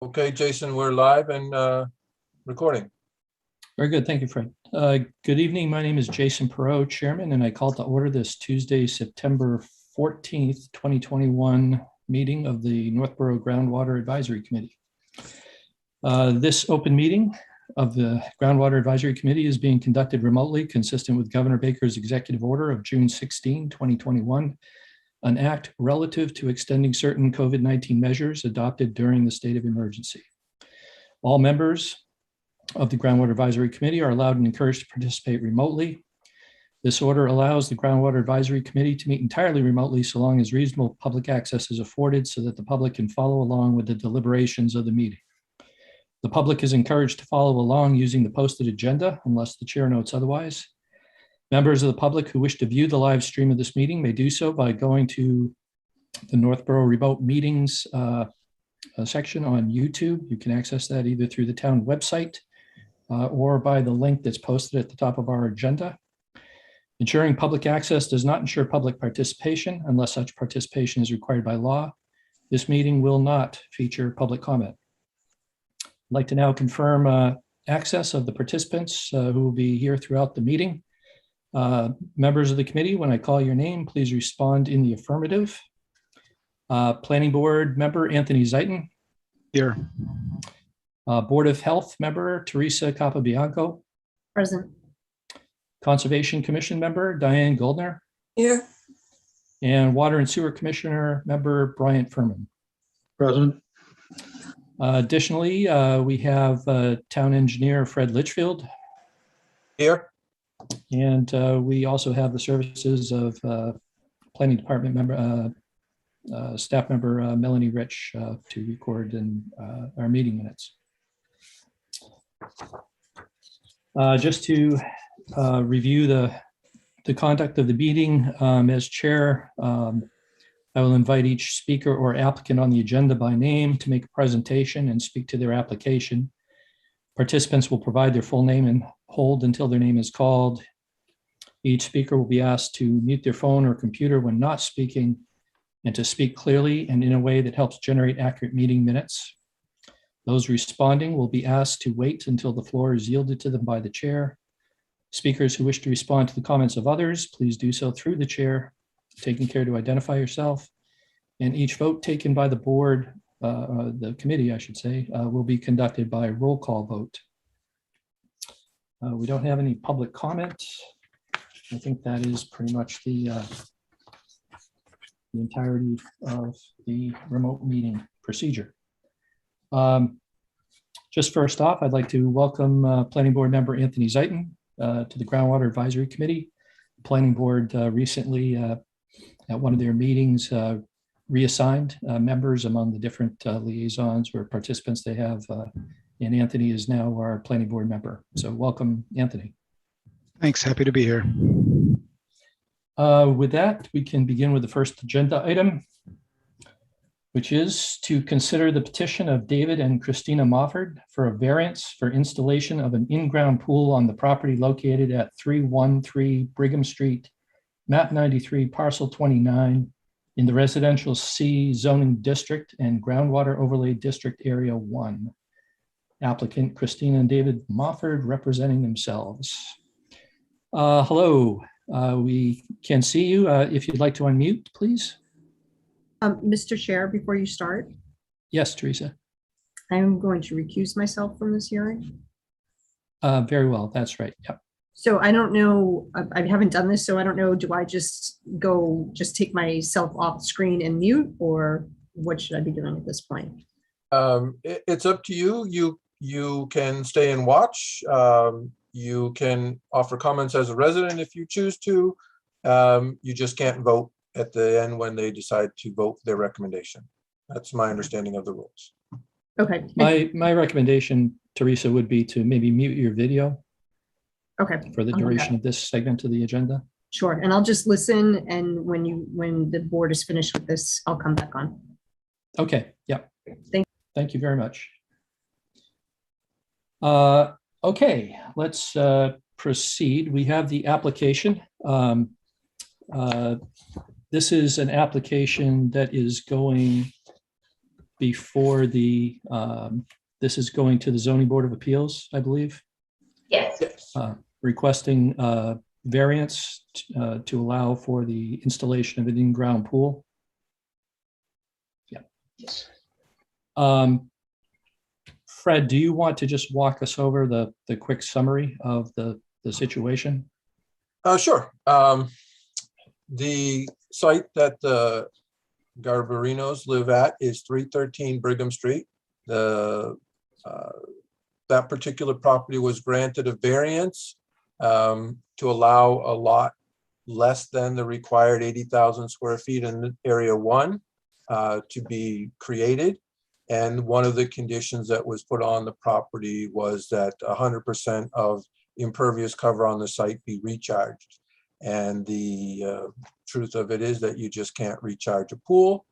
Okay, Jason, we're live and recording. Very good. Thank you, Fred. Good evening. My name is Jason Perot, Chairman, and I call to order this Tuesday, September 14th, 2021 meeting of the Northborough Groundwater Advisory Committee. This open meeting of the Groundwater Advisory Committee is being conducted remotely, consistent with Governor Baker's executive order of June 16, 2021, an act relative to extending certain COVID-19 measures adopted during the state of emergency. All members of the Groundwater Advisory Committee are allowed and encouraged to participate remotely. This order allows the Groundwater Advisory Committee to meet entirely remotely so long as reasonable public access is afforded so that the public can follow along with the deliberations of the meeting. The public is encouraged to follow along using the posted agenda unless the chair notes otherwise. Members of the public who wish to view the live stream of this meeting may do so by going to the Northborough Remote Meetings section on YouTube. You can access that either through the town website or by the link that's posted at the top of our agenda. Ensuring public access does not ensure public participation unless such participation is required by law. This meeting will not feature public comment. I'd like to now confirm access of the participants who will be here throughout the meeting. Members of the committee, when I call your name, please respond in the affirmative. Planning Board member Anthony Ziton. Here. Board of Health member Teresa Capabianco. Present. Conservation Commission member Diane Goldner. Here. And Water and Sewer Commissioner member Bryant Furman. Present. Additionally, we have Town Engineer Fred Litchfield. Here. And we also have the services of Planning Department member, staff member Melanie Rich to record in our meeting minutes. Just to review the conduct of the meeting, as chair, I will invite each speaker or applicant on the agenda by name to make a presentation and speak to their application. Participants will provide their full name and hold until their name is called. Each speaker will be asked to mute their phone or computer when not speaking and to speak clearly and in a way that helps generate accurate meeting minutes. Those responding will be asked to wait until the floor is yielded to them by the chair. Speakers who wish to respond to the comments of others, please do so through the chair, taking care to identify yourself. And each vote taken by the board, the committee, I should say, will be conducted by roll call vote. We don't have any public comment. I think that is pretty much the entirety of the remote meeting procedure. Just first off, I'd like to welcome Planning Board member Anthony Ziton to the Groundwater Advisory Committee. The Planning Board recently, at one of their meetings, reassigned members among the different liaisons or participants they have, and Anthony is now our Planning Board member. So welcome, Anthony. Thanks. Happy to be here. With that, we can begin with the first agenda item, which is to consider the petition of David and Christina Mofford for a variance for installation of an in-ground pool on the property located at 313 Brigham Street, map 93, parcel 29, in the residential C zoning district and groundwater overlay district area 1. Applicant Christina and David Mofford representing themselves. Hello, we can see you. If you'd like to unmute, please. Mr. Chair, before you start. Yes, Teresa. I'm going to recuse myself from this hearing. Very well, that's right. Yep. So I don't know, I haven't done this, so I don't know, do I just take myself off screen and mute, or what should I be doing at this point? It's up to you. You can stay and watch. You can offer comments as a resident if you choose to. You just can't vote at the end when they decide to vote their recommendation. That's my understanding of the rules. Okay. My recommendation, Teresa, would be to maybe mute your video. Okay. For the duration of this segment of the agenda. Sure, and I'll just listen, and when the board is finished with this, I'll come back on. Okay, yeah. Thank you very much. Okay, let's proceed. We have the application. This is an application that is going before the, this is going to the Zoning Board of Appeals, I believe, Yes. Yes. requesting variance to allow for the installation of an in-ground pool. Yeah. Fred, do you want to just walk us over the quick summary of the situation? Sure. The site that the Garbarinos live at is 313 Brigham Street. That particular property was granted a variance to allow a lot less than the required 80,000 square feet in area 1 to be created. And one of the conditions that was put on the property was that 100% of impervious cover on the site be recharged. And the truth of it is that you just can't recharge a pool.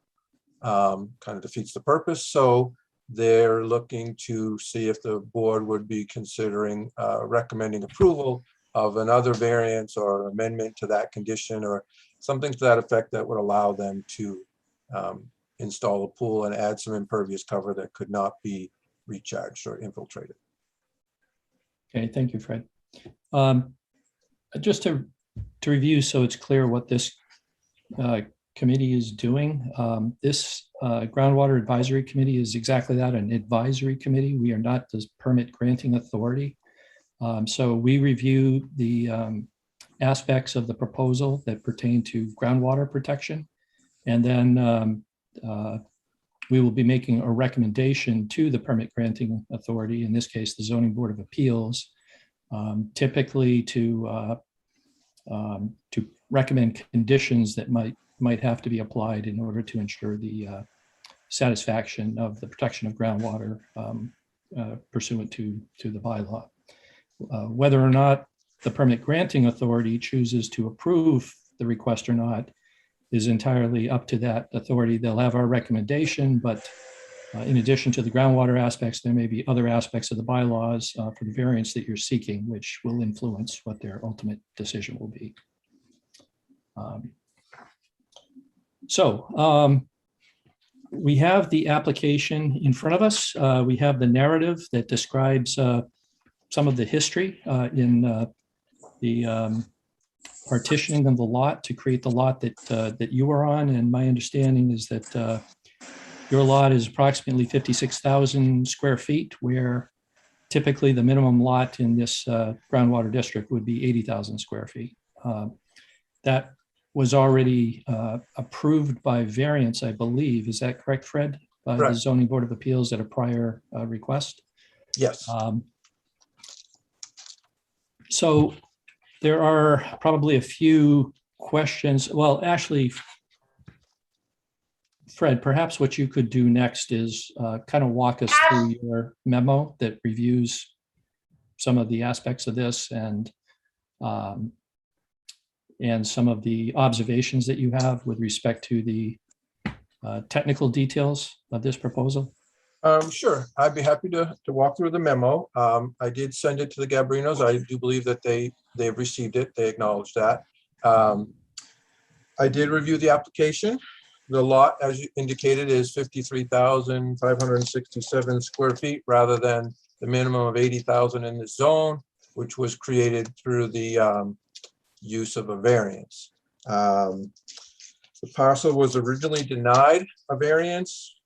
Kind of defeats the purpose. So they're looking to see if the board would be considering recommending approval of another variance or amendment to that condition or something to that effect that would allow them to install a pool and add some impervious cover that could not be recharged or infiltrated. Okay, thank you, Fred. Just to review, so it's clear what this committee is doing. This Groundwater Advisory Committee is exactly that, an advisory committee. We are not the permit granting authority. So we review the aspects of the proposal that pertain to groundwater protection. And then we will be making a recommendation to the permit granting authority, in this case, the Zoning Board of Appeals, typically to recommend conditions that might have to be applied in order to ensure the satisfaction of the protection of groundwater pursuant to the bylaw. Whether or not the permit granting authority chooses to approve the request or not is entirely up to that authority. They'll have our recommendation, but in addition to the groundwater aspects, there may be other aspects of the bylaws for the variance that you're seeking, which will influence what their ultimate decision will be. We have the application in front of us. We have the narrative that describes some of the history in the partitioning of the lot to create the lot that you are on. And my understanding is that your lot is approximately 56,000 square feet, where typically the minimum lot in this groundwater district would be 80,000 square feet. That was already approved by variance, I believe. Is that correct, Fred? By the Zoning Board of Appeals at a prior request? Yes. So there are probably a few questions. Well, actually, Fred, perhaps what you could do next is kind of walk us through your memo that reviews some of the aspects of this and some of the observations that you have with respect to the technical details of this proposal. Sure, I'd be happy to walk through the memo. I did send it to the Gabarinos. I do believe that they've received it. They acknowledged that. I did review the application. The lot, as you indicated, is 53,567 square feet rather than the minimum of 80,000 in the zone, which was created through the use of a variance. The parcel was originally denied a variance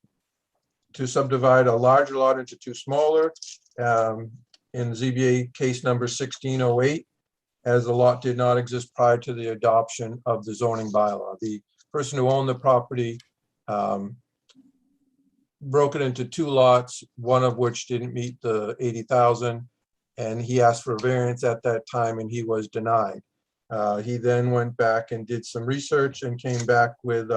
to subdivide a larger lot into two smaller in ZBA case number 1608, as the lot did not exist prior to the adoption of the zoning bylaw. The person who owned the property broke it into two lots, one of which didn't meet the 80,000, and he asked for a variance at that time and he was denied. He then went back and did some research and came back with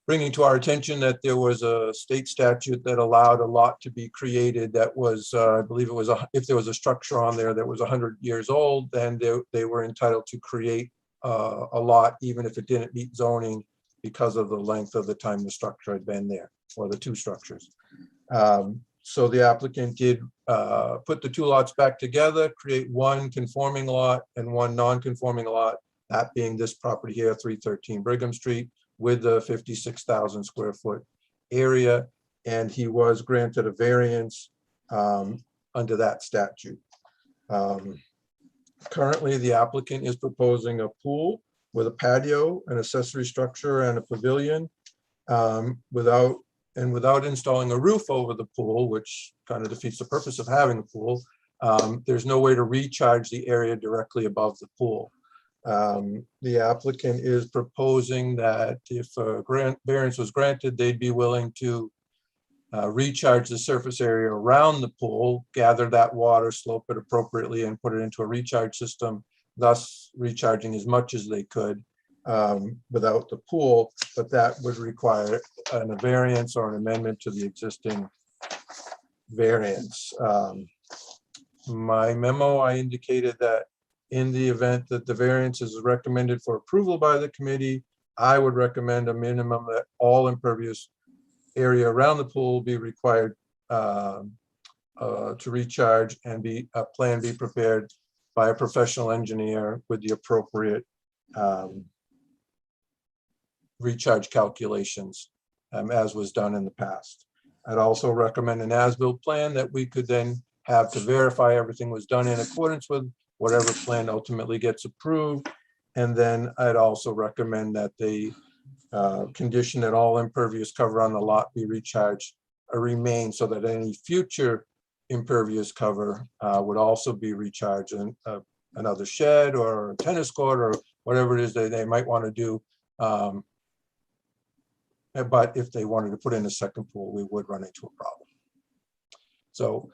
bringing to our attention that there was a state statute that allowed a lot to be created that was, I believe it was, if there was a structure on there that was 100 years old, then they were entitled to create a lot, even if it didn't meet zoning because of the length of the time the structure had been there, or the two structures. So the applicant did put the two lots back together, create one conforming lot and one non-conforming lot, that being this property here, 313 Brigham Street, with the 56,000 square foot area, and he was granted a variance under that statute. Currently, the applicant is proposing a pool with a patio, an accessory structure, and a pavilion without installing a roof over the pool, which kind of defeats the purpose of having a pool. There's no way to recharge the area directly above the pool. The applicant is proposing that if a variance was granted, they'd be willing to recharge the surface area around the pool, gather that water, slope it appropriately, and put it into a recharge system, thus recharging as much as they could without the pool, but that would require a variance or an amendment to the existing variance. My memo, I indicated that in the event that the variance is recommended for approval by the committee, I would recommend a minimum that all impervious area around the pool be required to recharge, and a plan be prepared by a professional engineer with the appropriate recharge calculations as was done in the past. I'd also recommend an as-built plan that we could then have to verify everything was done in accordance with whatever plan ultimately gets approved. And then I'd also recommend that they condition that all impervious cover on the lot be recharged or remain, so that any future impervious cover would also be recharged in another shed or a tennis court or whatever it is that they might want to do. But if they wanted to put in a second pool, we would run into a problem. So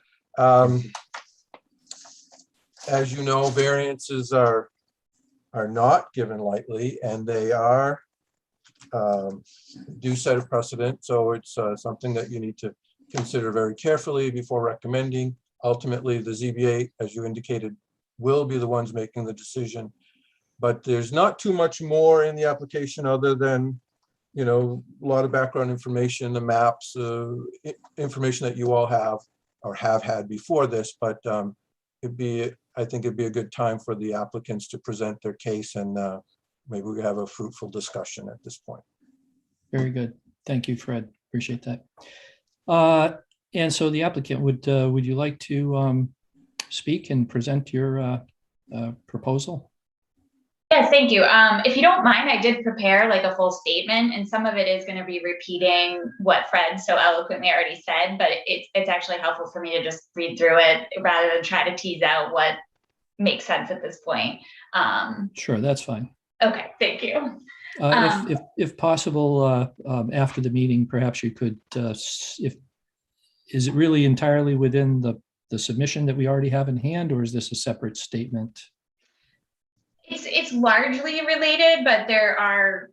as you know, variances are not given lightly, and they are do set a precedent. So it's something that you need to consider very carefully before recommending. Ultimately, the ZBA, as you indicated, will be the ones making the decision. But there's not too much more in the application other than, you know, a lot of background information, the maps, information that you all have or have had before this. But I think it'd be a good time for the applicants to present their case, and maybe we have a fruitful discussion at this point. Very good. Thank you, Fred. Appreciate that. And so the applicant, would you like to speak and present your proposal? Yes, thank you. If you don't mind, I did prepare like a full statement, and some of it is going to be repeating what Fred so eloquently already said, but it's actually helpful for me to just read through it rather than try to tease out what makes sense at this point. Sure, that's fine. Okay, thank you. If possible, after the meeting, perhaps you could, is it really entirely within the submission that we already have in hand, or is this a separate statement? It's largely related, but there are,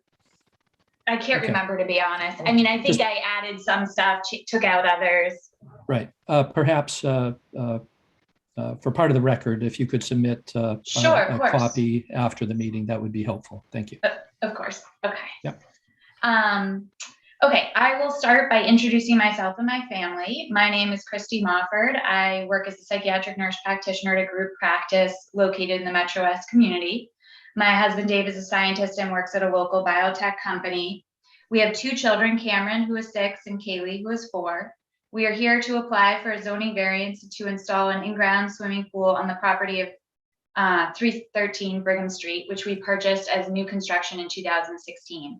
I can't remember, to be honest. I mean, I think I added some stuff, took out others. Right. Perhaps for part of the record, if you could submit a copy after the meeting, that would be helpful. Thank you. Of course. Okay. Yep. Okay, I will start by introducing myself and my family. My name is Christy Mofford. I work as a psychiatric nurse practitioner at a group practice located in the Metro West community. My husband, Dave, is a scientist and works at a local biotech company. We have 2 children, Cameron, who is 6, and Kaylee, who is 4. We are here to apply for a zoning variance to install an in-ground swimming pool on the property of 313 Brigham Street, which we purchased as new construction in 2019.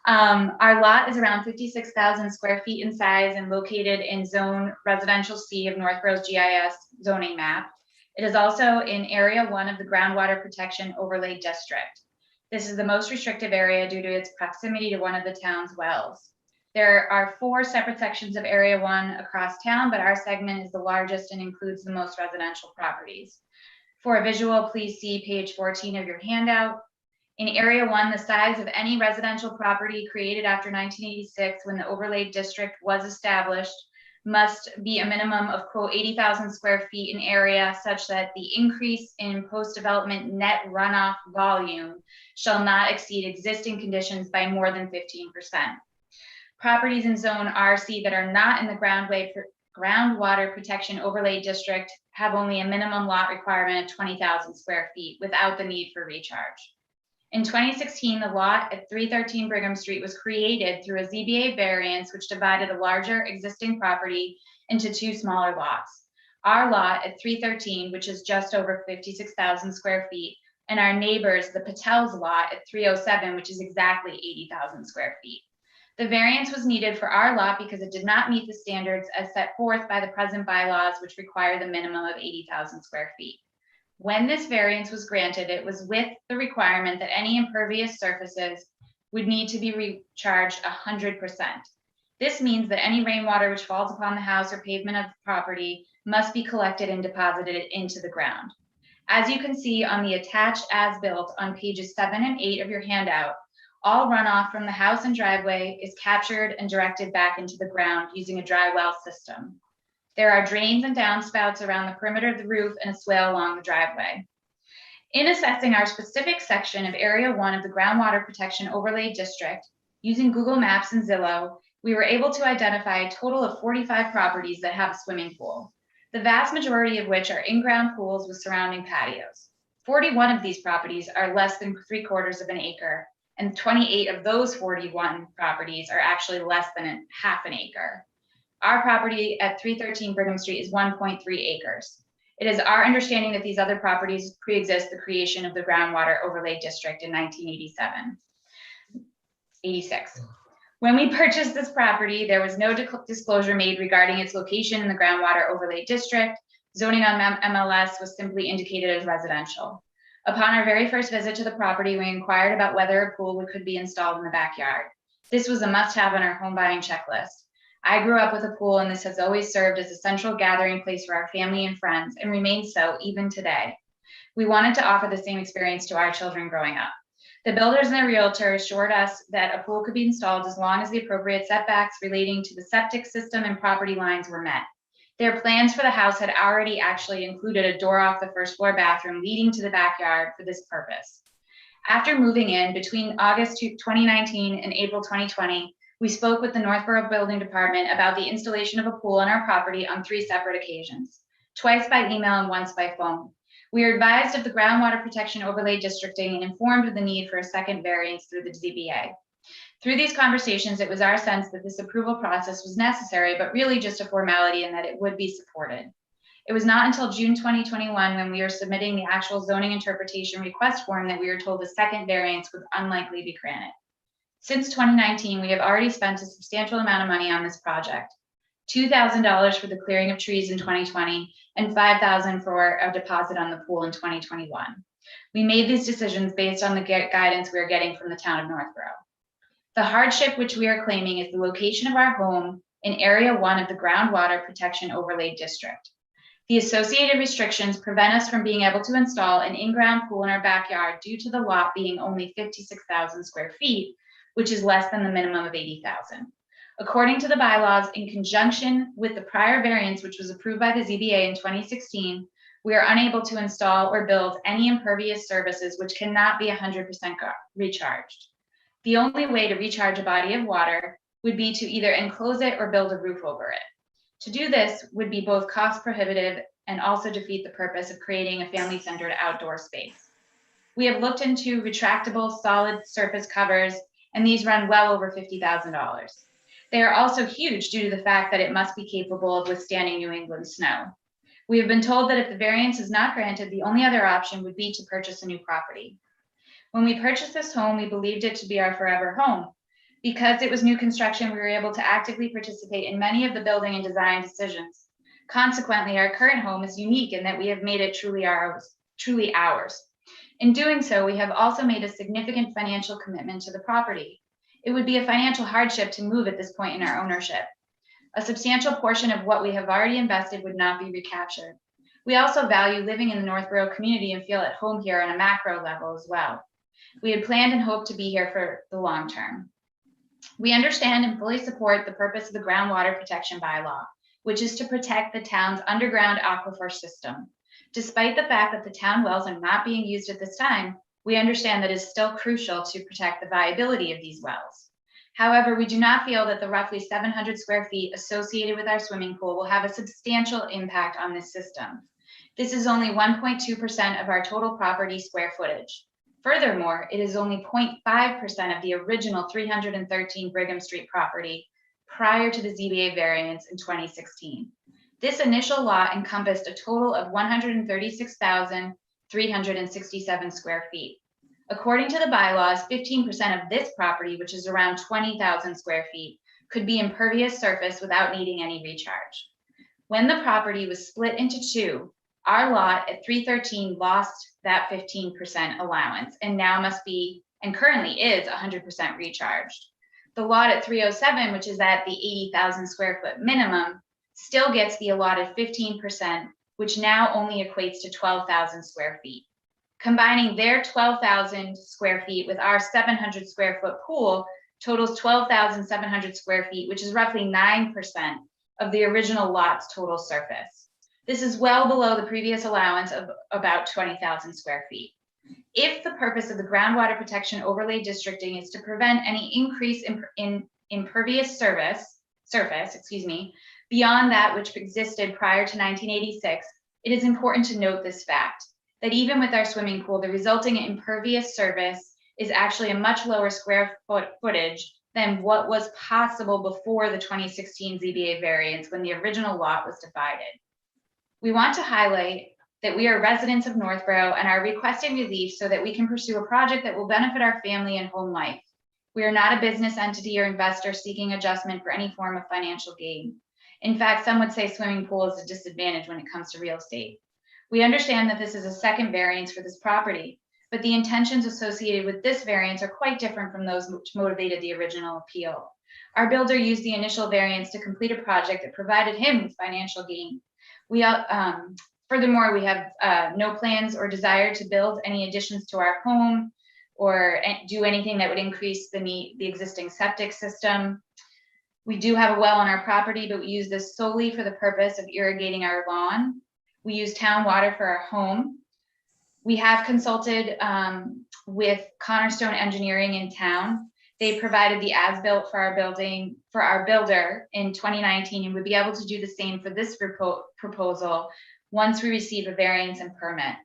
Our lot is around 56,000 square feet in size and located in Zone Residential C of Northborough's GIS zoning map. It is also in Area 1 of the Groundwater Protection Overlay District. This is the most restrictive area due to its proximity to one of the town's wells. There are 4 separate sections of Area 1 across town, but our segment is the largest and includes the most residential properties. For a visual, please see page 14 of your handout. In Area 1, the size of any residential property created after 1986, when the overlay district was established, must be a minimum of, quote, 80,000 square feet in area, such that the increase in post-development net runoff volume shall not exceed existing conditions by more than 15%. Properties in Zone RC that are not in the Groundwater Protection Overlay District have only a minimum lot requirement of 20,000 square feet without the need for recharge. In 2016, the lot at 313 Brigham Street was created through a ZBA variance, which divided a larger existing property into 2 smaller lots. Our lot at 313, which is just over 56,000 square feet, and our neighbors, the Patel's lot at 307, which is exactly 80,000 square feet. The variance was needed for our lot because it did not meet the standards as set forth by the present bylaws, which require the minimum of 80,000 square feet. When this variance was granted, it was with the requirement that any impervious surfaces would need to be recharged 100%. This means that any rainwater which falls upon the house or pavement of the property must be collected and deposited into the ground. As you can see on the attached as-built on pages 7 and 8 of your handout, all runoff from the house and driveway is captured and directed back into the ground using a dry well system. There are drains and downspouts around the perimeter of the roof and a swale along the driveway. In assessing our specific section of Area 1 of the Groundwater Protection Overlay District, using Google Maps and Zillow, we were able to identify a total of 45 properties that have a swimming pool, the vast majority of which are in-ground pools with surrounding patios. 41 of these properties are less than 3/4 of an acre, and 28 of those 41 properties are actually less than half an acre. Our property at 313 Brigham Street is 1.3 acres. It is our understanding that these other properties pre-exist the creation of the Groundwater Overlay District in 1986. When we purchased this property, there was no disclosure made regarding its location in the Groundwater Overlay District. Zoning on MLS was simply indicated as residential. Upon our very first visit to the property, we inquired about whether a pool could be installed in the backyard. This was a must-have on our home buying checklist. I grew up with a pool, and this has always served as a central gathering place for our family and friends, and remains so even today. We wanted to offer the same experience to our children growing up. The builders and their realtor assured us that a pool could be installed as long as the appropriate setbacks relating to the septic system and property lines were met. Their plans for the house had already actually included a door off the first floor bathroom leading to the backyard for this purpose. After moving in between August 2019 and April 2020, we spoke with the Northborough Building Department about the installation of a pool on our property on 3 separate occasions, twice by email and once by phone. We are advised of the Groundwater Protection Overlay Districting and informed of the need for a second variance through the ZBA. Through these conversations, it was our sense that this approval process was necessary, but really just a formality, and that it would be supported. It was not until June 2021, when we were submitting the actual zoning interpretation request form, that we were told a second variance would unlikely be granted. Since 2019, we have already spent a substantial amount of money on this project. $2,000 for the clearing of trees in 2020 and $5,000 for a deposit on the pool in 2021. We made these decisions based on the guidance we are getting from the town of Northborough. The hardship which we are claiming is the location of our home in Area 1 of the Groundwater Protection Overlay District. The associated restrictions prevent us from being able to install an in-ground pool in our backyard due to the lot being only 56,000 square feet, which is less than the minimum of 80,000. According to the bylaws, in conjunction with the prior variance, which was approved by the ZBA in 2016, we are unable to install or build any impervious surfaces which cannot be 100% recharged. The only way to recharge a body of water would be to either enclose it or build a roof over it. To do this would be both cost prohibitive and also defeat the purpose of creating a family-centered outdoor space. We have looked into retractable solid surface covers, and these run well over $50,000. They are also huge due to the fact that it must be capable of withstanding New England snow. We have been told that if the variance is not granted, the only other option would be to purchase a new property. When we purchased this home, we believed it to be our forever home. Because it was new construction, we were able to actively participate in many of the building and design decisions. Consequently, our current home is unique in that we have made it truly ours. In doing so, we have also made a significant financial commitment to the property. It would be a financial hardship to move at this point in our ownership. A substantial portion of what we have already invested would not be recaptured. We also value living in the Northborough community and feel at home here on a macro level as well. We had planned and hoped to be here for the long term. We understand and fully support the purpose of the groundwater protection bylaw, which is to protect the town's underground aquifer system. Despite the fact that the town wells are not being used at this time, we understand that it is still crucial to protect the viability of these wells. However, we do not feel that the roughly 700 square feet associated with our swimming pool will have a substantial impact on this system. This is only 1.2% of our total property square footage. Furthermore, it is only 0.5% of the original 313 Brigham Street property prior to the ZBA variance in 2016. This initial lot encompassed a total of 136,367 square feet. According to the bylaws, 15% of this property, which is around 20,000 square feet, could be impervious surface without needing any recharge. When the property was split into two, our lot at 313 lost that 15% allowance and now must be, and currently is 100% recharged. The lot at 307, which is at the 80,000 square foot minimum, still gets the allotted 15%, which now only equates to 12,000 square feet. Combining their 12,000 square feet with our 700 square foot pool totals 12,700 square feet, which is roughly 9% of the original lot's total surface. This is well below the previous allowance of about 20,000 square feet. If the purpose of the groundwater protection overlay districting is to prevent any increase in impervious surface, beyond that which existed prior to 1986, it is important to note this fact, that even with our swimming pool, the resulting impervious surface is actually a much lower square footage than what was possible before the 2016 ZBA variance when the original lot was divided. We want to highlight that we are residents of Northborough and are requesting relief so that we can pursue a project that will benefit our family and home life. We are not a business entity or investor seeking adjustment for any form of financial gain. In fact, some would say swimming pool is a disadvantage when it comes to real estate. We understand that this is a second variance for this property, but the intentions associated with this variance are quite different from those which motivated the original appeal. Our builder used the initial variance to complete a project that provided him with financial gain. Furthermore, we have no plans or desire to build any additions to our home or do anything that would increase the existing septic system. We do have a well on our property, but we use this solely for the purpose of irrigating our lawn. We use town water for our home. We have consulted with Cornerstone Engineering in town. They provided the as-built for our building, for our builder in 2019, and would be able to do the same for this proposal once we receive a variance and permit.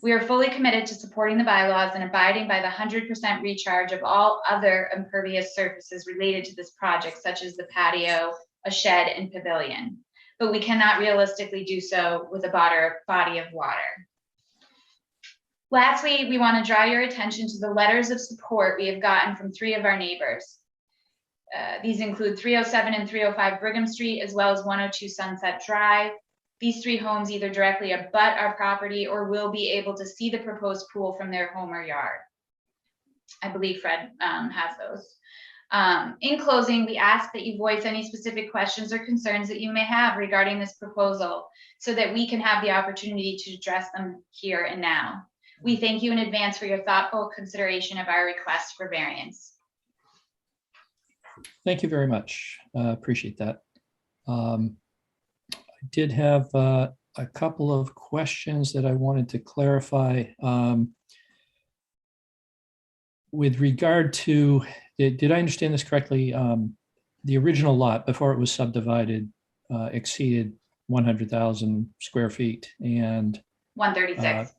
We are fully committed to supporting the bylaws and abiding by the 100% recharge of all other impervious surfaces related to this project, such as the patio, a shed, and pavilion. But we cannot realistically do so with a body of water. Lastly, we want to draw your attention to the letters of support we have gotten from 3 of our neighbors. These include 307 and 305 Brigham Street, as well as 102 Sunset Drive. These 3 homes either directly abut our property or will be able to see the proposed pool from their home or yard. I believe Fred has those. In closing, we ask that you voice any specific questions or concerns that you may have regarding this proposal so that we can have the opportunity to address them here and now. We thank you in advance for your thoughtful consideration of our request for variance. Thank you very much. Appreciate that. I did have a couple of questions that I wanted to clarify. With regard to, did I understand this correctly? The original lot before it was subdivided exceeded 100,000 square feet, and 136.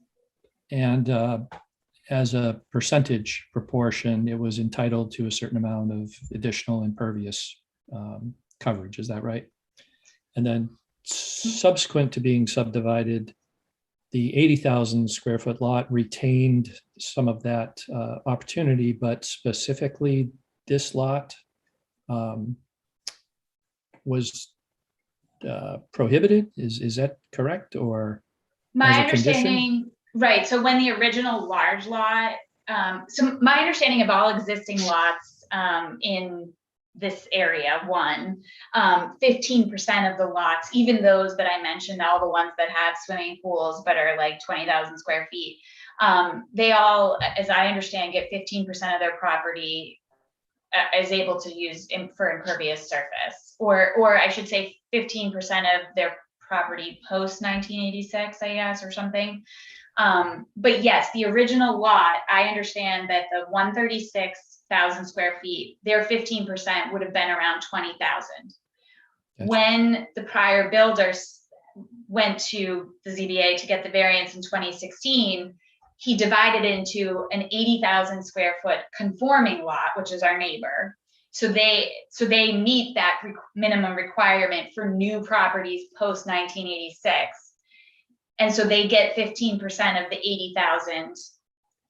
As a percentage proportion, it was entitled to a certain amount of additional impervious coverage. Is that right? And then subsequent to being subdivided, the 80,000 square foot lot retained some of that opportunity, but specifically this lot was prohibited. Is that correct? Or my understanding, right? So when the original large lot, so my understanding of all existing lots in this area, 15% of the lots, even those that I mentioned, all the ones that have swimming pools but are like 20,000 square feet, they all, as I understand, get 15% of their property is able to use for impervious surface, or I should say 15% of their property post 1986, I guess, or something. But yes, the original lot, I understand that the 136,000 square feet, their 15% would have been around 20,000. Gotcha. When the prior builders went to the ZBA to get the variance in 2016, he divided it into an 80,000 square foot conforming lot, which is our neighbor. So they meet that minimum requirement for new properties post 1986. And so they get 15% of the 80,000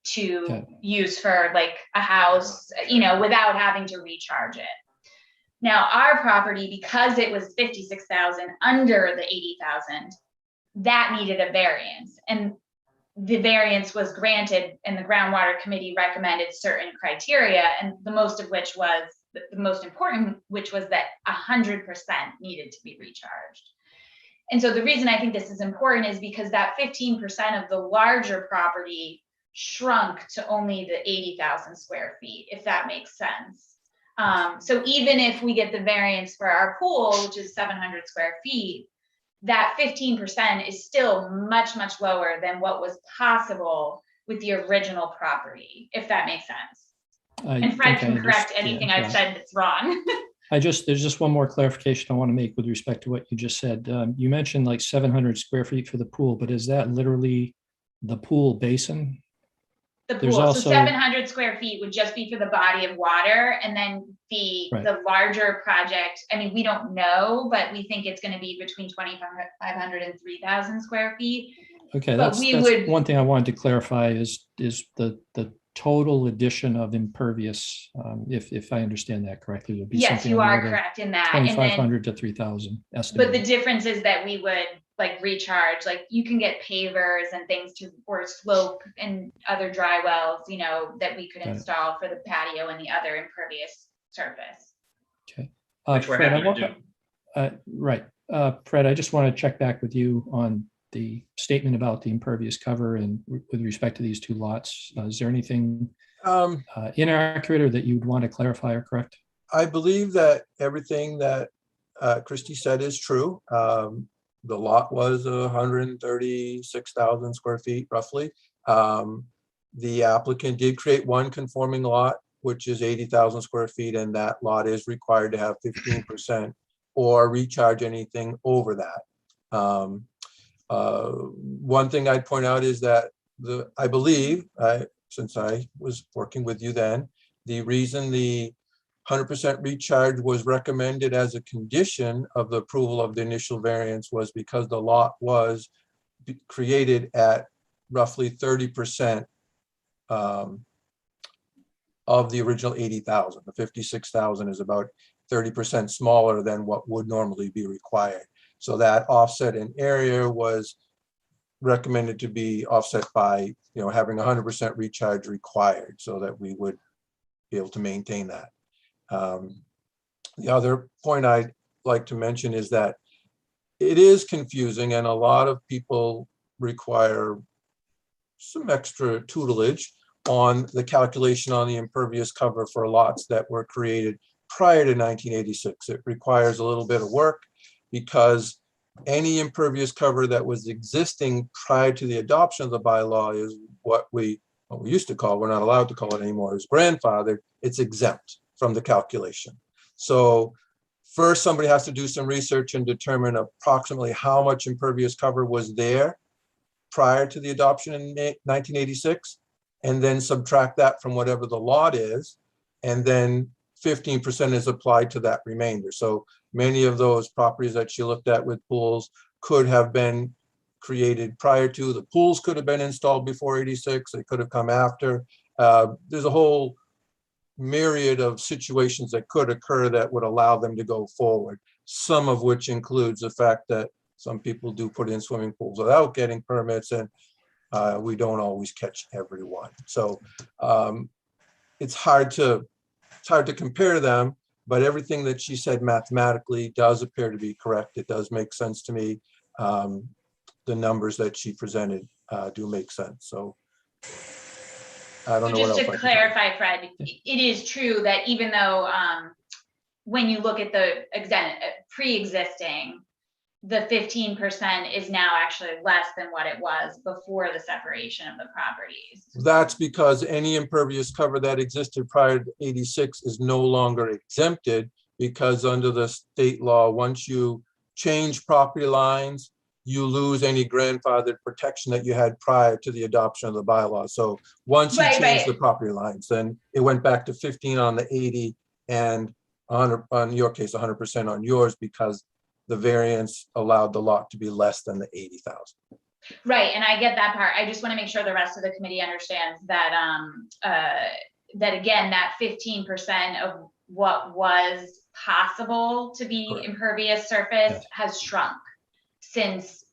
to use for like a house, without having to recharge it. Now our property, because it was 56,000 under the 80,000, that needed a variance, and the variance was granted, and the Groundwater Committee recommended certain criteria, and the most important, which was that 100% needed to be recharged. And so the reason I think this is important is because that 15% of the larger property shrunk to only the 80,000 square feet, if that makes sense. So even if we get the variance for our pool, which is 700 square feet, that 15% is still much, much lower than what was possible with the original property, if that makes sense. And Fred can correct anything I've said that's wrong. There's just one more clarification I want to make with respect to what you just said. You mentioned like 700 square feet for the pool, but is that literally the pool basin? The pool, so 700 square feet would just be for the body of water, and then the larger project, I mean, we don't know, but we think it's going to be between 2,500 and 3,000 square feet. Okay, that's one thing I wanted to clarify is the total addition of impervious, if I understand that correctly, would be yes, you are correct in that 2,500 to 3,000 estimated. But the difference is that we would like recharge, like you can get pavers and things or slope and other dry wells, that we could install for the patio and the other impervious surface. Okay. Which we're Fred, happy to do. Fred, I just want to check back with you on the statement about the impervious cover and with respect to these two lots. Is there anything inaccurate or that you'd want to clarify or correct? I believe that everything that Christy said is true. The lot was 136,000 square feet roughly. The applicant did create one conforming lot, which is 80,000 square feet, and that lot is required to have 15% or recharge anything over that. One thing I'd point out is that I believe, since I was working with you then, the reason the 100% recharge was recommended as a condition of the approval of the initial variance was because the lot was created at roughly 30% of the original 80,000. The 56,000 is about 30% smaller than what would normally be required. So that offset in area was recommended to be offset by, having 100% recharge required so that we would be able to maintain that. The other point I'd like to mention is that it is confusing and a lot of people require some extra tutelage on the calculation on the impervious cover for lots that were created prior to 1986. It requires a little bit of work because any impervious cover that was existing prior to the adoption of the bylaw is what we used to call, we're not allowed to call it anymore, is grandfathered. It's exempt from the calculation. So first somebody has to do some research and determine approximately how much impervious cover was there prior to the adoption in 1986, and then subtract that from whatever the lot is, and then 15% is applied to that remainder. So many of those properties that you looked at with pools could have been created prior to. The pools could have been installed before 86. They could have come after. There's a whole myriad of situations that could occur that would allow them to go forward, some of which includes the fact that some people do put in swimming pools without getting permits, and we don't always catch everyone. So it's hard to compare them, but everything that she said mathematically does appear to be correct. It does make sense to me. The numbers that she presented do make sense. So I don't know what else. Just to clarify, Fred, it is true that even though when you look at the pre-existing, the 15% is now actually less than what it was before the separation of the properties. That's because any impervious cover that existed prior to 86 is no longer exempted, because under the state law, once you change property lines you lose any grandfathered protection that you had prior to the adoption of the bylaw. So once you Right, changed the right. property lines, then it went back to 15 on the 80 and 100 on your case, 100% on yours, because the variance allowed the lot to be less than the 80,000. Right, and I get that part. I just want to make sure the rest of the committee understands that, that again, that 15% of what was possible to be Correct. impervious surface Yes. has shrunk since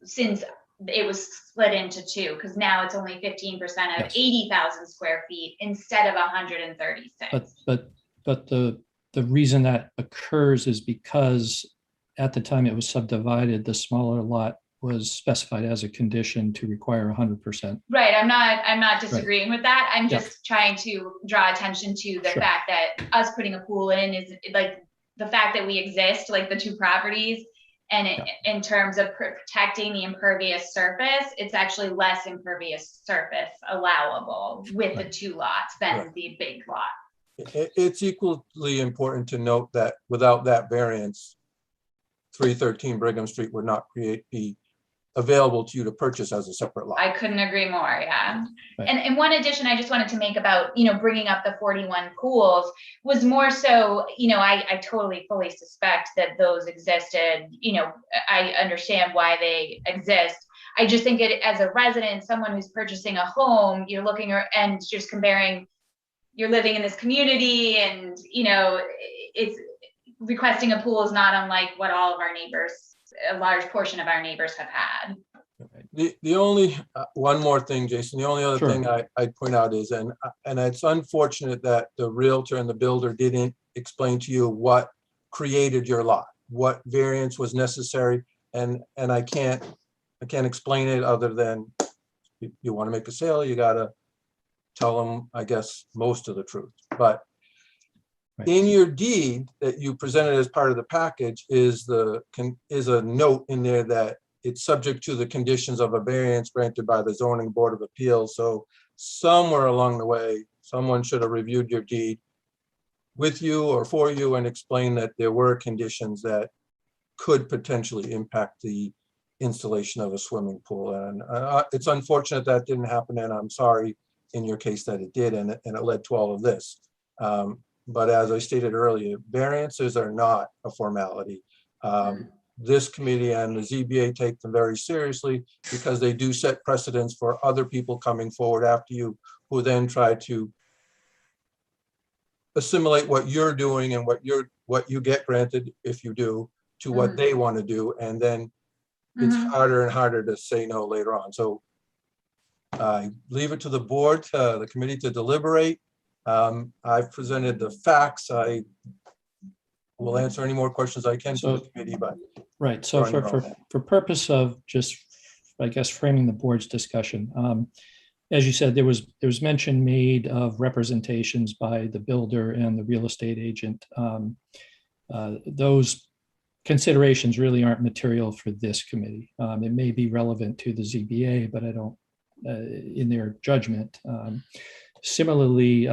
it was split into two, because now it's only 15% of Yes. 80,000 square feet instead of 136. But the reason that occurs is because at the time it was subdivided, the smaller lot was specified as a condition to require 100%. Right, I'm not disagreeing with that. I'm just trying to draw attention to the Sure. fact that us putting a pool in is like the fact that we exist, like the two properties, and in terms of protecting the impervious surface, it's actually less impervious surface allowable with the two lots than the big lot. It's equally important to note that without that variance, 313 Brigham Street would not be available to you to purchase as a separate lot. I couldn't agree more, yeah. Right. And one addition I just wanted to make about, bringing up the 41 pools was more so, I totally fully suspect that those existed, I understand why they exist. I just think it, as a resident, someone who's purchasing a home, you're looking and just comparing, you're living in this community and, it's requesting a pool is not unlike what all of our neighbors, a large portion of our neighbors have had. The only one more thing, Jason, the only other Sure. thing I'd point out is, and it's unfortunate that the realtor and the builder didn't explain to you what created your lot, what variance was necessary. And I can't explain it other than you want to make a sale, you got to tell them, I guess, most of the truth. But in your deed that you presented as part of the package is a note in there that it's subject to the conditions of a variance granted by the Zoning Board of Appeals. So somewhere along the way, someone should have reviewed your deed with you or for you and explained that there were conditions that could potentially impact the installation of a swimming pool. And it's unfortunate that didn't happen, and I'm sorry in your case that it did, and it led to all of this. But as I stated earlier, variances are not a formality. This committee and the ZBA take them very seriously because they do set precedents for other people coming forward after you, who then try to assimilate what you're doing and what you get granted, if you do, to what they want to do. And then it's harder and harder to say no later on. So I leave it to the board, the committee, to deliberate. I've presented the facts. I will answer any more questions I can to the committee, but. Right, so for purpose of just, I guess, framing the board's discussion, as you said, there was mention made of representations by the builder and the real estate agent. Those considerations really aren't material for this committee. It may be relevant to the ZBA, but I don't, in their judgment. Similarly,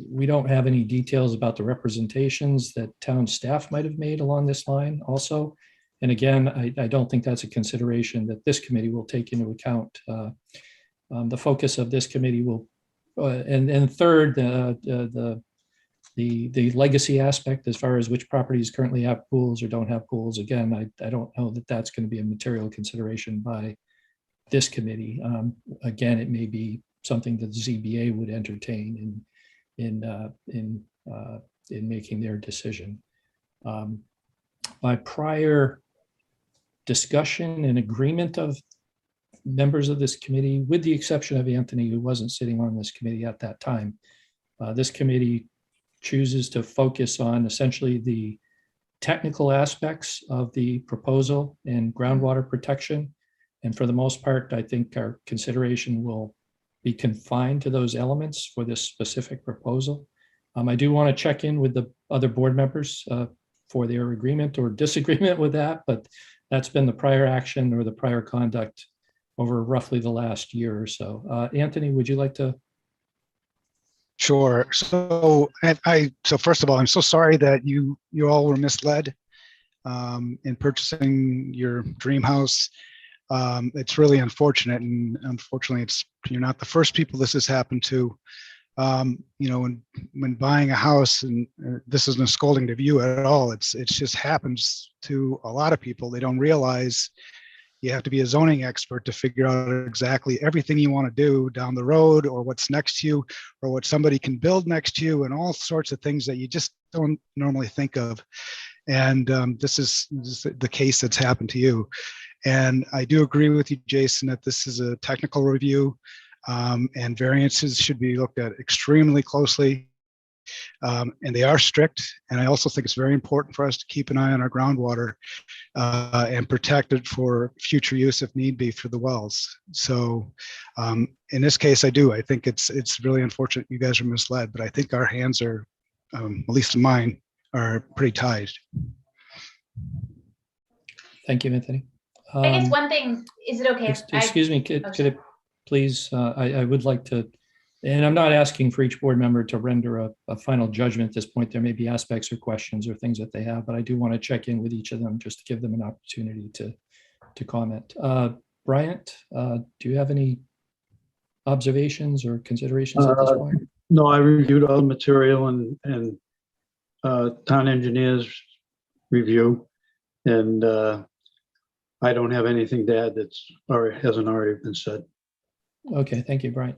we don't have any details about the representations that town staff might have made along this line also. And again, I don't think that's a consideration that this committee will take into account. The focus of this committee will, and third, the legacy aspect as far as which properties currently have pools or don't have pools. Again, I don't know that that's going to be a material consideration by this committee. Again, it may be something that the ZBA would entertain in making their decision. By prior discussion and agreement of members of this committee, with the exception of Anthony, who wasn't sitting on this committee at that time, this committee chooses to focus on essentially the technical aspects of the proposal and groundwater protection. And for the most part, I think our consideration will be confined to those elements for this specific proposal. I do want to check in with the other board members for their agreement or disagreement with that, but that's been the prior action or the prior conduct over roughly the last year or so. Anthony, would you like to? Sure. So first of all, I'm so sorry that you all were misled. in purchasing your dream house. It's really unfortunate, and unfortunately, you're not the first people this has happened to. You know, when buying a house, and this isn't a scolding to you at all, it just happens to a lot of people. They don't realize you have to be a zoning expert to figure out exactly everything you want to do down the road, or what's next to you, or what somebody can build next to you, and all sorts of things that you just don't normally think of. And this is the case that's happened to you. And I do agree with you, Jason, that this is a technical review, and variances should be looked at extremely closely. And they are strict. And I also think it's very important for us to keep an eye on our groundwater and protect it for future use if need be for the wells. So in this case, I think it's really unfortunate you guys are misled, but I think our hands are, at least mine, are pretty tied. Thank you, Anthony. I guess one thing, is it okay? Excuse me, could it please, I would like to, and I'm not asking for each board member to render a final judgment at this point. There may be aspects or questions or things that they have, but I do want to check in with each of them just to give them an opportunity to comment. Bryant, do you have any observations or considerations at this point? No, I reviewed all the material and town engineers review, and I don't have anything to add that's hasn't already been said. Okay, thank you, Brian.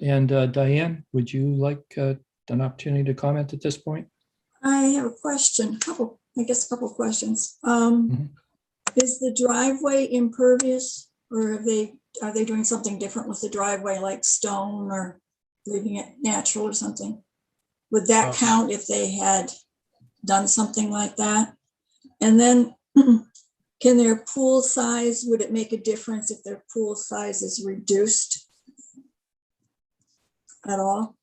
And Diane, would you like an opportunity to comment at this point? I have a question, a couple questions. Mhm. Is the driveway impervious, or are they doing something different with the driveway, like stone, or leaving it natural or something? Would that count if they had done something like that? And then can their pool size, would it make a difference if their pool size is reduced at all?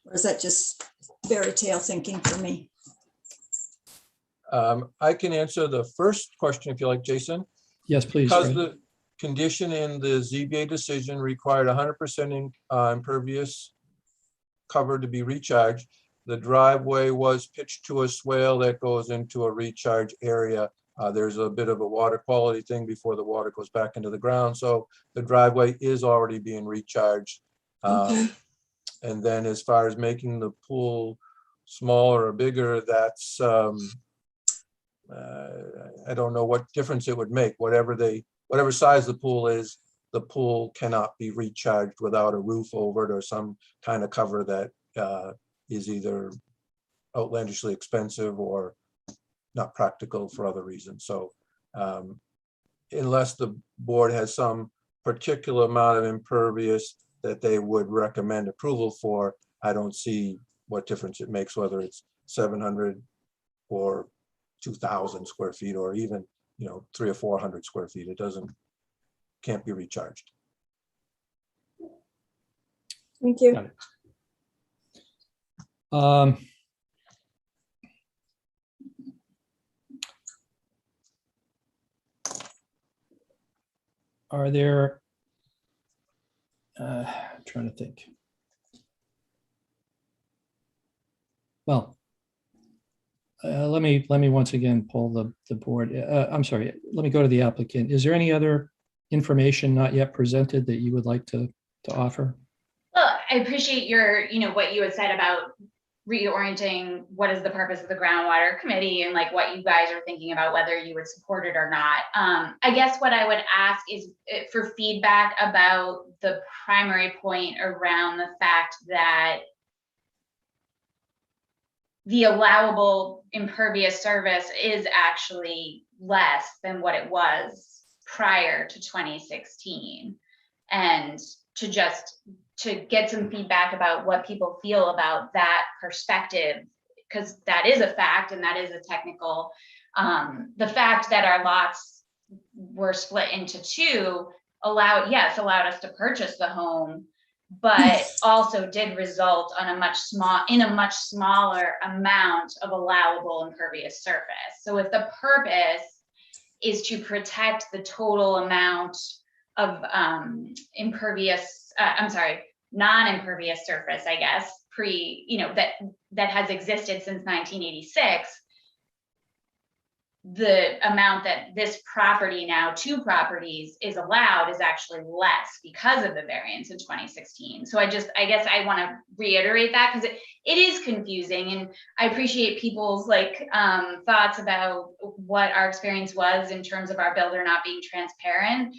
Or is that just fairy tale thinking for me? I can answer the first question if you like, Jason. Yes, please. Because Fred. the condition in the ZBA decision required 100% impervious cover to be recharged, the driveway was pitched to a swale that goes into a recharge area. There's a bit of a water quality thing before the water goes back into the ground. So the driveway is already being recharged. Okay. And then as far as making the pool smaller or bigger, that's, I don't know what difference it would make. Whatever size the pool is, the pool cannot be recharged without a roof over it or some kind of cover that is either outlandishly expensive or not practical for other reasons. So unless the board has some particular amount of impervious that they would recommend approval for, I don't see what difference it makes, whether it's 700 or 2,000 square feet, or even 300 or 400 square feet. It can't be recharged. Thank you. Got it. Are there, I'm trying to think. Well, let me once again poll the board. I'm sorry, let me go to the applicant. Is there any other information not yet presented that you would like to offer? Well, I appreciate your, what you had said about reorienting what is the purpose of the groundwater committee and like what you guys are thinking about whether you would support it or not. I guess what I would ask is for feedback about the primary point around the fact that the allowable impervious surface is actually less than what it was prior to 2016, and to get some feedback about what people feel about that perspective, because that is a fact and that is a technical, the fact that our lots were split into two allowed us to purchase the home, but also did result on a much smaller amount of allowable impervious surface. So if the purpose is to protect the total amount of non-impervious surface, I guess, that has existed since 1986, the amount that this property now, 2 properties, is allowed is actually less because of the variance in 2016. So I guess I want to reiterate that, because it is confusing, and I appreciate people's thoughts about what our experience was in terms of our builder not being transparent.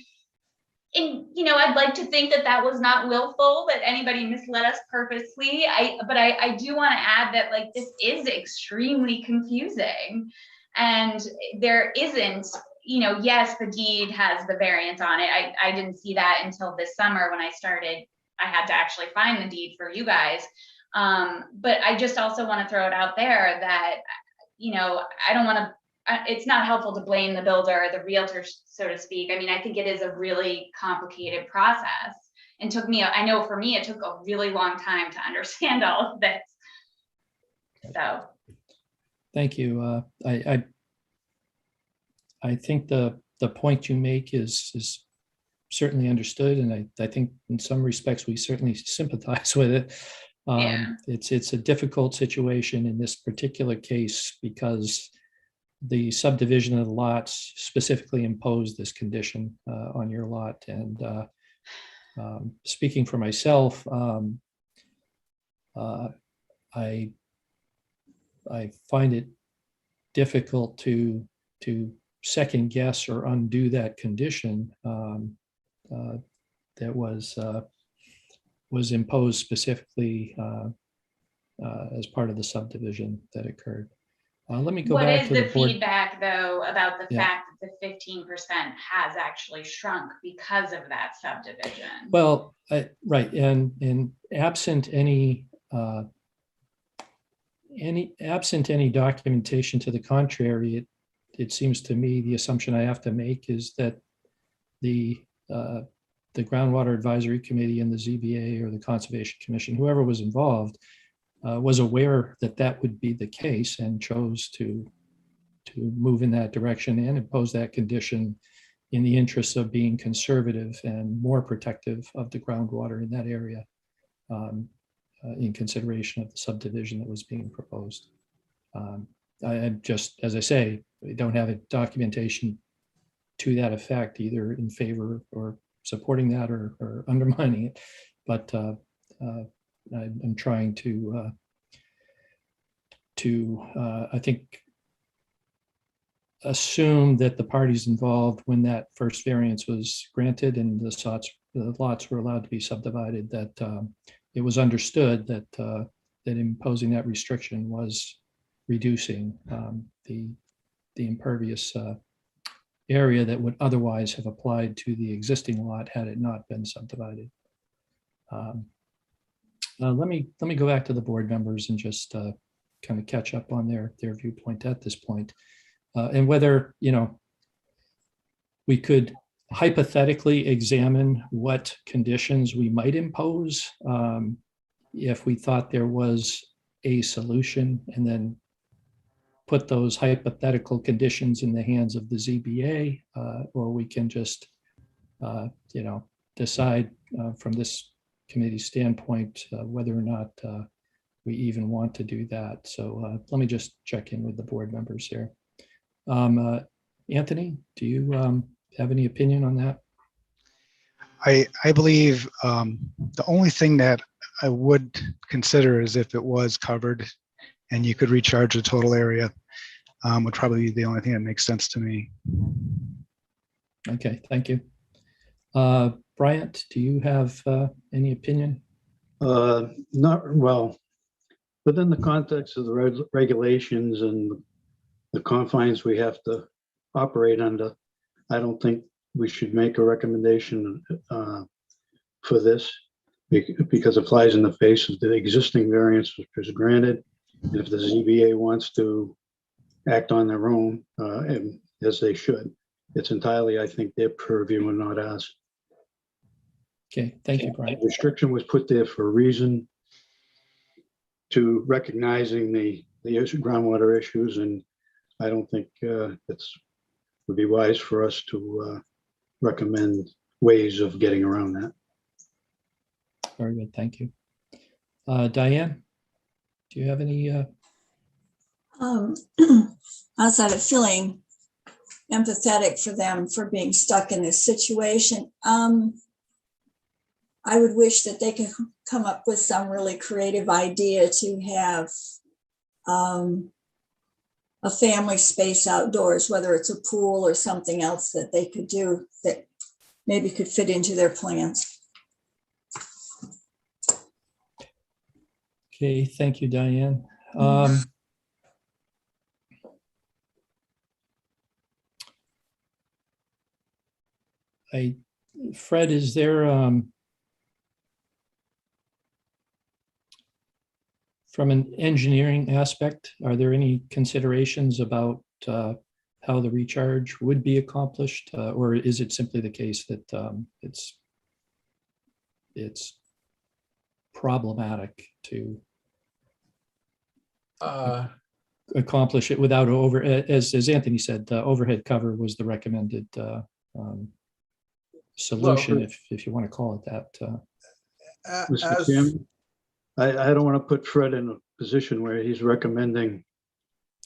And, I'd like to think that that was not willful, that anybody misled us purposely. But I do want to add that this is extremely confusing. And there isn't, yes, the deed has the variance on it. I didn't see that until this summer when I started. I had to actually find the deed for you guys. But I just also want to throw it out there that, I don't want to, it's not helpful to blame the builder, the realtor, so to speak. I mean, I think it is a really complicated process, and I know for me, it took a really long time to understand all of this. So. Thank you. I think the point you make is certainly understood, and I think in some respects we certainly sympathize with it. Yeah. It's a difficult situation in this particular case because the subdivision of the lots specifically imposed this condition on your lot. And speaking for myself, I find it difficult to second guess or undo that condition that was imposed specifically as part of the subdivision that occurred. Let me go What back is to the the board. feedback, though, about the Yeah. fact that the 15% has actually shrunk because of that subdivision? Well, right, and absent any documentation to the contrary, it seems to me the assumption I have to make is that the Groundwater Advisory Committee and the ZBA or the Conservation Commission, whoever was involved, was aware that that would be the case and chose to move in that direction and impose that condition in the interest of being conservative and more protective of the groundwater in that area, in consideration of the subdivision that was being proposed. I just, as I say, I don't have a documentation to that effect, either in favor or supporting that or undermining it, but I'm trying to I think, assume that the parties involved when that first variance was granted and the lots were allowed to be subdivided, that it was understood that that imposing that restriction was reducing the impervious area that would otherwise have applied to the existing lot had it not been subdivided. Let me go back to the board members and just kind of catch up on their viewpoint at this point. And whether, we could hypothetically examine what conditions we might impose if we thought there was a solution, and then put those hypothetical conditions in the hands of the ZBA, or we can just, decide from this committee standpoint whether or not we even want to do that. So let me just check in with the board members here. Anthony, do you have any opinion on that? I believe the only thing that I would consider is if it was covered and you could recharge the total area, would probably be the only thing that makes sense to me. Okay, thank you. Bryant, do you have any opinion? Not well. Within the context of the regulations and the confines we have to operate under, I don't think we should make a recommendation for this because it flies in the face of the existing variance which was granted. And if the ZBA wants to act on their own, and as they should, it's entirely, I think, their purview and not ours. Okay, thank you, Brian. The restriction was put there for a reason, to recognizing the groundwater issues, and I don't think would be wise for us to recommend ways of getting around that. Very good, thank you. Diane, do you have any? Outside of feeling empathetic for them for being stuck in this situation. I would wish that they could come up with some really creative idea to have a family space outdoors, whether it's a pool or something else that they could do that maybe could fit into their plans. Okay, thank you, Diane. Fred, is there, from an engineering aspect, are there any considerations about how the recharge would be accomplished? Or is it simply the case that it's problematic to accomplish it without as Anthony said, overhead cover was the recommended solution, if you want to call it that. Mr. Chairman, I don't want to put Fred in a position where he's recommending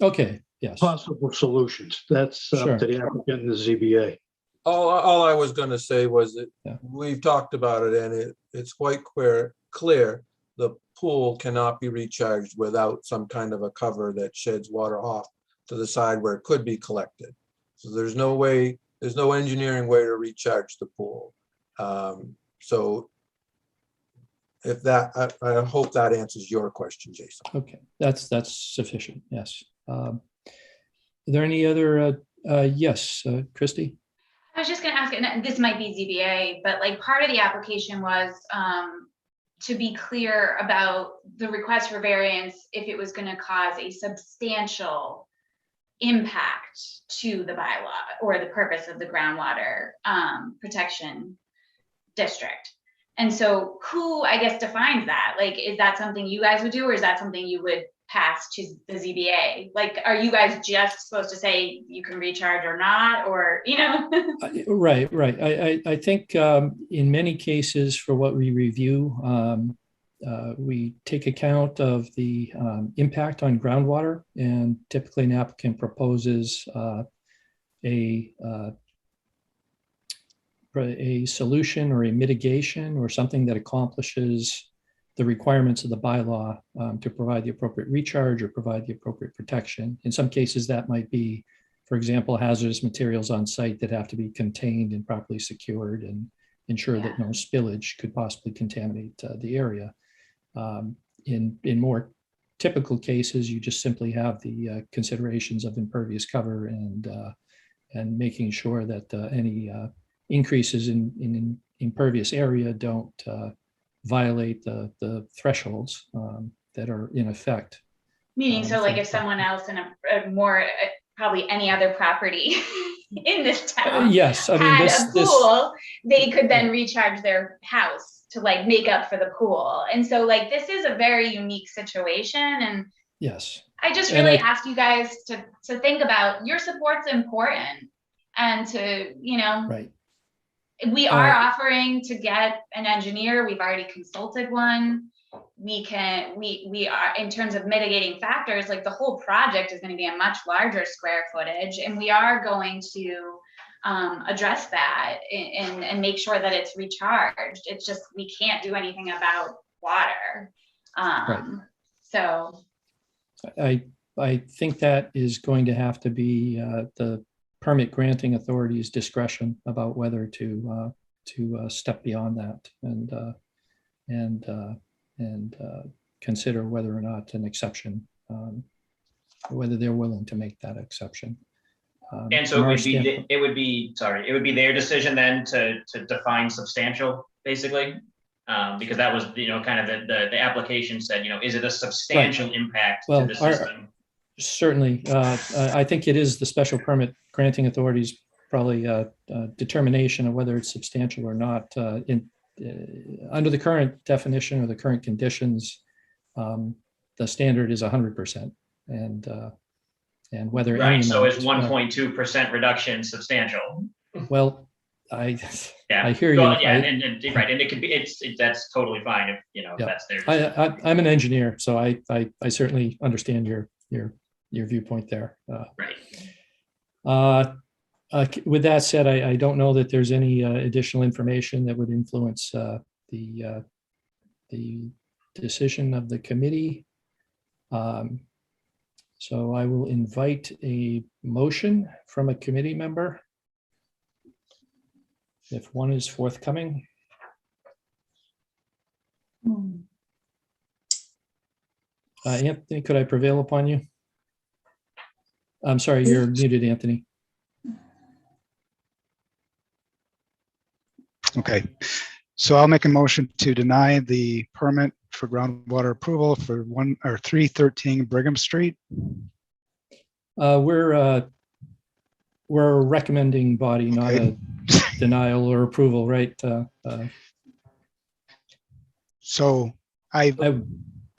Okay, yes. possible solutions. That's Sure. up to the applicant and the ZBA. All I was going to say was that we've talked about it, and it's quite clear the pool cannot be recharged without some kind of a cover that sheds water off to the side where it could be collected. So there's no engineering way to recharge the pool. So if that, I hope that answers your question, Jason. Okay, that's sufficient. Yes. Are there any other? Yes, Christy. I was just going to ask, and this might be ZBA, but like part of the application was to be clear about the request for variance if it was going to cause a substantial impact to the bylaw or the purpose of the groundwater protection district. And so who, I guess, defines that? Like, is that something you guys would do, or is that something you would pass to the ZBA? Like, are you guys just supposed to say you can recharge or not, or, you know? Right. I think in many cases for what we review, we take account of the impact on groundwater, and typically an applicant proposes a solution or a mitigation or something that accomplishes the requirements of the bylaw to provide the appropriate recharge or provide the appropriate protection. In some cases, that might be, for example, hazardous materials on site that have to be contained and properly secured and ensure that no spillage could possibly contaminate the area. In more typical cases, you just simply have the considerations of impervious cover and making sure that any increases in impervious area don't violate the thresholds that are in effect. Meaning, so like if someone else in a more, probably any other property in this town yes, I mean, had a pool, they could then recharge their house to like make up for the pool. And so like, this is a very unique situation. And yes, I just really ask you guys to think about your support's important, and to, you know, right. We are offering to get an engineer. We've already consulted one. We are, in terms of mitigating factors, like the whole project is going to be a much larger square footage, and we are going to address that and make sure that it's recharged. It's just, we can't do anything about water. Right. So I think that is going to have to be the permit granting authority's discretion about whether to step beyond that and consider whether or not an exception, whether they're willing to make that exception. And so it would be their decision then to define substantial, basically, because that was, you know, kind of the application said, you know, is it a substantial impact to the system? Certainly, I think it is the special permit granting authority's probably determination of whether it's substantial or not. Under the current definition or the current conditions, the standard is 100%, and whether right. So is 1.2% reduction substantial? Well, I hear you. Yeah, and right, and it could be that's totally fine if, you know, that's their. I'm an engineer, so I certainly understand your viewpoint there. Right. With that said, I don't know that there's any additional information that would influence the decision of the committee. So I will invite a motion from a committee member, if one is forthcoming. Anthony, could I prevail upon you? I'm sorry, you're muted, Anthony. Okay, so I'll make a motion to deny the permit for groundwater approval for 313 Brigham Street. We're a recommending body, not Okay. a denial or approval, right? So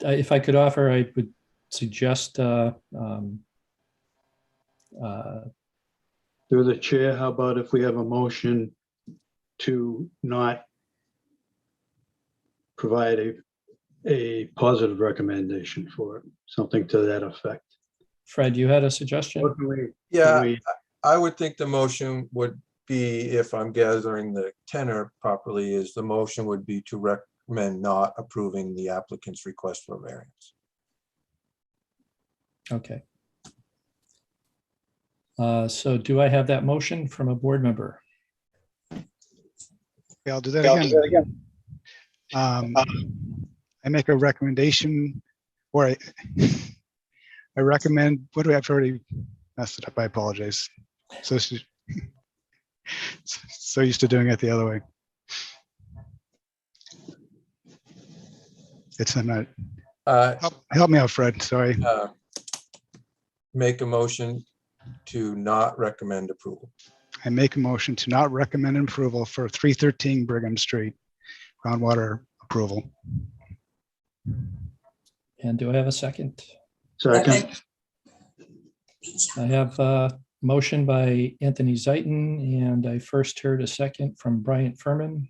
If I could offer, I would suggest Through the chair, how about if we have a motion to not provide a positive recommendation for it, something to that effect? Fred, you had a suggestion? What can we- Yeah, can we- I would think the motion would be, if I'm gathering the tenor properly, is the motion would be to recommend not approving the applicant's request for variance. Okay. So do I have that motion from a board member? Okay, I'll do that again. I make a recommendation, or I recommend, what do I have to already messed it up? I apologize. So used to doing it the other way. I'm not, help me out, Fred, sorry. Make a motion to not recommend approval. I make a motion to not recommend approval for 313 Brigham Street, groundwater approval. And do I have a second? Second, I have a motion by Anthony Ziton, and I first heard a second from Bryant Furman.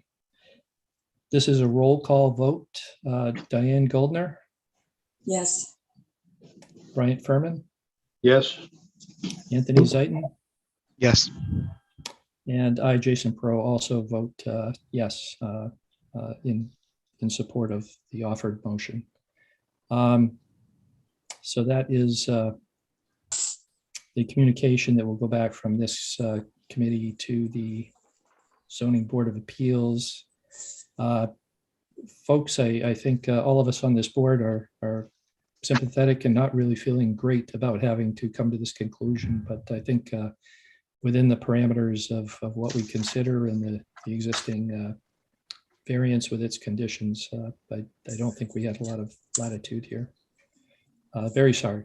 This is a roll call vote. Diane Goldner, Yes. Bryant Furman, yes, Anthony Ziton, Yes. and I, Jason Perot, also vote yes in support of the offered motion. So that is the communication that will go back from this committee to the Zoning Board of Appeals. Folks, I think all of us on this board are sympathetic and not really feeling great about having to come to this conclusion, but I think within the parameters of what we consider and the existing variance with its conditions, I don't think we had a lot of latitude here. Very sorry.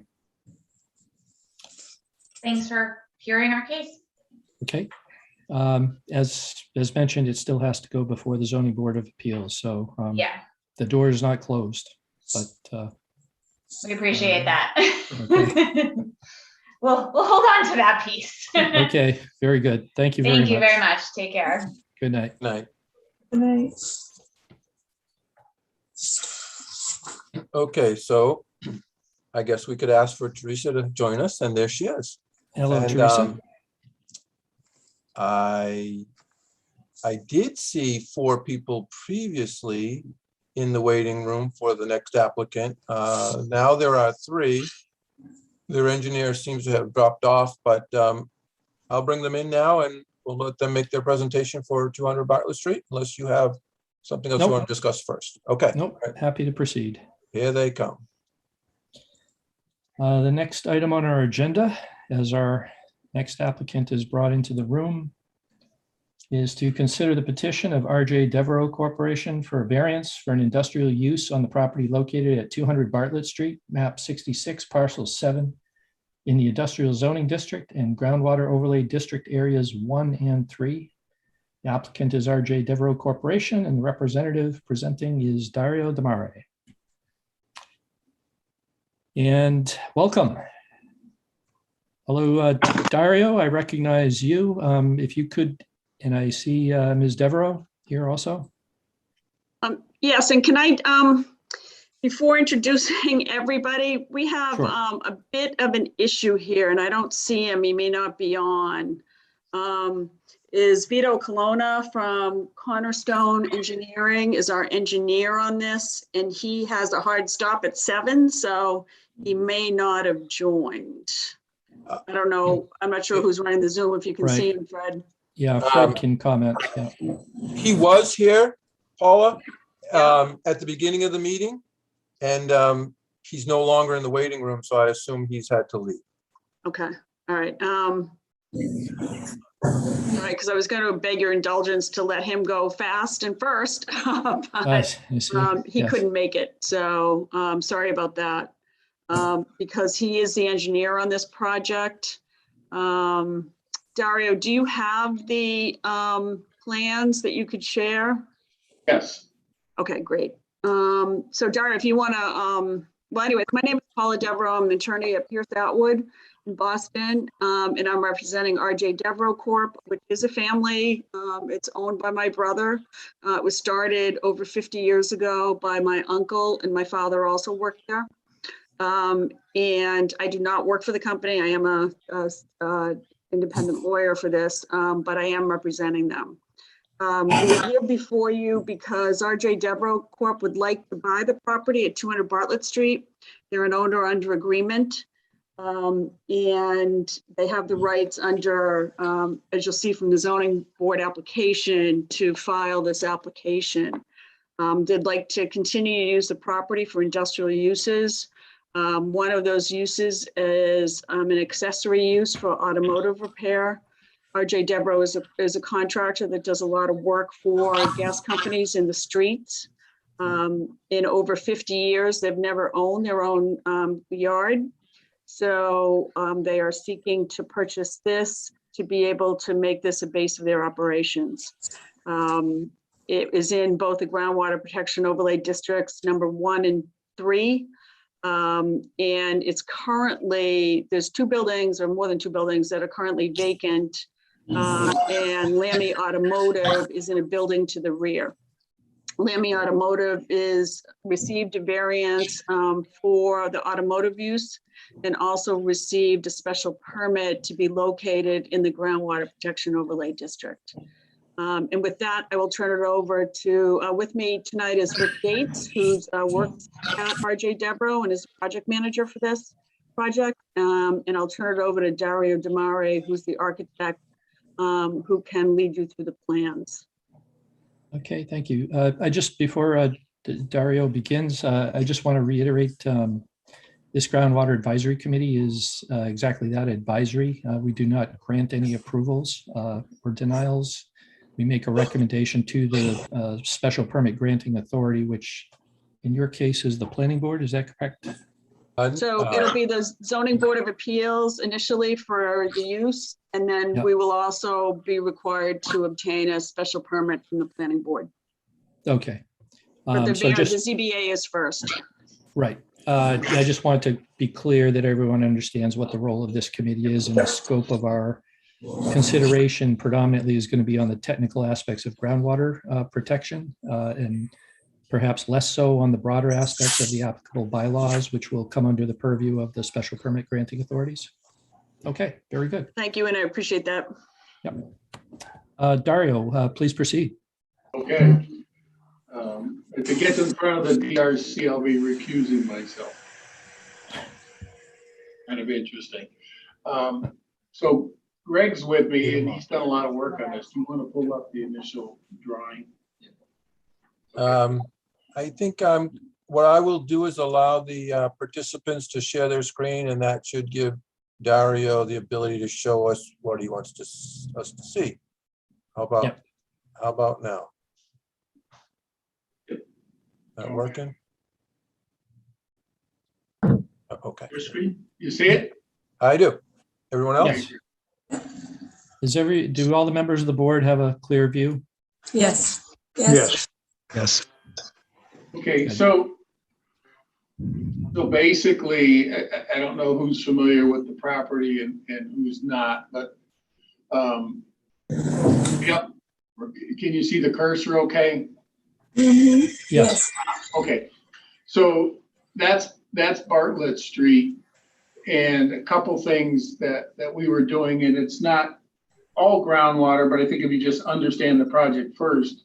Thanks for hearing our case. Okay. As mentioned, it still has to go before the Zoning Board of Appeals. So Yeah, the door is not closed, but we appreciate that. Okay. We'll hold on to that piece. okay, very good. Thank you very much. Thank you very much. Take care. Good night. Night. Good night. Okay, so I guess we could ask for Teresa to join us, and there she is. Hello, And, Teresa. I did see 4 people previously in the waiting room for the next applicant. Now there are 3. Their engineer seems to have dropped off, but I'll bring them in now and we'll let them make their presentation for 200 Bartlett Street, unless you have something else you Nope. want to discuss first. Okay. Nope, All right, happy to proceed. here they come. The next item on our agenda, as our next applicant is brought into the room, is to consider the petition of RJ Devereaux Corporation for a variance for an industrial use on the property located at 200 Bartlett Street, map 66, parcel 7, in the Industrial Zoning District and Groundwater Overlay District areas 1 and 3. The applicant is RJ Devereaux Corporation, and the representative presenting is Dario Damare. And welcome. Hello, Dario, I recognize you. If you could, and I see Ms. Devereaux here also. Yes, and can I, before introducing everybody, we have Sure. a bit of an issue here, and I don't see him, he may not be on. is Vito Colonna from Cornerstone Engineering is our engineer on this, and he has a hard stop at 7, so he may not have joined. I don't know. I'm not sure who's running the Zoom, if you can see him, Fred. Yeah, Fred can comment. Yeah. He was here, Paula, at the beginning of the meeting, and he's no longer in the waiting room, so I assume he's had to leave. Okay, all right. All right, because I was going to beg your indulgence to let him go fast and first, but he couldn't make it. So sorry about that. Because he is the engineer on this project. Dario, do you have the plans that you could share? Yes. Okay, great. So Dario, if you want to, well, anyway, my name is Paula Devereaux. I'm an attorney at Pierce Atwood in Boston, and I'm representing RJ Devereaux Corp., which is a family. It's owned by my brother. It was started over 50 years ago by my uncle, and my father also worked there. And I do not work for the company. I am a independent lawyer for this, but I am representing them. We're here before you because RJ Devereaux Corp. Would like to buy the property at 200 Bartlett Street. They're an owner under agreement, and they have the rights under, as you'll see from the zoning board application, to file this application. They'd like to continue to use the property for industrial uses. One of those uses is an accessory use for automotive repair. RJ Devereaux is a contractor that does a lot of work for gas companies in the streets. In over 50 years, they've never owned their own yard. So they are seeking to purchase this to be able to make this a base of their operations. It is in both the groundwater protection overlay districts, number 1 and 3. And it's currently, there's 2 buildings or more than 2 buildings that are currently vacant. And Lammy Automotive is in a building to the rear. Lammy Automotive is received a variance for the automotive use and also received a special permit to be located in the groundwater protection overlay district. And with that, I will turn it over to, with me tonight is Rick Gates, who's works at RJ Devereaux and is project manager for this project. And I'll turn it over to Dario Damare, who's the architect, who can lead you through the plans. Okay, thank you. I just, before Dario begins, I just want to reiterate this Groundwater Advisory Committee is exactly that, advisory. We do not grant any approvals or denials. We make a recommendation to the special permit granting authority, which in your case is the planning board, is that correct? So it'll be the zoning board of appeals initially for the use, and then we will also be required to obtain a special permit from the planning board. Okay. But the ZBA is first. Right. I just wanted to be clear that everyone understands what the role of this committee is, and the scope of our consideration predominantly is going to be on the technical aspects of groundwater protection, and perhaps less so on the broader aspects of the applicable bylaws, which will come under the purview of the special permit granting authorities. Okay, very good. Thank you, and I appreciate that. Yep. Dario, please proceed. Okay. If it gets in front of the DRC, I'll be recusing myself. Kind of interesting. So Greg's with me, and he's done a lot of work on this. Do you want to pull up the initial drawing? I think what I will do is allow the participants to share their screen, and that should give Dario the ability to show us what he wants us to see. How about now? Not working? Okay. Your screen? You see it? I do. Everyone else? Yes. Do all the members of the board have a clear view? Yes. Yes. Yes. Okay, so basically, I don't know who's familiar with the property and who's not, but yep. Can you see the cursor okay? Mm-hmm. Yes. Okay, so that's Bartlett Street, and a couple things that we were doing, and it's not all groundwater, but I think if you just understand the project first,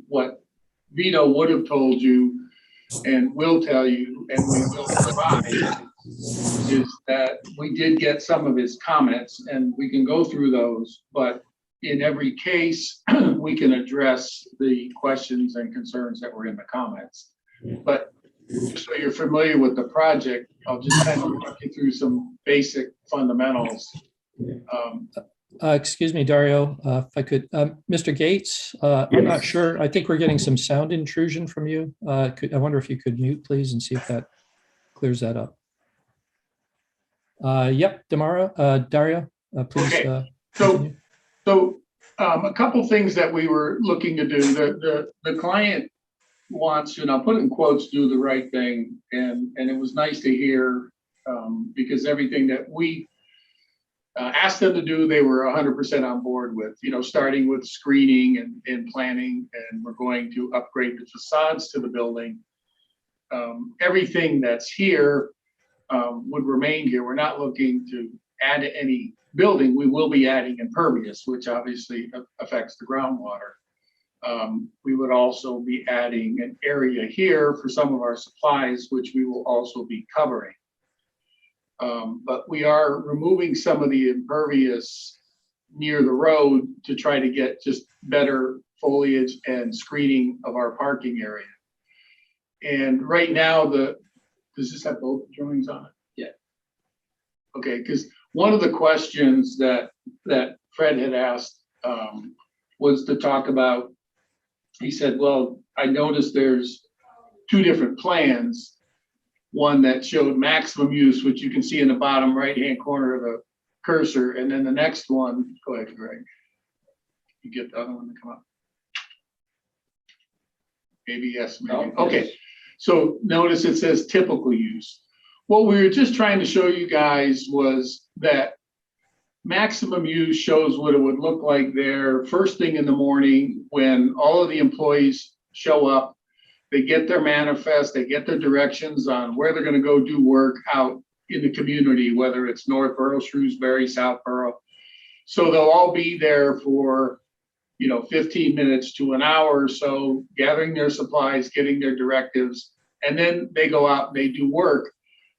what Vito would have told you and will tell you, and we will provide, is that we did get some of his comments, and we can go through those, but in every case, we can address the questions and concerns that were in the comments. But so you're familiar with the project, I'll just kind of walk you through some basic fundamentals. Excuse me, Dario, if I could, Mr. Gates, I'm not sure. I think we're getting some sound intrusion from you. I wonder if you could mute, please, and see if that clears that up. Yep, Dario, please. Okay. Continue. So a couple things that we were looking to do. The client wants to, and I'll put it in quotes, do the right thing, and it was nice to hear because everything that we asked them to do, they were 100% on board with, starting with screening and planning, and we're going to upgrade the facades to the building. Everything that's here would remain here. We're not looking to add any building. We will be adding impervious, which obviously affects the groundwater. We would also be adding an area here for some of our supplies, which we will also be covering. But we are removing some of the impervious near the road to try to get just better foliage and screening of our parking area. And right now, does this have both drawings on it? Yeah. Okay, because one of the questions that Fred had asked was to talk about, he said, well, I noticed there's two different plans. One that showed maximum use, which you can see in the bottom right-hand corner of the cursor. And then the next one, go ahead, Greg. You get the other one to come up. Maybe yes, maybe. Okay, so notice it says typical use. What we were just trying to show you guys was that maximum use shows what it would look like there first thing in the morning when all of the employees show up. They get their manifest, they get their directions on where they're going to go do work out in the community, whether it's Northborough, Shrewsbury, Southborough. So they'll all be there for, 15 minutes to an hour or so, gathering their supplies, getting their directives, and then they go out and they do work.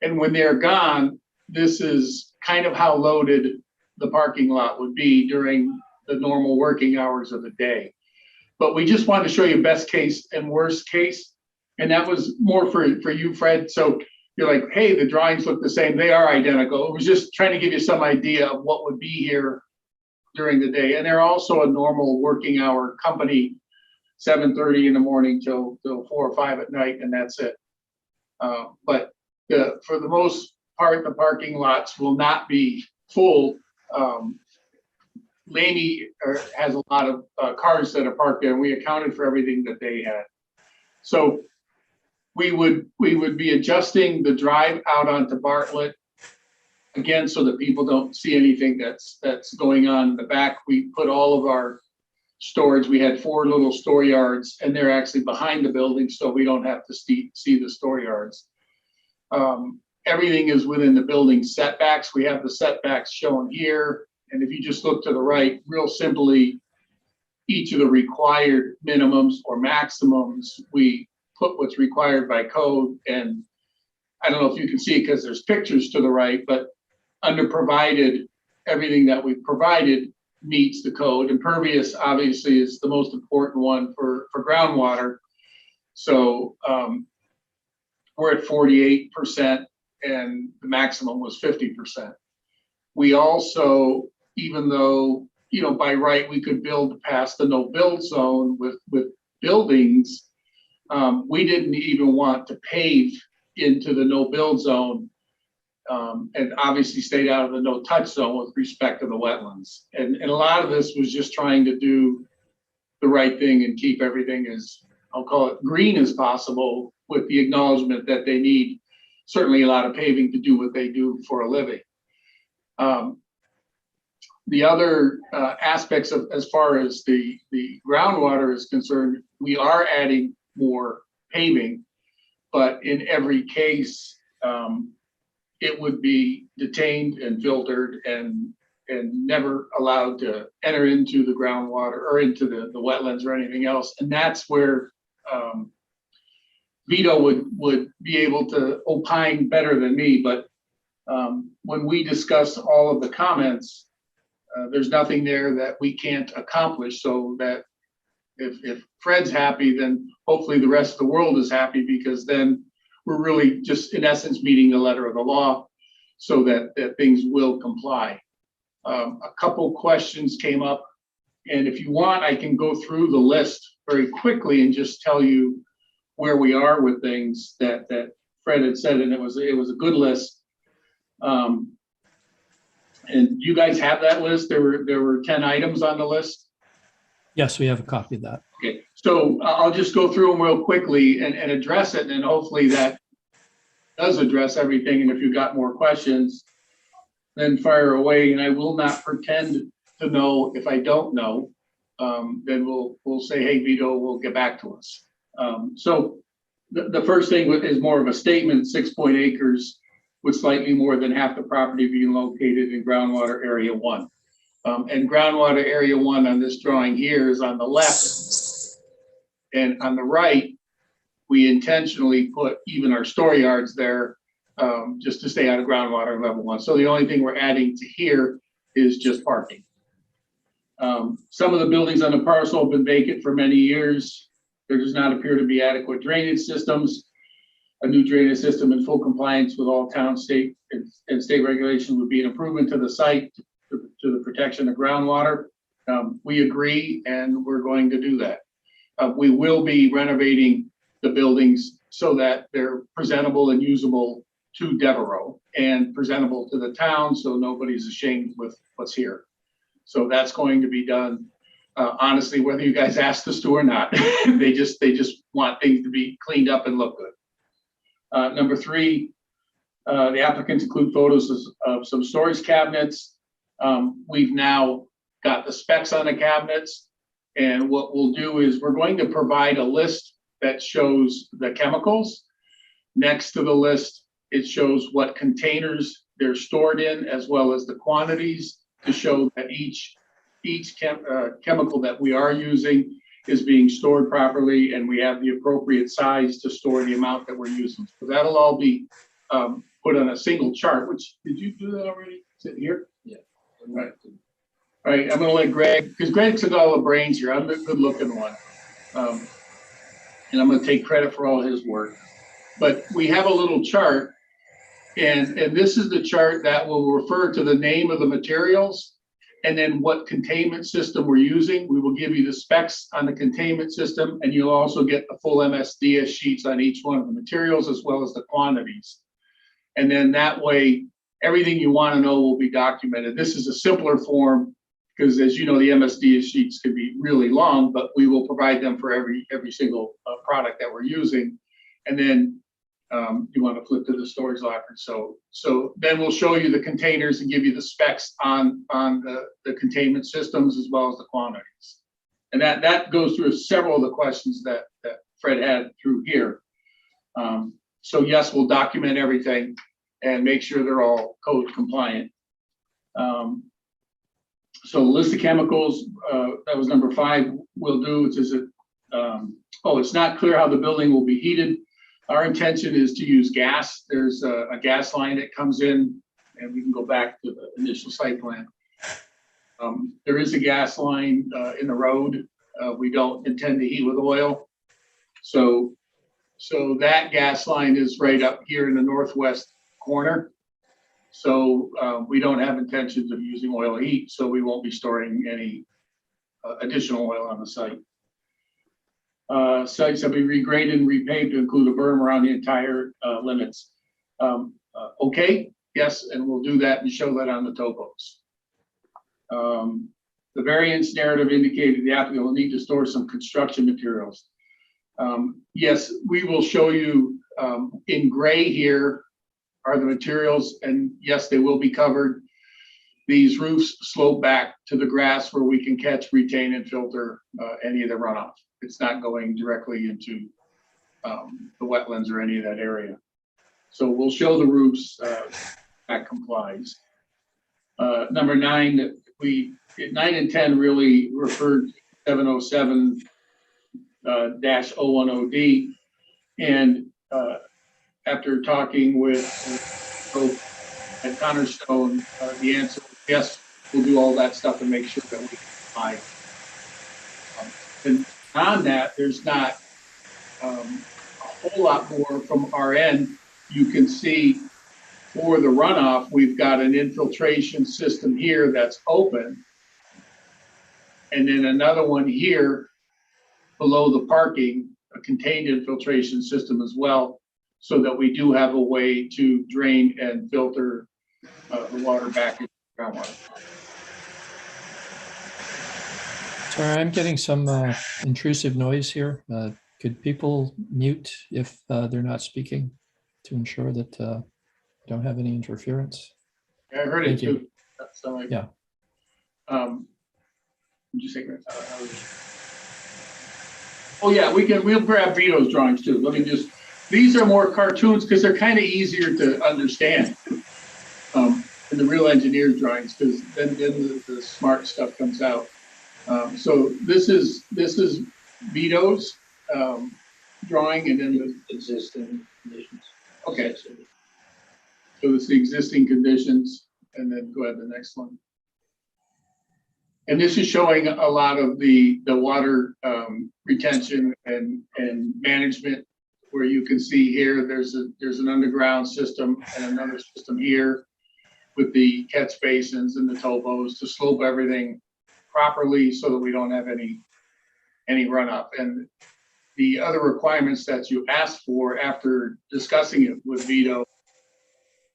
And when they're gone, this is kind of how loaded the parking lot would be during the normal working hours of the day. But we just wanted to show you best case and worst case. And that was more for you, Fred. So you're like, hey, the drawings look the same. They are identical. It was just trying to give you some idea of what would be here during the day. And they're also a normal working hour company, 7:30 in the morning till 4 or 5 at night, and that's it. But for the most part, the parking lots will not be full. Laney has a lot of cars that are parked there, and we accounted for everything that they had. So we would be adjusting the drive out onto Bartlett again, so that people don't see anything that's going on in the back. We put all of our storage. We had 4 little store yards, and they're actually behind the building, so we don't have to see the store yards. Everything is within the building setbacks. We have the setbacks shown here. And if you just look to the right, real simply, each of the required minimums or maximums, we put what's required by code. And I don't know if you can see it because there's pictures to the right, but under provided, everything that we've provided meets the code. Impervious obviously is the most important one for groundwater. So we're at 48% and the maximum was 50%. We also, even though, by right, we could build past the no build zone with buildings, we didn't even want to pave into the no build zone and obviously stayed out of the no touch zone with respect to the wetlands. And a lot of this was just trying to do the right thing and keep everything as, I'll call it, green as possible, with the acknowledgement that they need certainly a lot of paving to do what they do for a living. The other aspects of, as far as the groundwater is concerned, we are adding more paving, but in every case, it would be detained and filtered and and never allowed to enter into the groundwater or into the wetlands or anything else. And that's where Vito would be able to opine better than me. But when we discuss all of the comments, there's nothing there that we can't accomplish. So that if Fred's happy, then hopefully the rest of the world is happy, because then we're really just in essence meeting the letter of the law, so that things will comply. A couple questions came up, and if you want, I can go through the list very quickly and just tell you where we are with things that Fred had said, and it was a good list. And you guys have that list? There were 10 items on the list? Yes, we have a copy of that. Okay, so I'll just go through them real quickly and address it, and hopefully that does address everything. And if you've got more questions, then fire away. And I will not pretend to know if I don't know. Then we'll say, hey, Vito, will get back to us. So the first thing is more of a statement: 6 acres with slightly more than half the property being located in groundwater area 1. And groundwater area 1 on this drawing here is on the left, and on the right, we intentionally put even our store yards there, just to stay out of groundwater level 1. So the only thing we're adding to here is just parking. Some of the buildings on the parcel have been vacant for many years. There does not appear to be adequate drainage systems. A new drainage system in full compliance with all town, state, and state regulations would be an improvement to the site, to the protection of groundwater. We agree, and we're going to do that. We will be renovating the buildings so that they're presentable and usable to Devereaux and presentable to the town, so nobody's ashamed with what's here. So that's going to be done. Honestly, whether you guys asked us to or not, they just want things to be cleaned up and look good. Number 3, the applicants include photos of some storage cabinets. We've now got the specs on the cabinets, and what we'll do is we're going to provide a list that shows the chemicals. Next to the list, it shows what containers they're stored in, as well as the quantities, to show that each chemical that we are using is being stored properly, and we have the appropriate size to store the amount that we're using. So that'll all be put on a single chart. Which, did you do that already? Is it here? Yeah. All right. All right, I'm gonna let Greg, because Greg took all the brains here. I'm the good looking one. And I'm gonna take credit for all his work. But we have a little chart, and this is the chart that will refer to the name of the materials and then what containment system we're using. We will give you the specs on the containment system, and you'll also get the full MSDS sheets on each one of the materials, as well as the quantities. And then that way, everything you want to know will be documented. This is a simpler form, because as you know, the MSDS sheets can be really long, but we will provide them for every single product that we're using. And then you want to flip to the storage locker. So then we'll show you the containers and give you the specs on the containment systems, as well as the quantities. And that goes through several of the questions that Fred had through here. So yes, we'll document everything and make sure they're all code compliant. So list of chemicals, that was number 5. We'll do, it's not clear how the building will be heated. Our intention is to use gas. There's a gas line that comes in, and we can go back to the initial site plan. There is a gas line in the road. We don't intend to heat with oil. So that gas line is right up here in the northwest corner. So we don't have intentions of using oil heat, so we won't be storing any additional oil on the site. Sites will be regraded and repaved to include a berm around the entire limits. Okay, yes, and we'll do that and show that on the topos. The variance narrative indicated the applicant will need to store some construction materials. Yes, we will show you in gray here are the materials, and yes, they will be covered. These roofs slope back to the grass where we can catch, retain, and filter any of the runoff. It's not going directly into the wetlands or any of that area. So we'll show the roofs that complies. Number 9, 9 and 10 really referred to 707-010D. And after talking with at Cornerstone, the answer was yes, we'll do all that stuff and make sure that we comply. And on that, there's not a whole lot more from our end. You can see for the runoff, we've got an infiltration system here that's open. And then another one here below the parking, a contained infiltration system as well, so that we do have a way to drain and filter the water back into the groundwater. Sorry, I'm getting some intrusive noise here. Could people mute if they're not speaking to ensure that don't have any interference? Yeah, I heard Thank it you. too. That's like, Yeah. Would you say? Oh yeah, we'll grab Vito's drawings too. Let me just. These are more cartoons because they're kind of easier to understand than the real engineer's drawings, because then the smart stuff comes out. So this is Vito's drawing, and then the existing conditions. Okay. So it's the existing conditions, and then go ahead to the next one. And this is showing a lot of the water retention and management, where you can see here there's an underground system and another system here with the catch basins and the tobos to slope everything properly so that we don't have any runoff. And the other requirements that you asked for after discussing it with Vito,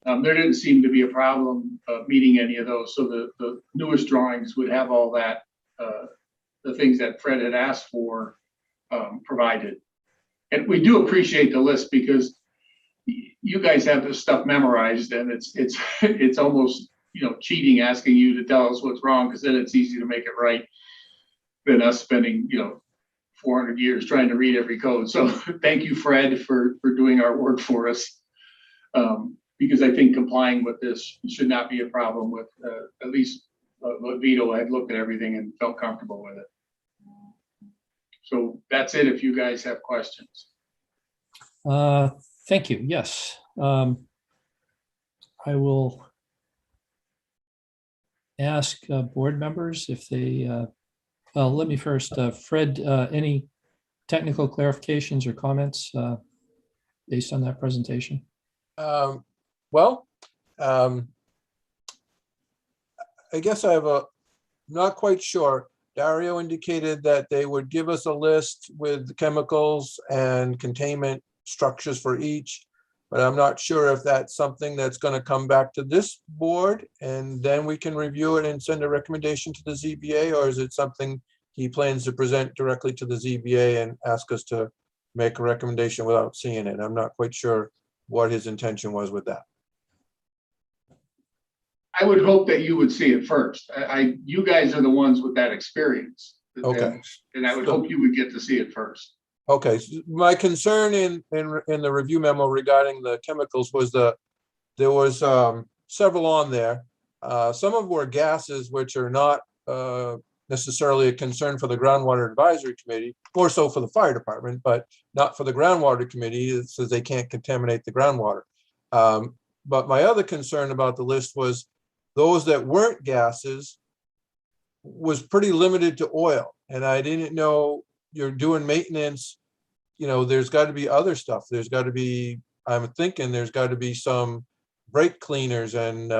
there didn't seem to be a problem meeting any of those. So the newest drawings would have all that, the things that Fred had asked for provided. And we do appreciate the list, because you guys have this stuff memorized, and it's almost, cheating asking you to tell us what's wrong, because then it's easy to make it right than us spending 400 years trying to read every code. So thank you, Fred, for doing our work for us. Because I think complying with this should not be a problem with, at least what Vito had looked at everything and felt comfortable with it. So that's it if you guys have questions. Thank you. Yes. I will ask board members if they, well, let me first, Fred, any technical clarifications or comments based on that presentation? I guess not quite sure. Dario indicated that they would give us a list with the chemicals and containment structures for each, but I'm not sure if that's something that's going to come back to this board and then we can review it and send a recommendation to the ZBA, or is it something he plans to present directly to the ZBA and ask us to make a recommendation without seeing it? I'm not quite sure what his intention was with that. I would hope that you would see it first. You guys are the ones with that experience. Okay. And I would hope you would get to see it first. Okay. So my concern in the review memo regarding the chemicals was there was several on there. Some of them were gases, which are not necessarily a concern for the Groundwater Advisory Committee, more so for the fire department, but not for the Groundwater Committee. It says they can't contaminate the groundwater. But my other concern about the list was those that weren't gases was pretty limited to oil. And I didn't know, you're doing maintenance, there's got to be other stuff. There's got to be, I'm thinking there's got to be some brake cleaners and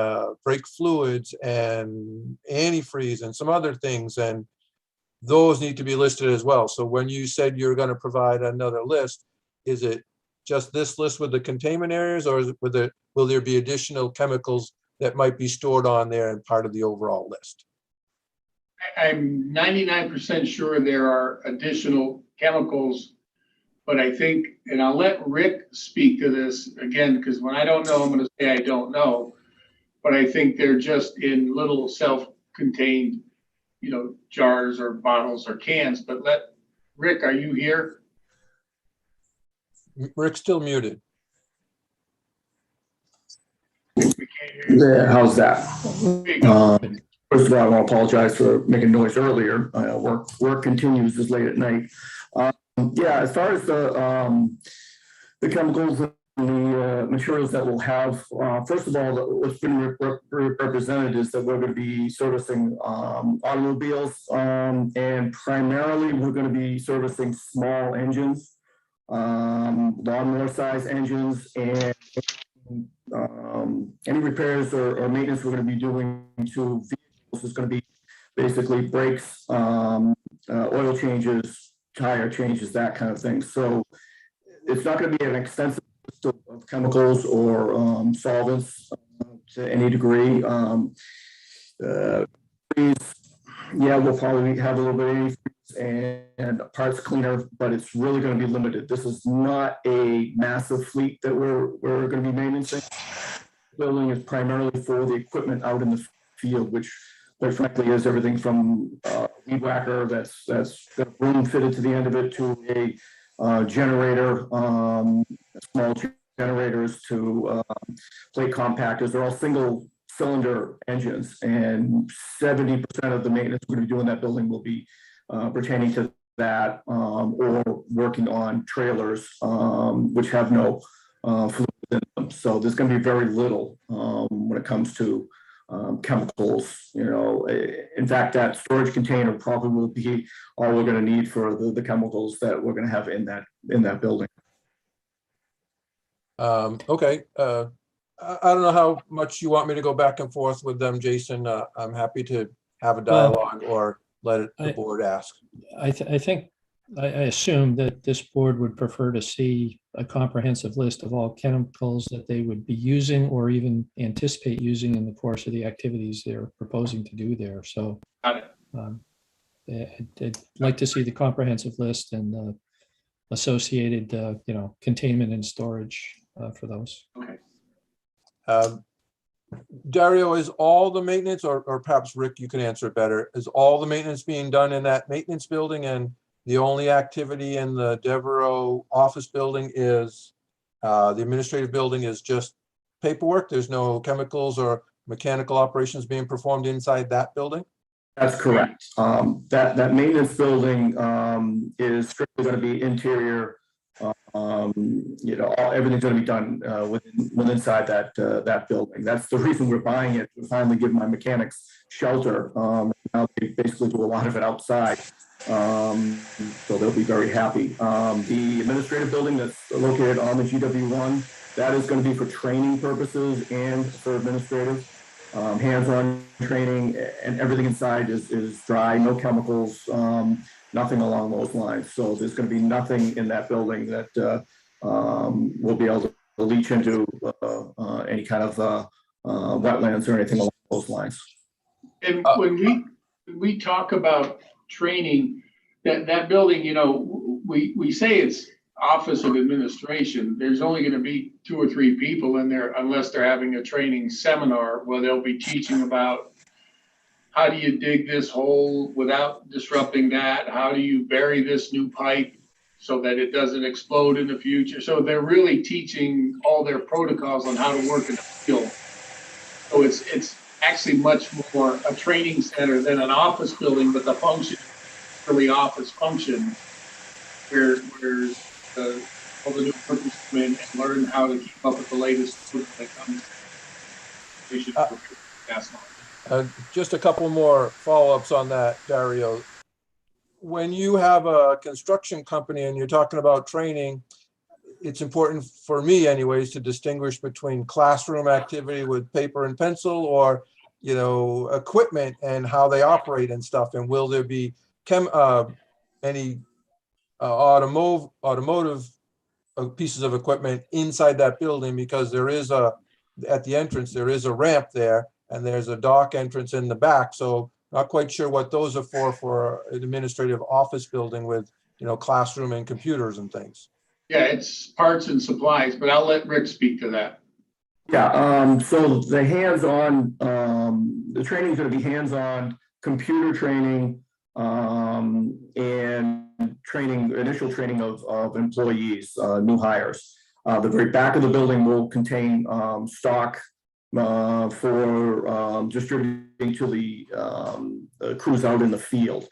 brake fluids and antifreeze and some other things. And those need to be listed as well. So when you said you're going to provide another list, is it just this list with the containment areas, or is it will there be additional chemicals that might be stored on there and part of the overall list? I'm 99% sure there are additional chemicals, but I think, and I'll let Rick speak to this again, because when I don't know, I'm going to say I don't know, but I think they're just in little self-contained, jars or bottles or cans. But Rick, are you here? Rick's still muted. We Yeah, how's that? There you go. First of all, I want to apologize for making noise earlier. Work continues this late at night. Yeah, as far as the chemicals and the materials that we'll have, first of all, what's been represented is that we're going to be servicing automobiles, and primarily we're going to be servicing small engines, lawnmower size engines, and any repairs or maintenance we're going to be doing to vehicles is going to be basically brakes, oil changes, tire changes, that kind of thing. So it's not going to be an extensive list of chemicals or solvents to any degree. Yeah, we'll probably have a little bit of antifreeze and a parts cleaner, but it's really going to be limited. This is not a massive fleet that we're going to be maintaining. Building is primarily for the equipment out in the field, which quite frankly is everything from weed whacker that's got a broom fitted to the end of it to a generator, small generators to plate compactors. They're all single cylinder engines, and 70% of the maintenance we're going to be doing in that building will be pertaining to that, or working on trailers which have no fluid in them. So there's going to be very little when it comes to chemicals. You know, in fact, that storage container probably will be all we're going to need for the chemicals that we're going to have in that building. Okay. I don't know how much you want me to go back and forth with them, Jason. I'm happy to have a dialogue or let the board ask. I assume that this board would prefer to see a comprehensive list of all chemicals that they would be using or even anticipate using in the course of the activities they're proposing to do there. So I'd like to see the comprehensive list and the associated, containment and storage for those. Okay. Dario, is all the maintenance, or perhaps Rick, you can answer it better, is all the maintenance being done in that maintenance building, and the only activity in the Devereaux office building is the administrative building is just paperwork? There's no chemicals or mechanical operations being performed inside that building? That's correct. That maintenance building is strictly going to be interior. Everything's going to be done within inside that building. That's the reason we're buying it, to finally give my mechanics shelter. Now they basically do a lot of it outside, so they'll be very happy. The administrative building that's located on the GW1, that is going to be for training purposes and for administrative. Hands-on training, and everything inside is dry, no chemicals, nothing along those lines. So there's going to be nothing in that building that will be able to leach into any kind of wetlands or anything along those lines. And when we talk about training, that building, we say it's Office of Administration. There's only going to be 2 or 3 people in there unless they're having a training seminar where they'll be teaching about how do you dig this hole without disrupting that? How do you bury this new pipe so that it doesn't explode in the future? So they're really teaching all their protocols on how to work in the field. So it's actually much more a training center than an office building, but the function is really office function where all the new workers come in and learn how to keep up with the latest that comes. We should pass on. Just a couple more follow-ups on that, Dario. When you have a construction company and you're talking about training, it's important for me anyways to distinguish between classroom activity with paper and pencil or, equipment and how they operate and stuff. And will there be any automotive pieces of equipment inside that building? Because there is at the entrance, there is a ramp there, and there's a dock entrance in the back. So not quite sure what those are for an administrative office building with, classroom and computers and things. Yeah, it's parts and supplies, but I'll let Rick speak to that. Yeah, so the hands-on, the training is going to be hands-on computer training and initial training of employees, new hires. The very back of the building will contain stock for distributing to the crews out in the field.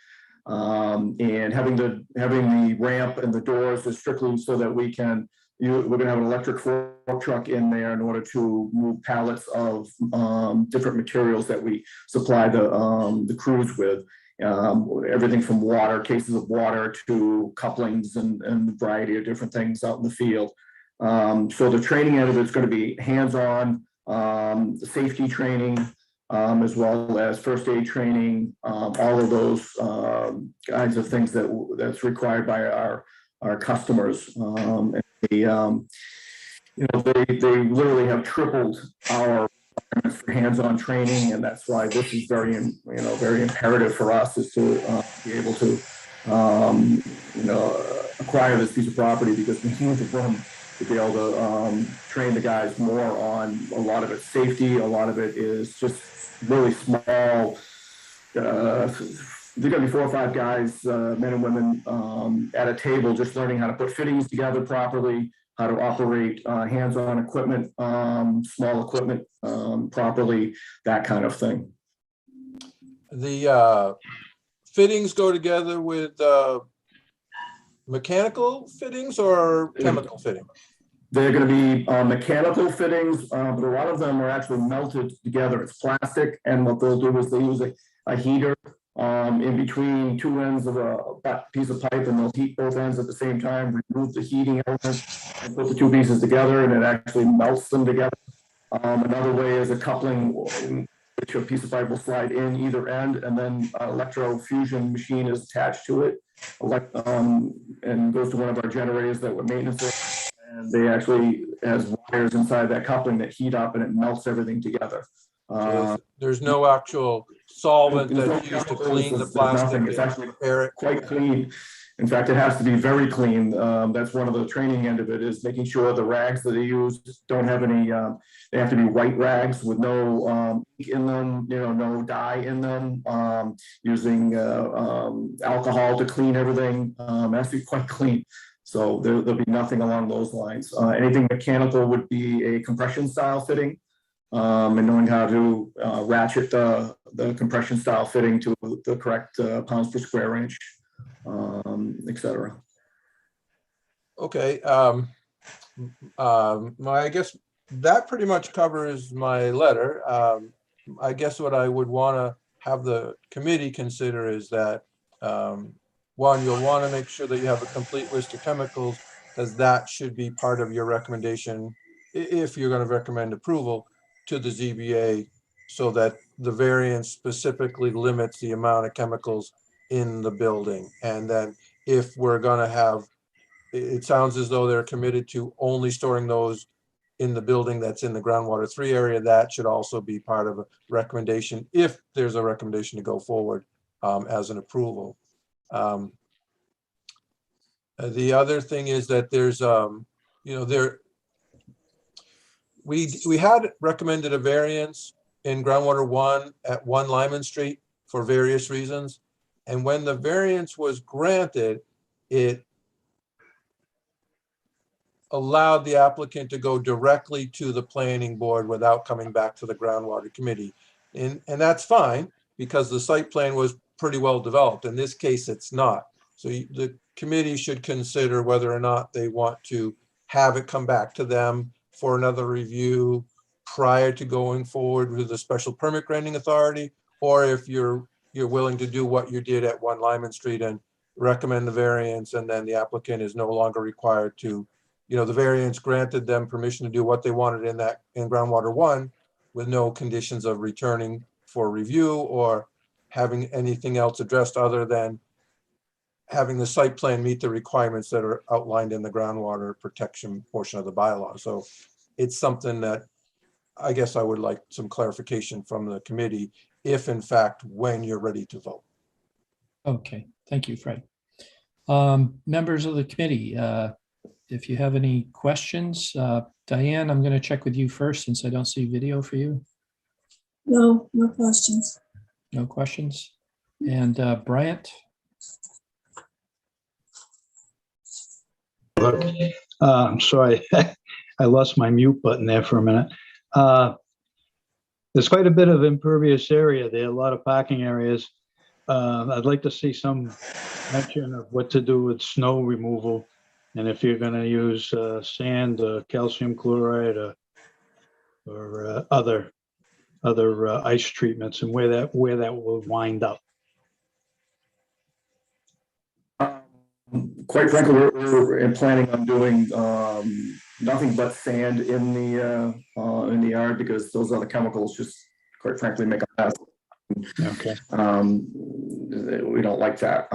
And having the ramp and the doors is strictly so that we're going to have an electric fork truck in there in order to move pallets of different materials that we supply the crews with. Everything from water, cases of water, to couplings and a variety of different things out in the field. So the training end of it's going to be hands-on, safety training, as well as first aid training, all of those kinds of things that's required by our customers. And they literally have tripled our requirements for hands-on training, and that's why this is very imperative for us, is to be able to acquire this piece of property, because we need the room to be able to train the guys more on a lot of it's safety. A lot of it is just really small. There's gonna be 4 or 5 guys, men and women, at a table, just learning how to put fittings together properly, how to operate hands-on equipment, small equipment properly, that kind of thing. The fittings go together with mechanical fittings or chemical fittings? They're going to be mechanical fittings, but a lot of them are actually melted together. It's plastic, and what they'll do is they use a heater in between 2 ends of a piece of pipe, and they'll heat both ends at the same time, remove the heating element, and put the 2 pieces together, and it actually melts them together. Another way is a coupling, which a piece of pipe will slide in either end, and then an electrofusion machine is attached to it, and goes to one of our generators that we're maintaining. And they actually has wires inside that coupling that heat up, and it melts everything together. There's no actual solvent that's used to clean the plastic. It's actually quite clean. In fact, it has to be very clean. That's one of the training end of it, is making sure the rags that they use don't have any, they have to be white rags with no ink in them, no dye in them, using alcohol to clean everything. It has to be quite clean. So there'll be nothing along those lines. Anything mechanical would be a compression style fitting, and knowing how to ratchet the compression style fitting to the correct pounds per square inch, etc. Okay. I guess that pretty much covers my letter. I guess what I would want to have the committee consider is that, one, you'll want to make sure that you have a complete list of chemicals, because that should be part of your recommendation if you're going to recommend approval to the ZBA, so that the variance specifically limits the amount of chemicals in the building. And then if we're going to have, it sounds as though they're committed to only storing those in the building that's in the groundwater 3 area, that should also be part of a recommendation, if there's a recommendation to go forward as an approval. The other thing is that there's, we had recommended a variance in groundwater 1 at 1 Lyman Street for various reasons. And when the variance was granted, it allowed the applicant to go directly to the planning board without coming back to the groundwater committee. And that's fine, because the site plan was pretty well developed. In this case, it's not. So the committee should consider whether or not they want to have it come back to them for another review prior to going forward with the special permit granting authority, or if you're willing to do what you did at 1 Lyman Street and recommend the variance, and then the applicant is no longer required to, the variance granted them permission to do what they wanted in groundwater 1, with no conditions of returning for review or having anything else addressed other than having the site plan meet the requirements that are outlined in the groundwater protection portion of the bylaw. So it's something that I guess I would like some clarification from the committee, if in fact, when you're ready to vote. Okay, thank you, Fred. Members of the committee, if you have any questions, Diane, I'm going to check with you first, since I don't see video for you. No questions. No questions. And Bryant? I'm sorry, I lost my mute button there for a minute. There's quite a bit of impervious area there, a lot of parking areas. I'd like to see some mention of what to do with snow removal. And if you're gonna use sand, calcium chloride, or other ice treatments, and where that will wind up. Quite frankly, we're planning on doing nothing but sand in the yard, because those other chemicals just, quite frankly, make a mess. Okay. We don't like that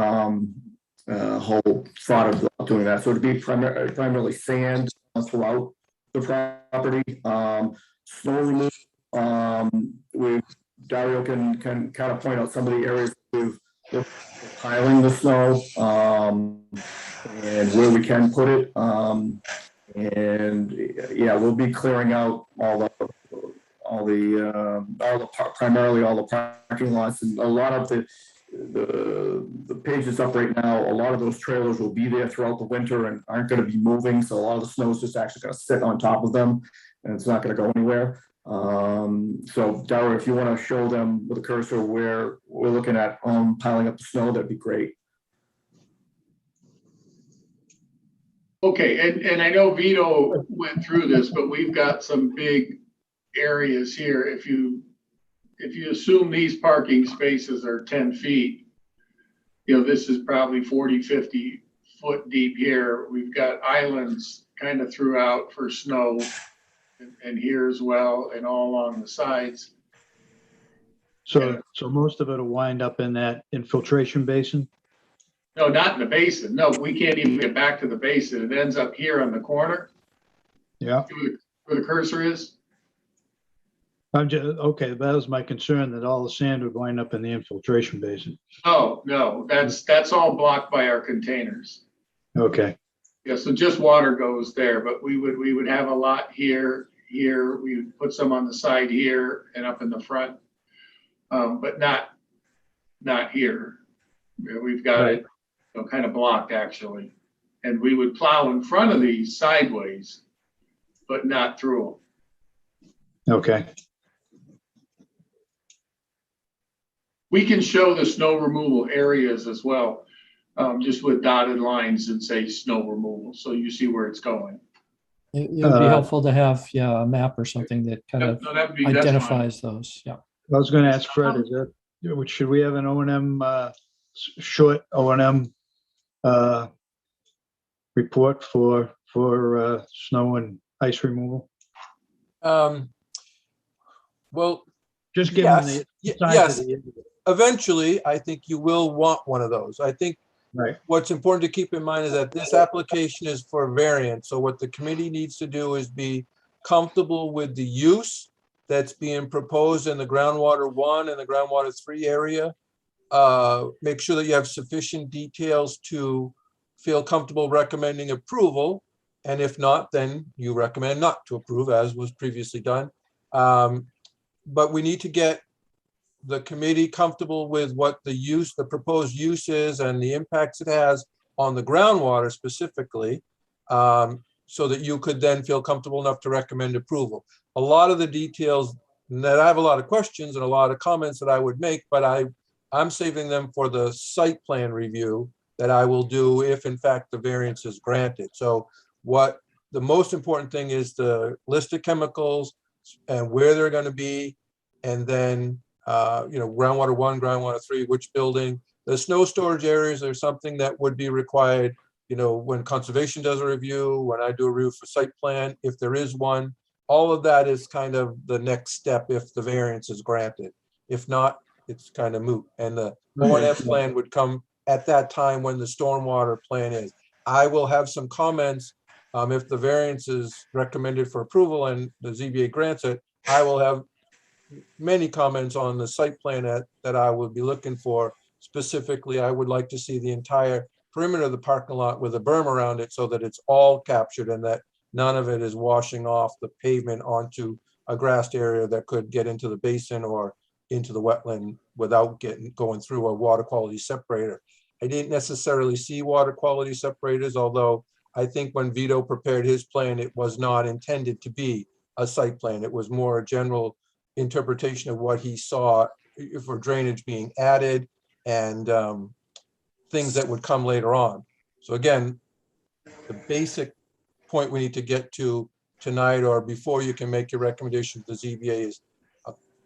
whole thought of doing that. So it'd be primarily sand throughout the property. Snow removal. Dario can kind of point out some of the areas we're piling the snow, and where we can put it. And yeah, we'll be clearing out primarily all the parking lots, and a lot of the pages up right now. A lot of those trailers will be there throughout the winter and aren't going to be moving. So a lot of the snow is just actually going to sit on top of them, and it's not going to go anywhere. So Dario, if you want to show them with a cursor where we're looking at piling up the snow, that'd be great. Okay, and I know Vito went through this, but we've got some big areas here. If you assume these parking spaces are 10 feet, this is probably 40, 50 foot deep here. We've got islands kind of throughout for snow, and here as well, and all along the sides. So most of it will wind up in that infiltration basin? No, not in the basin. No, we can't even get back to the basin. It ends up here on the corner. Yeah. Where the cursor is. Okay, that was my concern, that all the sand would wind up in the infiltration basin. Oh, no, that's all blocked by our containers. Okay. Yeah, so just water goes there, but we would have a lot here. We would put some on the side here and up in the front, but not here. We've got it kind of blocked actually, and we would plow in front of these sideways, but not through them. Okay. We can show the snow removal areas as well, just with dotted lines and say snow removal, so you see where it's going. It would be helpful to have, a map or something that kind of identifies those. Yeah. I was going to ask Fred, should we have an O&M, short O&M report for snow and ice removal? Well, just given the size of the area. Eventually, I think you will want one of those. I think what's important to keep in mind is that this application is for variance. So what the committee needs to do is be comfortable with the use that's being proposed in the groundwater 1 and the groundwater 3 area. Make sure that you have sufficient details to feel comfortable recommending approval. And if not, then you recommend not to approve, as was previously done. But we need to get the committee comfortable with what the proposed use is and the impacts it has on the groundwater specifically, so that you could then feel comfortable enough to recommend approval. A lot of the details that I have a lot of questions and a lot of comments that I would make, but I'm saving them for the site plan review that I will do if in fact the variance is granted. So what the most important thing is the list of chemicals and where they're going to be, and then groundwater 1, groundwater 3, which building. The snow storage areas are something that would be required, when conservation does a review, when I do a review for site plan, if there is one. All of that is kind of the next step if the variance is granted. If not, it's kind of moot. And the O&M plan would come at that time when the stormwater plan is. I will have some comments if the variance is recommended for approval and the ZBA grants it. I will have many comments on the site plan that I would be looking for. Specifically, I would like to see the entire perimeter of the parking lot with a berm around it so that it's all captured and that none of it is washing off the pavement onto a grassed area that could get into the basin or into the wetland without going through a water quality separator. I didn't necessarily see water quality separators, although I think when Vito prepared his plan, it was not intended to be a site plan. It was more a general interpretation of what he saw for drainage being added and things that would come later on. So again, the basic point we need to get to tonight or before you can make your recommendation to the ZBA is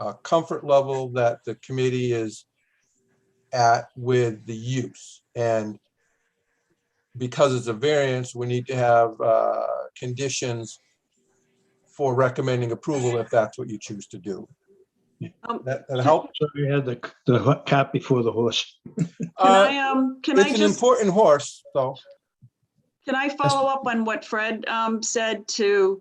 a comfort level that the committee is at with the use. And because it's a variance, we need to have conditions for recommending approval if that's what you choose to do. That help? So you had the cart before the horse. Can I It's an just, important horse, though. can I follow up on what Fred said to,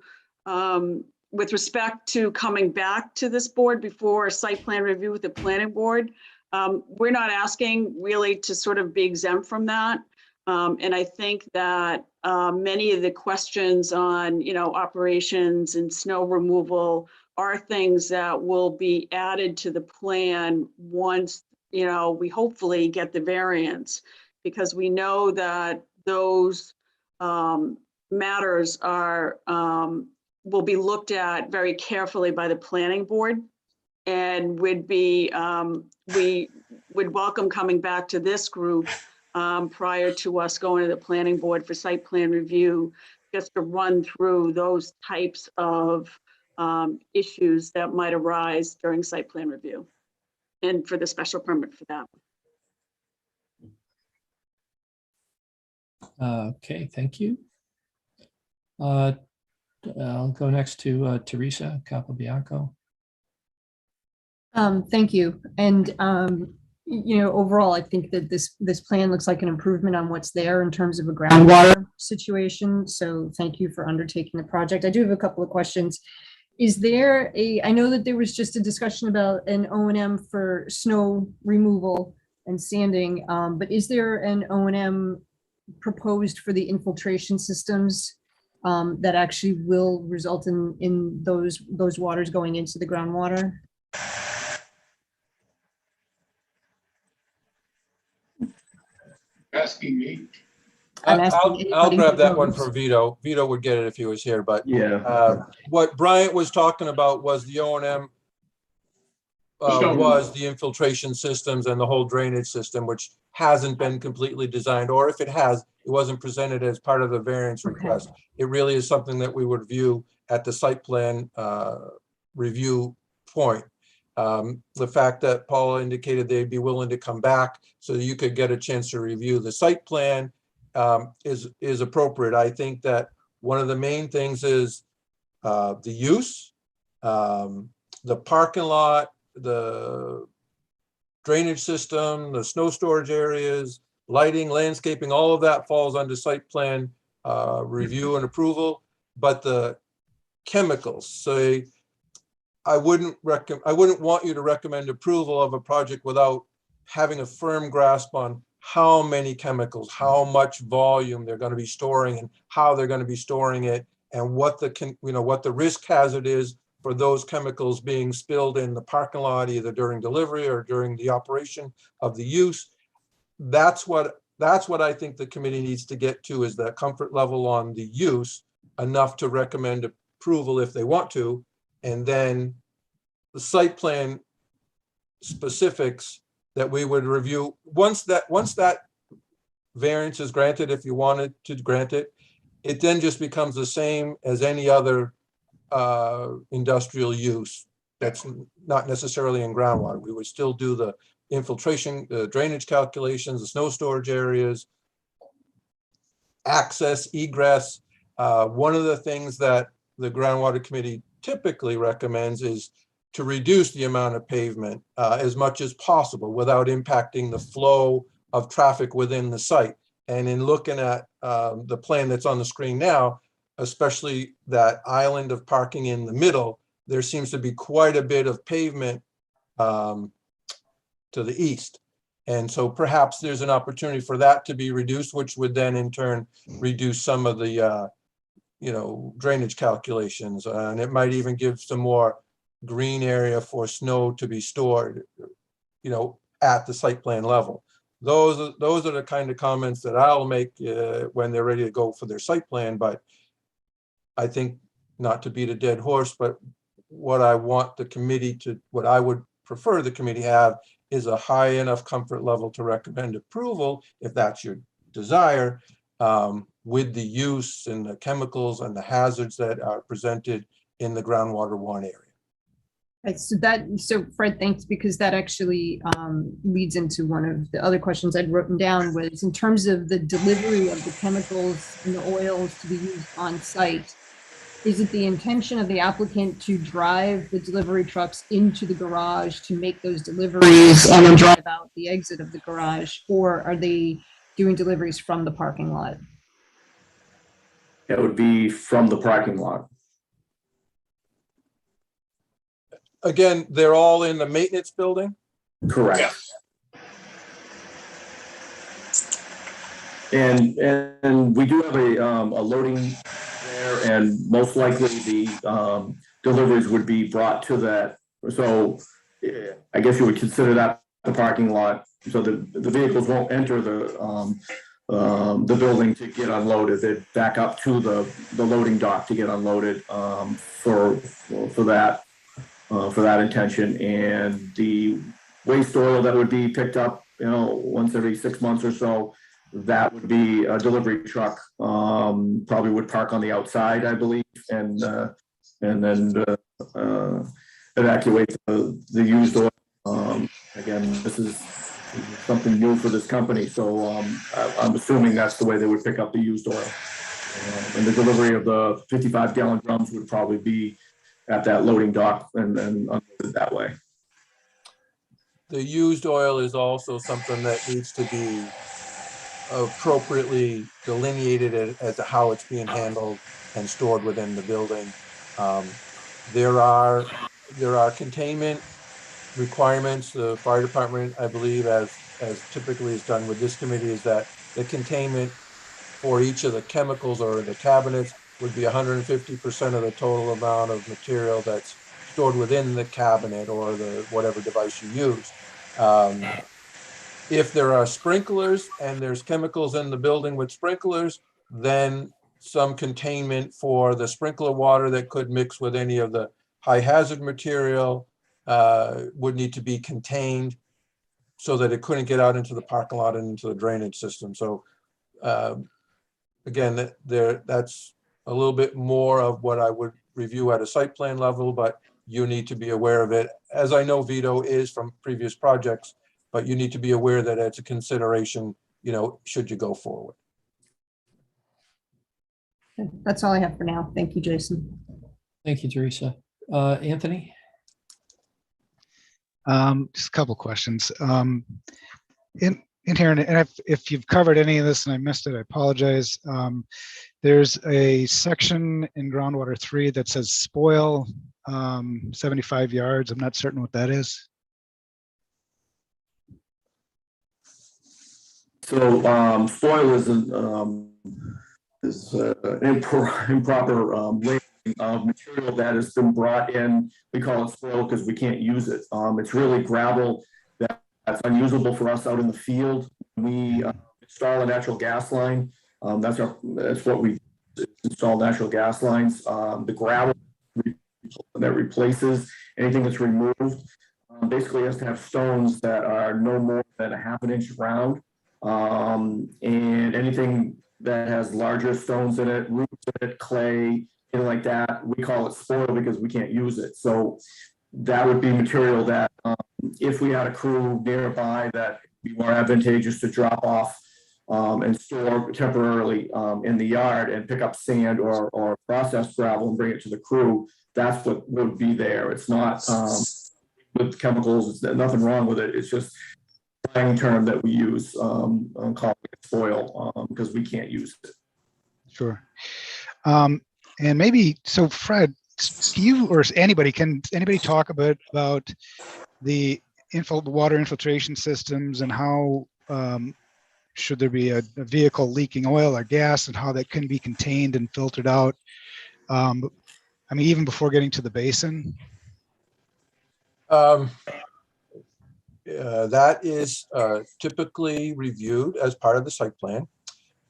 with respect to coming back to this board before a site plan review with the planning board? We're not asking really to sort of be exempt from that. And I think that many of the questions on, operations and snow removal are things that will be added to the plan once, we hopefully get the variance, because we know that those matters are, will be looked at very carefully by the planning board, and would be, we would welcome coming back to this group prior to us going to the planning board for site plan review, just to run through those types of issues that might arise during site plan review and for the special permit for that. Okay, thank you. I'll go next to Teresa Capobianco. Thank you. And, overall, I think that this plan looks like an improvement on what's there in terms of a groundwater situation. So thank you for undertaking the project. I do have a couple of questions. Is there I know that there was just a discussion about an O&M for snow removal and sanding, but is there an O&M proposed for the infiltration systems that actually will result in those waters going into the groundwater? Asking me. I'll grab that one for Vito. Vito would get it if he was here, but Yeah. what Bryant was talking about was the O&M was the infiltration systems and the whole drainage system, which hasn't been completely designed, or if it has, it wasn't presented as part of the variance request. It really is something that we would view at the site plan review point. The fact that Paula indicated they'd be willing to come back so that you could get a chance to review the site plan is appropriate. I think that one of the main things is the use, the parking lot, the drainage system, the snow storage areas, lighting, landscaping, all of that falls under site plan review and approval. But the chemicals, so I wouldn't want you to recommend approval of a project without having a firm grasp on how many chemicals, how much volume they're going to be storing and how they're going to be storing it, and what the risk hazard is for those chemicals being spilled in the parking lot, either during delivery or during the operation of the use. That's what I think the committee needs to get to, is that comfort level on the use, enough to recommend approval if they want to, and then the site plan specifics that we would review once that variance is granted. If you wanted to grant it, it then just becomes the same as any other industrial use that's not necessarily in groundwater. We would still do the infiltration, the drainage calculations, the snow storage areas, access, egress. One of the things that the groundwater committee typically recommends is to reduce the amount of pavement as much as possible without impacting the flow of traffic within the site. And in looking at the plan that's on the screen now, especially that island of parking in the middle, there seems to be quite a bit of pavement to the east. And so perhaps there's an opportunity for that to be reduced, which would then in turn reduce some of the drainage calculations. And it might even give some more green area for snow to be stored, at the site plan level. Those are the kind of comments that I'll make when they're ready to go for their site plan. But I think, not to beat a dead horse, but what I want the committee to, what I would prefer the committee have is a high enough comfort level to recommend approval, if that's your desire, with the use and the chemicals and the hazards that are presented in the groundwater one area. Right, so Fred, thanks, because that actually leads into one of the other questions I'd written down, was in terms of the delivery of the chemicals and the oils to be used on site. Is it the intention of the applicant to drive the delivery trucks into the garage to make those deliveries and then drive out the exit of the garage, or are they doing deliveries from the parking lot? It would be from the parking lot. Again, they're all in the maintenance building? Correct. And we do have a loading there, and most likely the deliveries would be brought to that. So I guess you would consider that the parking lot. So the vehicles won't enter the building to get unloaded. They'd back up to the loading dock to get unloaded for that intention. And the waste oil that would be picked up, once every 6 months or so, that would be a delivery truck, probably would park on the outside, I believe, and then evacuate the used oil. Again, this is something new for this company, so I'm assuming that's the way they would pick up the used oil. And the delivery of the 55-gallon drums would probably be at that loading dock and unloaded that way. The used oil is also something that needs to be appropriately delineated as to how it's being handled and stored within the building. There are containment requirements. The fire department, I believe, as typically is done with this committee, is that the containment for each of the chemicals or the cabinets would be 150% of the total amount of material that's stored within the cabinet or the whatever device you use. If there are sprinklers and there's chemicals in the building with sprinklers, then some containment for the sprinkler water that could mix with any of the high hazard material would need to be contained so that it couldn't get out into the parking lot and into the drainage system. So again, that's a little bit more of what I would review at a site plan level, but you need to be aware of it, as I know Vito is from previous projects, but you need to be aware that it's a consideration, should you go forward. That's all I have for now. Thank you, Jason. Thank you, Teresa. Anthony? Just a couple questions. In here, and if you've covered any of this and I missed it, I apologize. There's a section in groundwater 3 that says spoil 75 yards. I'm not certain what that is. So spoil is an improper labeling of material that has been brought in. We call it spoil because we can't use it. It's really gravel that's unusable for us out in the field. We install a natural gas line. That's what we install, natural gas lines. The gravel that replaces anything that's removed basically has to have stones that are no more than a half an inch round. And anything that has larger stones in it, roots in it, clay, anything like that, we call it spoil because we can't use it. So that would be material that if we had a crew nearby, that would be more advantageous to drop off and store temporarily in the yard and pick up sand or processed gravel and bring it to the crew. That's what would be there. It's not with chemicals, there's nothing wrong with it. It's just a term that we use on calling it spoil because we can't use it. Sure. And maybe, so Fred, you or anybody, can anybody talk about the water infiltration systems and how should there be a vehicle leaking oil or gas and how that can be contained and filtered out? I mean, even before getting to the basin? That is typically reviewed as part of the site plan.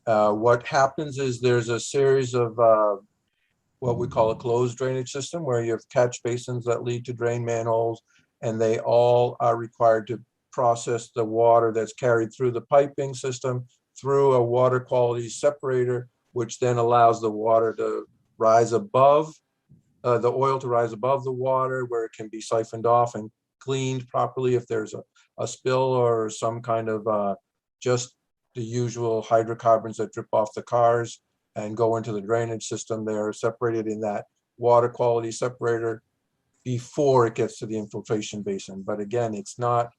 What happens is there's a series of what we call a closed drainage system, where you have catch basins that lead to drain manholes, and they all are required to process the water that's carried through the piping system through a water quality separator, which then allows the water to rise above, the oil to rise above the water, where it can be siphoned off and cleaned properly if there's a spill or some kind of just the usual hydrocarbons that drip off the cars and go into the drainage system. They're separated in that water quality separator before it gets to the infiltration basin. But again, it's not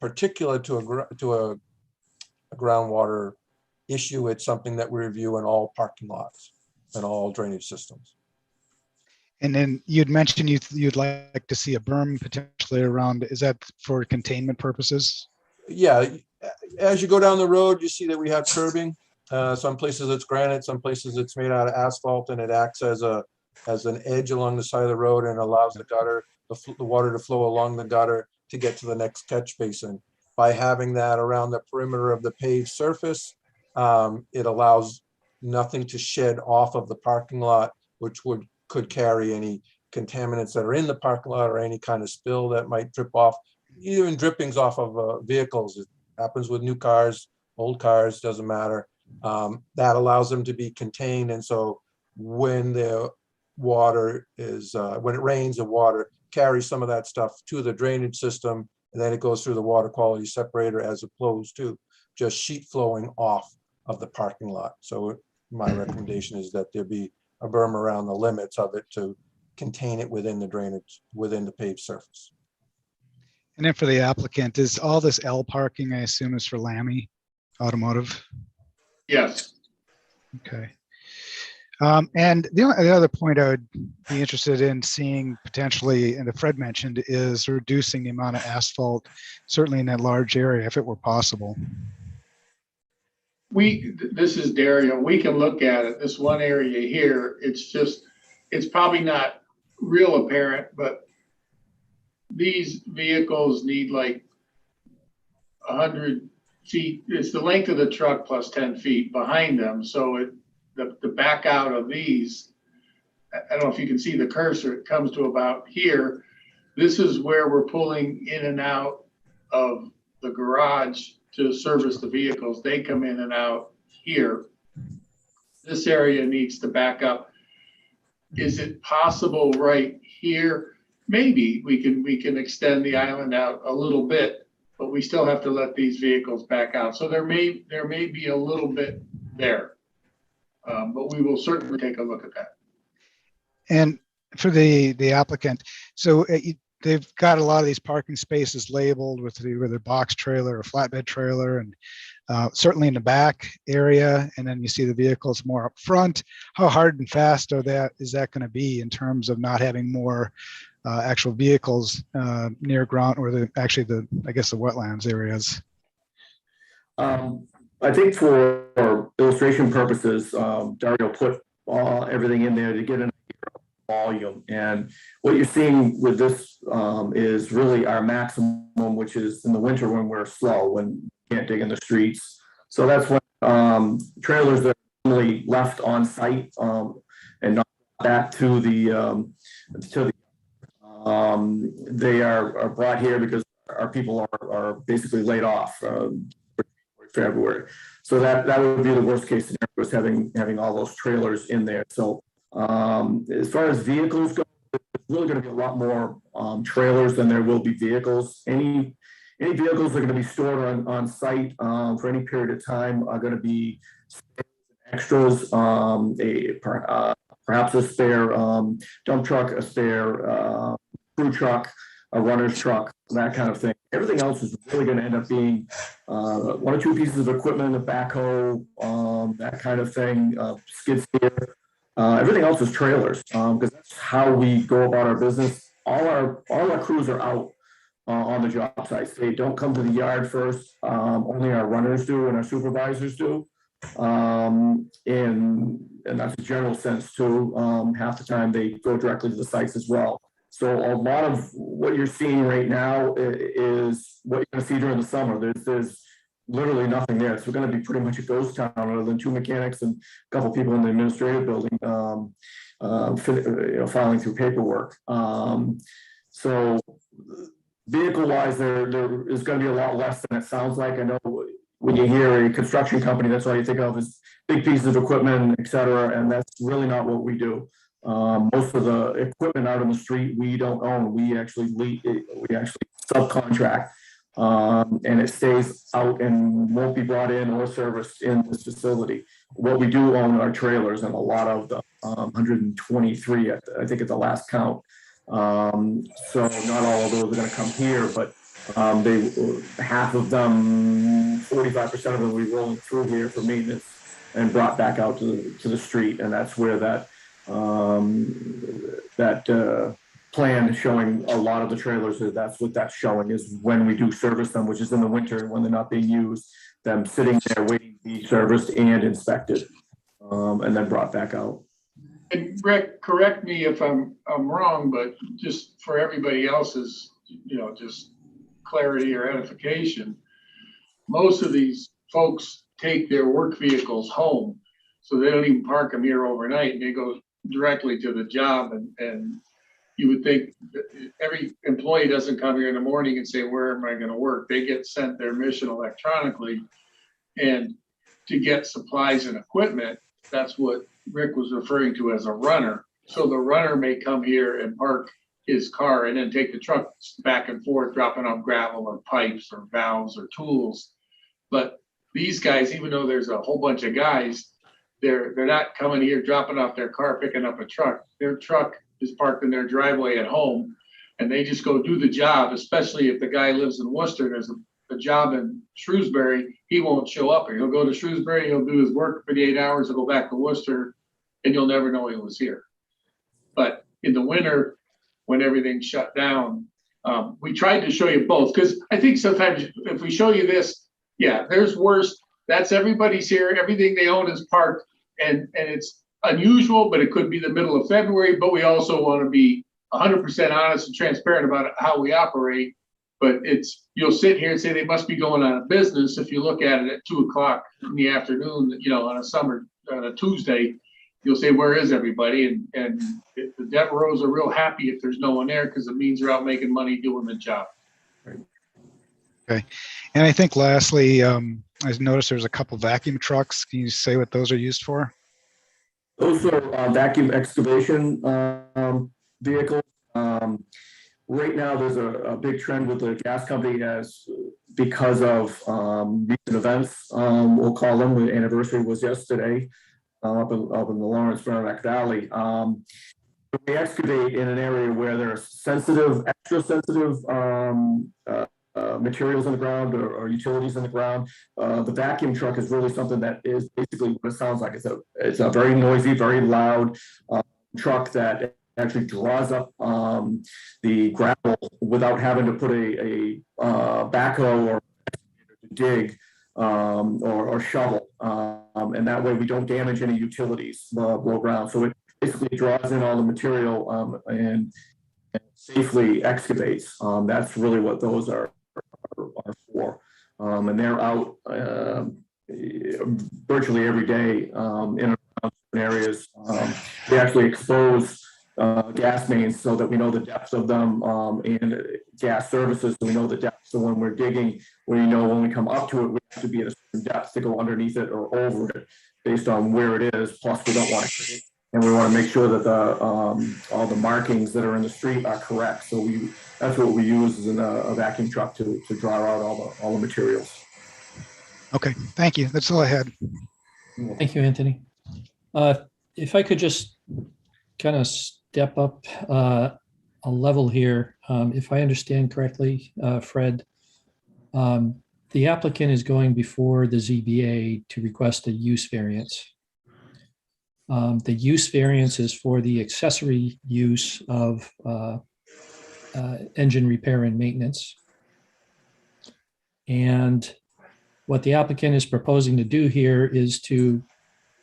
particular to a groundwater issue. It's something that we review in all parking lots and all drainage systems. And then you'd mentioned you'd like to see a berm potentially around, is that for containment purposes? Yeah, as you go down the road, you see that we have curbing. Some places it's granite, some places it's made out of asphalt, and it acts as an edge along the side of the road and allows the gutter, the water to flow along the gutter to get to the next catch basin. By having that around the perimeter of the paved surface, it allows nothing to shed off of the parking lot, which could carry any contaminants that are in the parking lot or any kind of spill that might drip off, even drippings off of vehicles. It happens with new cars, old cars, doesn't matter. That allows them to be contained. And so when the water is, when it rains, the water carries some of that stuff to the drainage system, and then it goes through the water quality separator as opposed to just sheet flowing off of the parking lot. So my recommendation is that there be a berm around the limits of it to contain it within the drainage, within the paved surface. And then for the applicant, is all this L parking, I assume, is for Lamy Automotive? Yes. Okay. And the other point I would be interested in seeing potentially, and that Fred mentioned, is reducing the amount of asphalt, certainly in that large area, if it were possible. This is Dario. We can look at it. This one area here, it's probably not real apparent, but these vehicles need like 100 feet. It's the length of the truck plus 10 feet behind them. So the back out of these, I don't know if you can see the cursor, it comes to about here. This is where we're pulling in and out of the garage to service the vehicles. They come in and out here. This area needs to back up. Is it possible right here? Maybe we can extend the island out a little bit, but we still have to let these vehicles back out. So there may be a little bit there, but we will certainly take a look at that. And for the applicant, so they've got a lot of these parking spaces labeled with either box trailer or flatbed trailer, and certainly in the back area, and then you see the vehicles more up front. How hard and fast is that going to be in terms of not having more actual vehicles near ground, or the wetlands areas? I think for illustration purposes, Dario put everything in there to get an volume, and what you're seeing with this is really our maximum, which is in the winter when we're slow, when we can't dig in the streets. So that's when trailers that are normally left on site and not back to the they are brought here because our people are basically laid off for February. So that would be the worst case scenario, is having all those trailers in there. So as far as vehicles go, there's really going to be a lot more trailers than there will be vehicles. Any vehicles that are going to be stored on site for any period of time are going to be extras, perhaps a spare dump truck, a spare crew truck, a runner's truck, that kind of thing. Everything else is really going to end up being one or two pieces of equipment, a backhoe, that kind of thing, skid steer. Everything else is trailers, because that's how we go about our business. All our crews are out on the job sites. They don't come to the yard first. Only our runners do and our supervisors do. And that's a general sense too. Half the time they go directly to the sites as well. So a lot of what you're seeing right now is what you're going to see during the summer. There's literally nothing there. It's going to be pretty much a ghost town other than 2 mechanics and a couple people in the administrative building filing through paperwork. So vehicle-wise, there is going to be a lot less than it sounds like. I know when you hear a construction company, that's all you think of is big pieces of equipment, et cetera, and that's really not what we do. Most of the equipment out on the street we don't own. We actually subcontract, and it stays out and won't be brought in or serviced in this facility. What we do own are trailers, and a lot of them, 123, I think at the last count. So not all of those are going to come here, but half of them, 45% of them, we rolling through here for maintenance and brought back out to the street, and that's where that plan is showing a lot of the trailers. That's what that's showing, is when we do service them, which is in the winter when they're not being used, them sitting there waiting to be serviced and inspected, and then brought back out. And Rick, correct me if I'm wrong, but just for everybody else's, just clarity or edification, most of these folks take their work vehicles home, so they don't even park them here overnight, and they go directly to the job. And you would think that every employee doesn't come here in the morning and say, where am I going to work? They get sent their mission electronically, and to get supplies and equipment, that's what Rick was referring to as a runner. So the runner may come here and park his car and then take the truck back and forth, dropping off gravel or pipes or valves or tools. But these guys, even though there's a whole bunch of guys, they're not coming here, dropping off their car, picking up a truck. Their truck is parked in their driveway at home, and they just go do the job, especially if the guy lives in Worcester. There's a job in Shrewsbury, he won't show up, or he'll go to Shrewsbury, he'll do his work for the 8 hours, he'll go back to Worcester, and you'll never know he was here. But in the winter, when everything's shut down, we tried to show you both, because I think sometimes if we show you this, yeah, there's worse. That's everybody's here, everything they own is parked, and it's unusual, but it could be the middle of February. But we also want to be 100% honest and transparent about how we operate. But you'll sit here and say they must be going out of business if you look at it at 2 o'clock in the afternoon, on a Tuesday. You'll say, where is everybody? And the Devereaux are real happy if there's no one there, because it means they're out making money doing the job. Okay. And I think lastly, I noticed there's a couple vacuum trucks. Can you say what those are used for? Those are vacuum excavation vehicles. Right now, there's a big trend with the gas company because of recent events, we'll call them. The anniversary was yesterday up in the Lawrence Merrimack Valley. We excavate in an area where there are extra sensitive materials in the ground or utilities in the ground. The vacuum truck is really something that is basically what it sounds like. It's a very noisy, very loud truck that actually draws up the gravel without having to put a backhoe or dig or shovel, and that way we don't damage any utilities below ground. So it basically draws in all the material and safely excavates. That's really what those are for, and they're out virtually every day in and around areas. We actually expose gas mains so that we know the depth of them, and gas services, so we know the depth. So when we're digging, when we come up to it, we have to be at a certain depth to go underneath it or over it based on where it is. Plus, we don't want to, and we want to make sure that all the markings that are in the street are correct. So that's what we use is a vacuum truck to draw out all the materials. Okay, thank you. That's all I had. Thank you, Anthony. If I could just kind of step up a level here. If I understand correctly, Fred, the applicant is going before the ZBA to request a use variance. The use variance is for the accessory use of engine repair and maintenance. And what the applicant is proposing to do here is to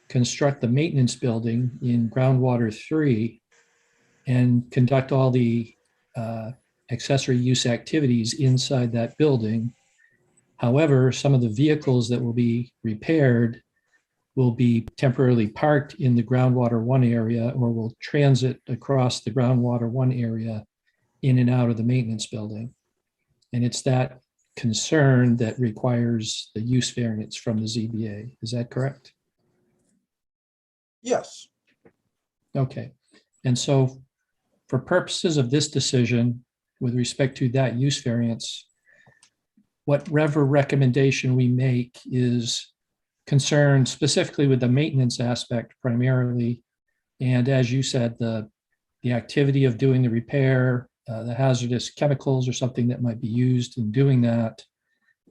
construct the maintenance building in Groundwater 3 and conduct all the accessory use activities inside that building However, some of the vehicles that will be repaired will be temporarily parked in the groundwater 1 area or will transit across the groundwater 1 area in and out of the maintenance building. And it's that concern that requires the use variance from the ZBA. Is that correct? Yes. Okay. And so for purposes of this decision, with respect to that use variance, whatever recommendation we make is concerned specifically with the maintenance aspect primarily. And as you said, the activity of doing the repair, the hazardous chemicals or something that might be used in doing that,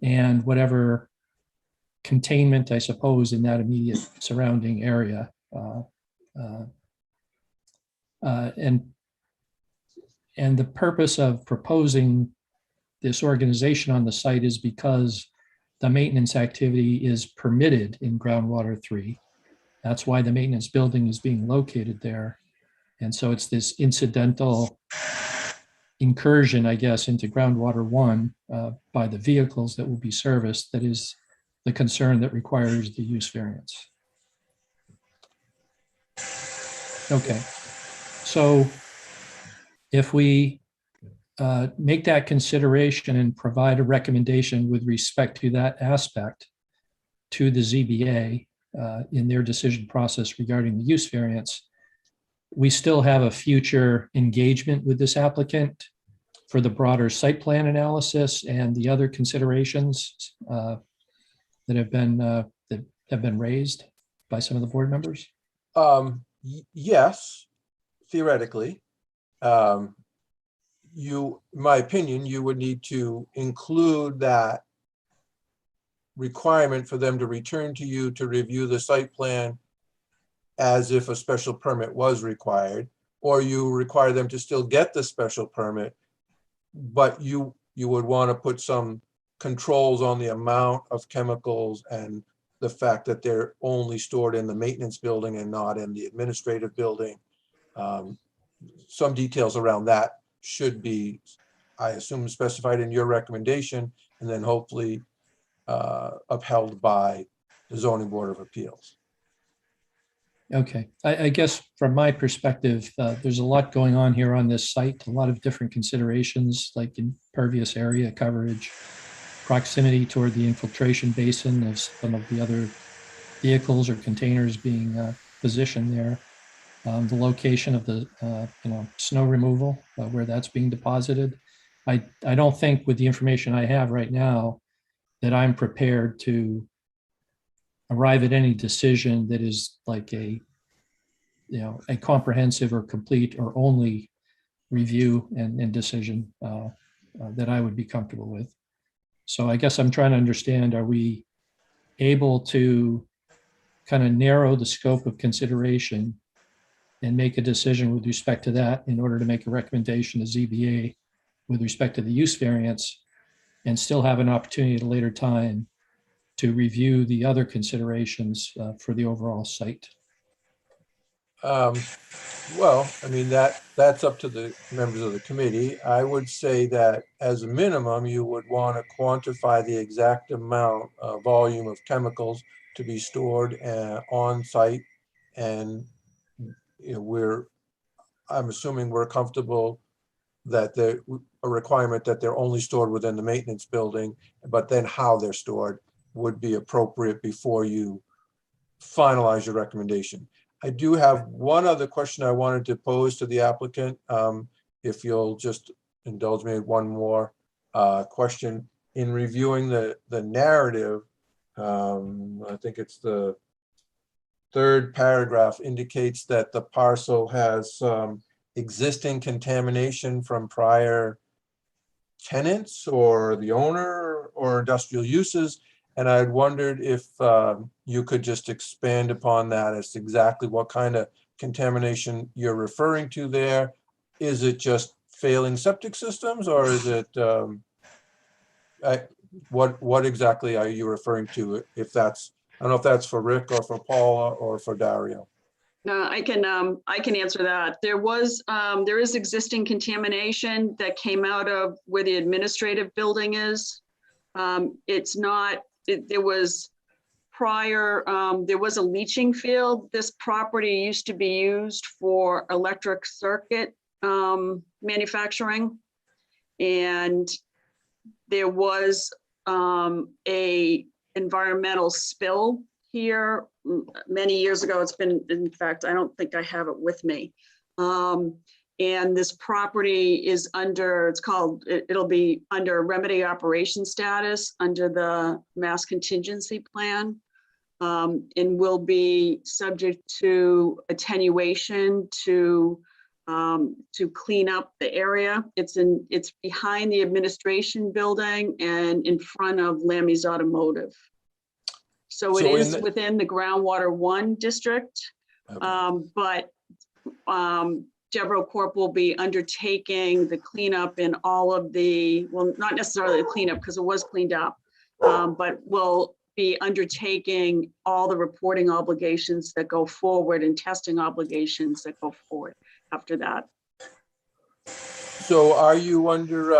and whatever containment, I suppose, in that immediate surrounding area. And the purpose of proposing this organization on the site is because the maintenance activity is permitted in groundwater 3. That's why the maintenance building is being located there. And so it's this incidental incursion, I guess, into groundwater 1 by the vehicles that will be serviced that is the concern that requires the use variance. Okay, so if we make that consideration and provide a recommendation with respect to that aspect to the ZBA in their decision process regarding the use variance, we still have a future engagement with this applicant for the broader site plan analysis and the other considerations that have been raised by some of the board members. Yes, theoretically. In my opinion, you would need to include that requirement for them to return to you to review the site plan as if a special permit was required, or you require them to still get the special permit, but you would want to put some controls on the amount of chemicals and the fact that they're only stored in the maintenance building and not in the administrative building. Some details around that should be, I assume, specified in your recommendation and then hopefully upheld by the Zoning Board of Appeals. Okay, I guess from my perspective, there's a lot going on here on this site, a lot of different considerations like impervious area coverage, proximity toward the infiltration basin of some of the other vehicles or containers being positioned there, the location of the snow removal, where that's being deposited. I don't think with the information I have right now that I'm prepared to arrive at any decision that is like a comprehensive or complete or only review and decision that I would be comfortable with. So I guess I'm trying to understand, are we able to kind of narrow the scope of consideration and make a decision with respect to that in order to make a recommendation to ZBA with respect to the use variance and still have an opportunity at a later time to review the other considerations for the overall site? Well, I mean, that's up to the members of the committee. I would say that as a minimum, you would want to quantify the exact amount of volume of chemicals to be stored on site. And I'm assuming we're comfortable that a requirement that they're only stored within the maintenance building, but then how they're stored would be appropriate before you finalize your recommendation. I do have one other question I wanted to pose to the applicant. If you'll just indulge me with one more question. In reviewing the narrative, I think it's the third paragraph indicates that the parcel has existing contamination from prior tenants or the owner or industrial uses. And I wondered if you could just expand upon that as to exactly what kind of contamination you're referring to there. Is it just failing septic systems, or is it, what exactly are you referring to? If that's, I don't know if that's for Rick or for Paula or for Dario. No, I can answer that. There is existing contamination that came out of where the administrative building is. It's not, there was prior, there was a leaching field. This property used to be used for electric circuit manufacturing. And there was a environmental spill here many years ago. It's been, in fact, I don't think I have it with me. And this property is under, it's called, it'll be under remedy operation status under the mass contingency plan, and will be subject to attenuation to clean up the area. It's behind the administration building and in front of Lammy's Automotive. So it is within the Groundwater 1 district, Okay. but Devereaux Corp will be undertaking the cleanup in all of the, well, not necessarily the cleanup because it was cleaned up, but will be undertaking all the reporting obligations that go forward and testing obligations that go forward after that. So are you under,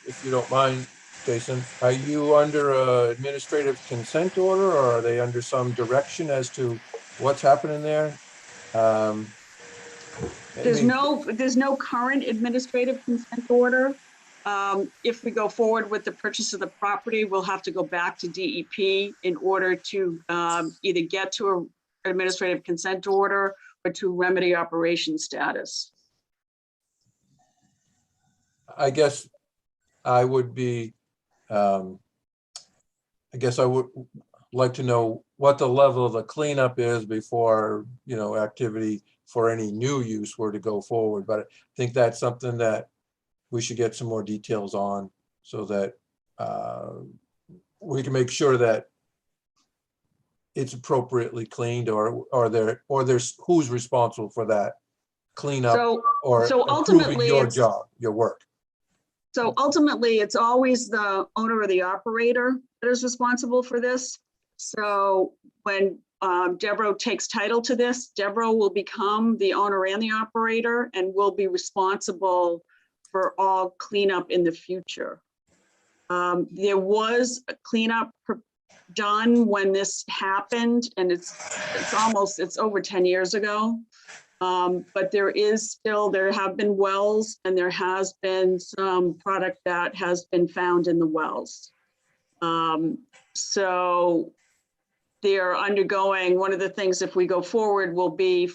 if you don't mind, Jason, are you under a administrative consent order, or are they under some direction as to what's happening there? There's no current administrative consent order. If we go forward with the purchase of the property, we'll have to go back to DEP in order to either get to an administrative consent order or to remedy operation status. I guess I would be, I guess I would like to know what the level of the cleanup is before, you know, activity for any new use were to go forward. But I think that's something that we should get some more details on so that we can make sure that it's appropriately cleaned, or there's who's responsible for that cleanup or so improving ultimately your it's- job, your work. So ultimately, it's always the owner or the operator that is responsible for this. So when Devereaux takes title to this, Devereaux will become the owner and the operator and will be responsible for all cleanup in the future. There was a cleanup done when this happened, and it's over 10 years ago. But there have been wells, and there has been some product that has been found in the wells. So they're undergoing, one of the things if we go forward will be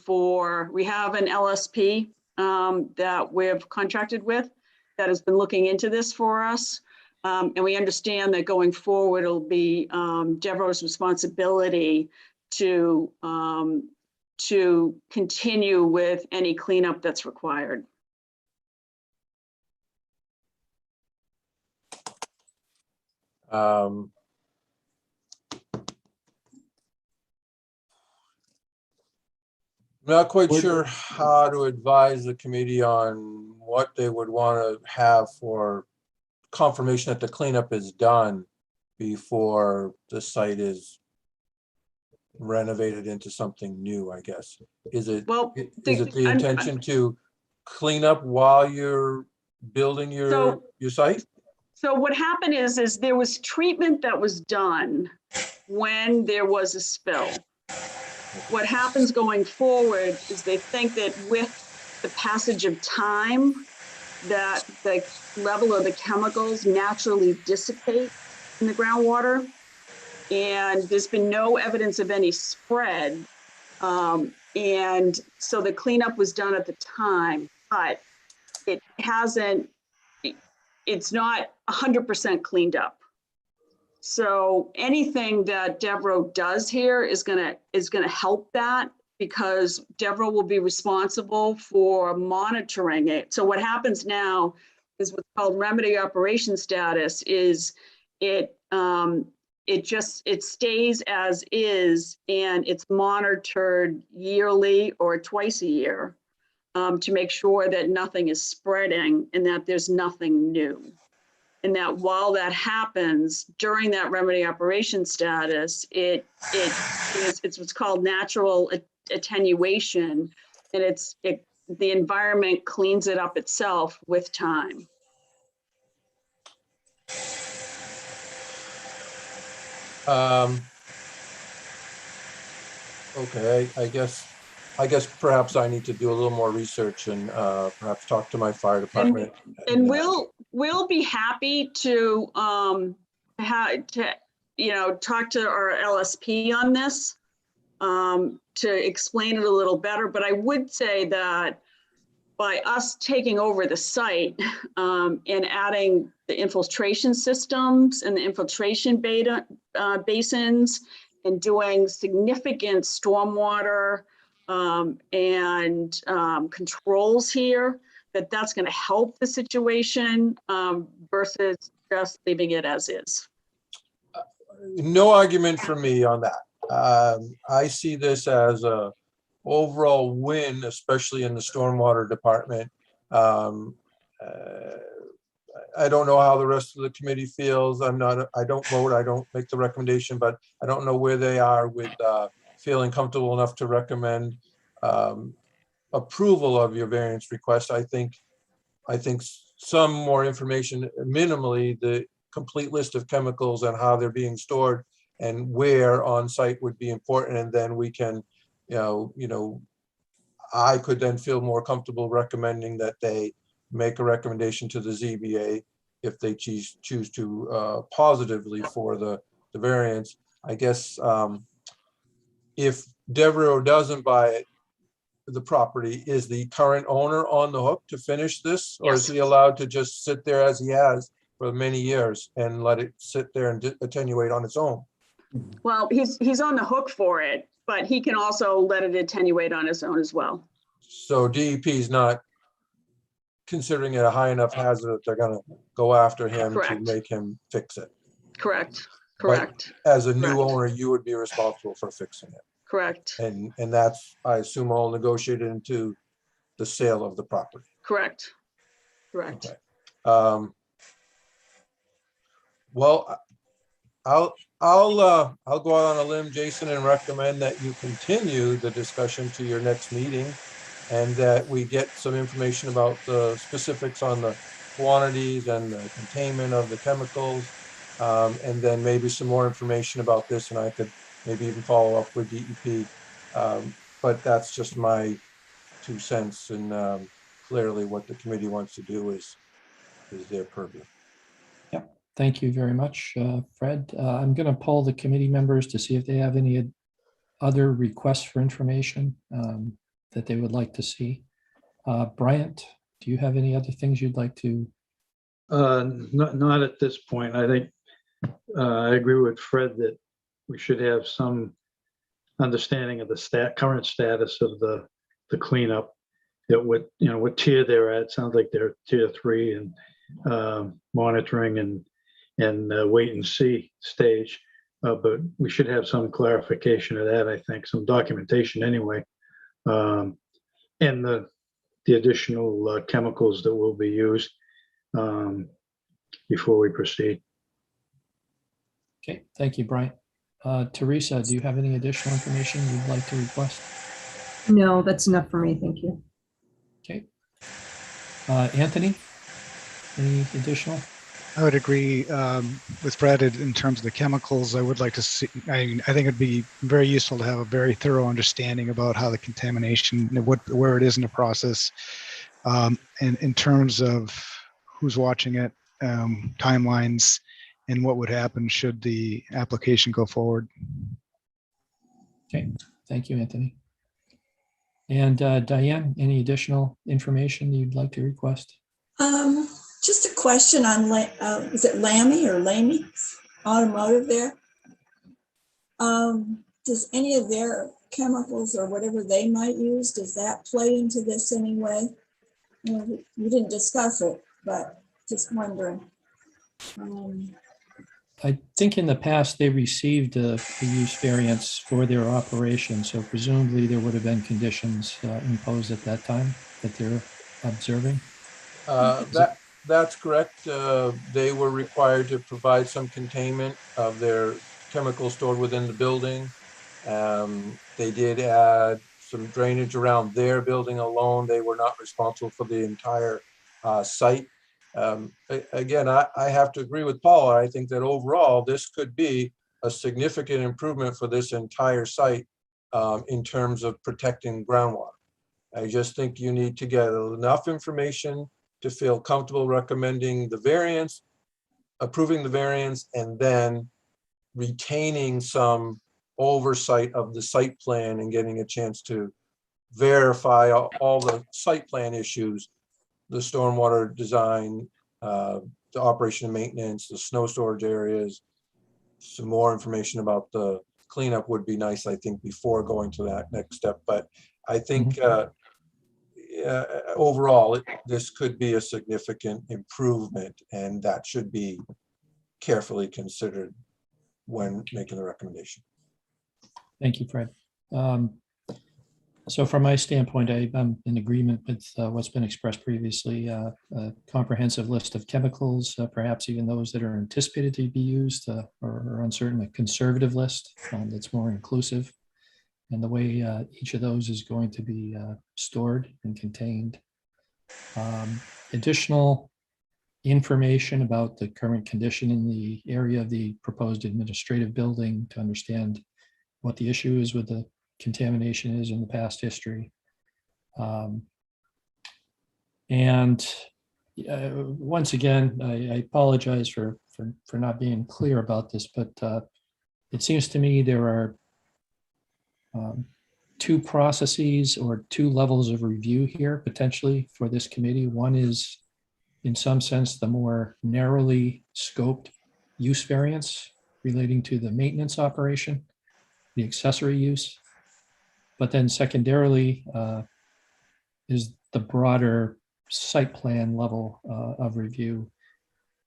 we have an LSP that we've contracted with that has been looking into this for us. And we understand that going forward, it'll be Devereaux's responsibility to continue with any cleanup that's required. Not quite sure how to advise the committee on what they would want to have for confirmation that the cleanup is done before the site is renovated into something new, I guess. Is it the intention to clean up while you're building your site? So what happened is there was treatment that was done when there was a spill. What happens going forward is they think that with the passage of time, that the level of the chemicals naturally dissipate in the groundwater. And there's been no evidence of any spread. And so the cleanup was done at the time, but it's not 100% cleaned up. So anything that Devereaux does here is gonna help that, because Devereaux will be responsible for monitoring it. So what happens now is what's called remedy operation status. Is it stays as is, and it's monitored yearly or twice a year to make sure that nothing is spreading and that there's nothing new. And that while that happens during that remedy operation status, it's what's called natural attenuation, and the environment cleans it up itself with time. Okay, I guess perhaps I need to do a little more research and perhaps talk to my fire department. And we'll be happy to talk to our LSP on this to explain it a little better. But I would say that by us taking over the site and adding the infiltration systems and the infiltration basins and doing significant stormwater and controls here, that's going to help the situation versus just leaving it as is. No argument for me on that. I see this as a overall win, especially in the stormwater department. I don't know how the rest of the committee feels. I don't vote, I don't make the recommendation, but I don't know where they are with feeling comfortable enough to recommend approval of your variance request. I think some more information, minimally the complete list of chemicals and how they're being stored and where on site would be important. And then we can, I could then feel more comfortable recommending that they make a recommendation to the ZBA if they choose to positively for the variance. I guess if Devereaux doesn't buy it, the property, is the current owner on the hook to finish this? Or is he allowed to just sit there as he has for many years and let it sit there and attenuate on its own? Well, he's on the hook for it, but he can also let it attenuate on his own as well. So DEP is not considering it a high enough hazard that they're going to go after him Correct. to make him fix it. Correct. But as a new owner, you would be responsible for fixing it. Correct. And that's, I assume, all negotiated into the sale of the property. Correct. Correct. Okay. Well, I'll go out on a limb, Jason, and recommend that you continue the discussion to your next meeting, and that we get some information about the specifics on the quantities and the containment of the chemicals, and then maybe some more information about this, and I could maybe even follow up with DEP. But that's just my 2 cents, and clearly what the committee wants to do is their purview. Yep. Thank you very much, Fred. I'm going to poll the committee members to see if they have any other requests for information that they would like to see. Bryant, do you have any other things you'd like to? Not at this point. I think I agree with Fred that we should have some understanding of the current status of the cleanup. That what tier they're at. Sounds like they're tier 3 and monitoring and wait and see stage. But we should have some clarification of that. I think some documentation anyway, and the additional chemicals that will be used before we proceed. Okay, thank you, Brian. Teresa, do you have any additional information you'd like to request? No, that's enough for me. Thank you. Okay. Anthony, any additional? I would agree with Fred in terms of the chemicals. I would like to see, I think it'd be very useful to have a very thorough understanding about how the contamination, where it is in the process, and in terms of who's watching it, timelines, and what would happen should the application go forward. Okay, thank you, Anthony. And Diane, any additional information you'd like to request? Just a question on, is it Lamy Automotive there? Does any of their chemicals or whatever they might use, does that play into this anyway? You didn't discuss it, but just wondering. I think in the past they received a use variance for their operation, so presumably there would have been conditions imposed at that time that they're observing. That's correct. They were required to provide some containment of their chemicals stored within the building. They did add some drainage around their building alone. They were not responsible for the entire site. Again, I have to agree with Paul. I think that overall this could be a significant improvement for this entire site in terms of protecting groundwater. I just think you need to get enough information to feel comfortable recommending the variance, approving the variance, and then retaining some oversight of the site plan and getting a chance to verify all the site plan issues, the stormwater design, the operation and maintenance, the snow storage areas. Some more information about the cleanup would be nice, I think, before going to that next step. But I think overall, this could be a significant improvement, and that should be carefully considered when making the recommendation. Thank you, Fred. So from my standpoint, I'm in agreement with what's been expressed previously. A comprehensive list of chemicals, perhaps even those that are anticipated to be used or uncertain, a conservative list that's more inclusive, and the way each of those is going to be stored and contained. Additional information about the current condition in the area of the proposed administrative building to understand what the issue is with the contamination is in the past history. Once again, I apologize for not being clear about this, but it seems to me there are two processes or two levels of review here potentially for this committee. One is, in some sense, the more narrowly scoped use variance relating to the maintenance operation, the accessory use. But then secondarily is the broader site plan level of review.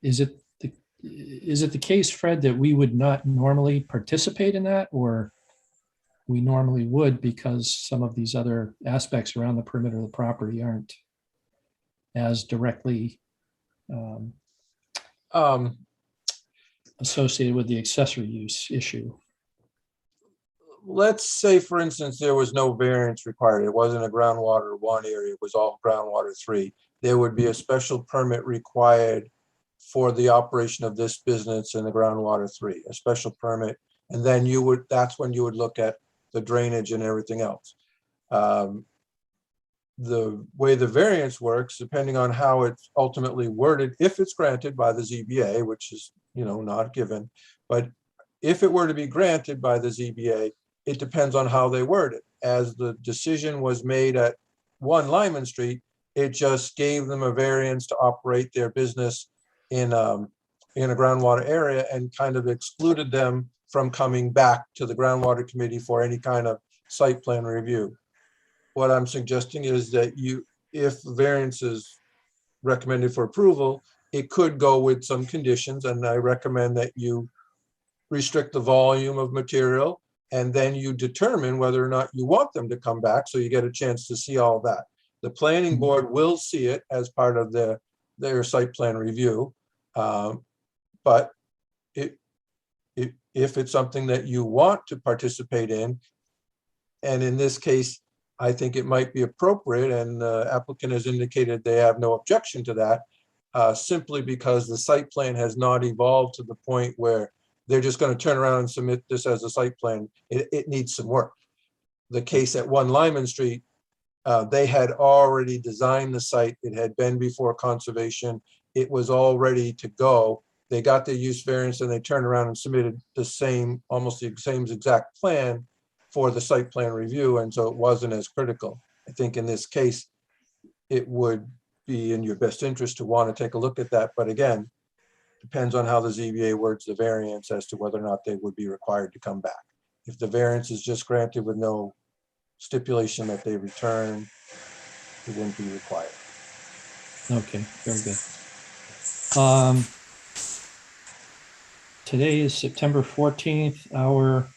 Is it the case, Fred, that we would not normally participate in that, or we normally would because some of these other aspects around the perimeter of the property aren't as directly associated with the accessory use issue? Let's say, for instance, there was no variance required. It wasn't a groundwater 1 area, it was all groundwater 3. There would be a special permit required for the operation of this business in the groundwater 3, a special permit. And then that's when you would look at the drainage and everything else. The way the variance works, depending on how it's ultimately worded, if it's granted by the ZBA, which is, not given, but if it were to be granted by the ZBA, it depends on how they word it. As the decision was made at 1 Lyman Street, it just gave them a variance to operate their business in a groundwater area and kind of excluded them from coming back to the groundwater committee for any kind of site plan review. What I'm suggesting is that if variance is recommended for approval, it could go with some conditions, and I recommend that you restrict the volume of material, and then you determine whether or not you want them to come back, so you get a chance to see all that. The planning board will see it as part of their site plan review, but if it's something that you want to participate in, and in this case, I think it might be appropriate, and the applicant has indicated they have no objection to that, simply because the site plan has not evolved to the point where they're just going to turn around and submit this as a site plan. It needs some work. The case at 1 Lyman Street, they had already designed the site. It had been before conservation. It was all ready to go. They got their use variance and they turned around and submitted almost the same exact plan for the site plan review. And so it wasn't as critical. I think in this case, it would be in your best interest to want to take a look at that. But again, depends on how the ZBA words the variance as to whether or not they would be required to come back. If the variance is just granted with no stipulation that they return, it wouldn't be required. Okay, very good. Today is September 14th. Our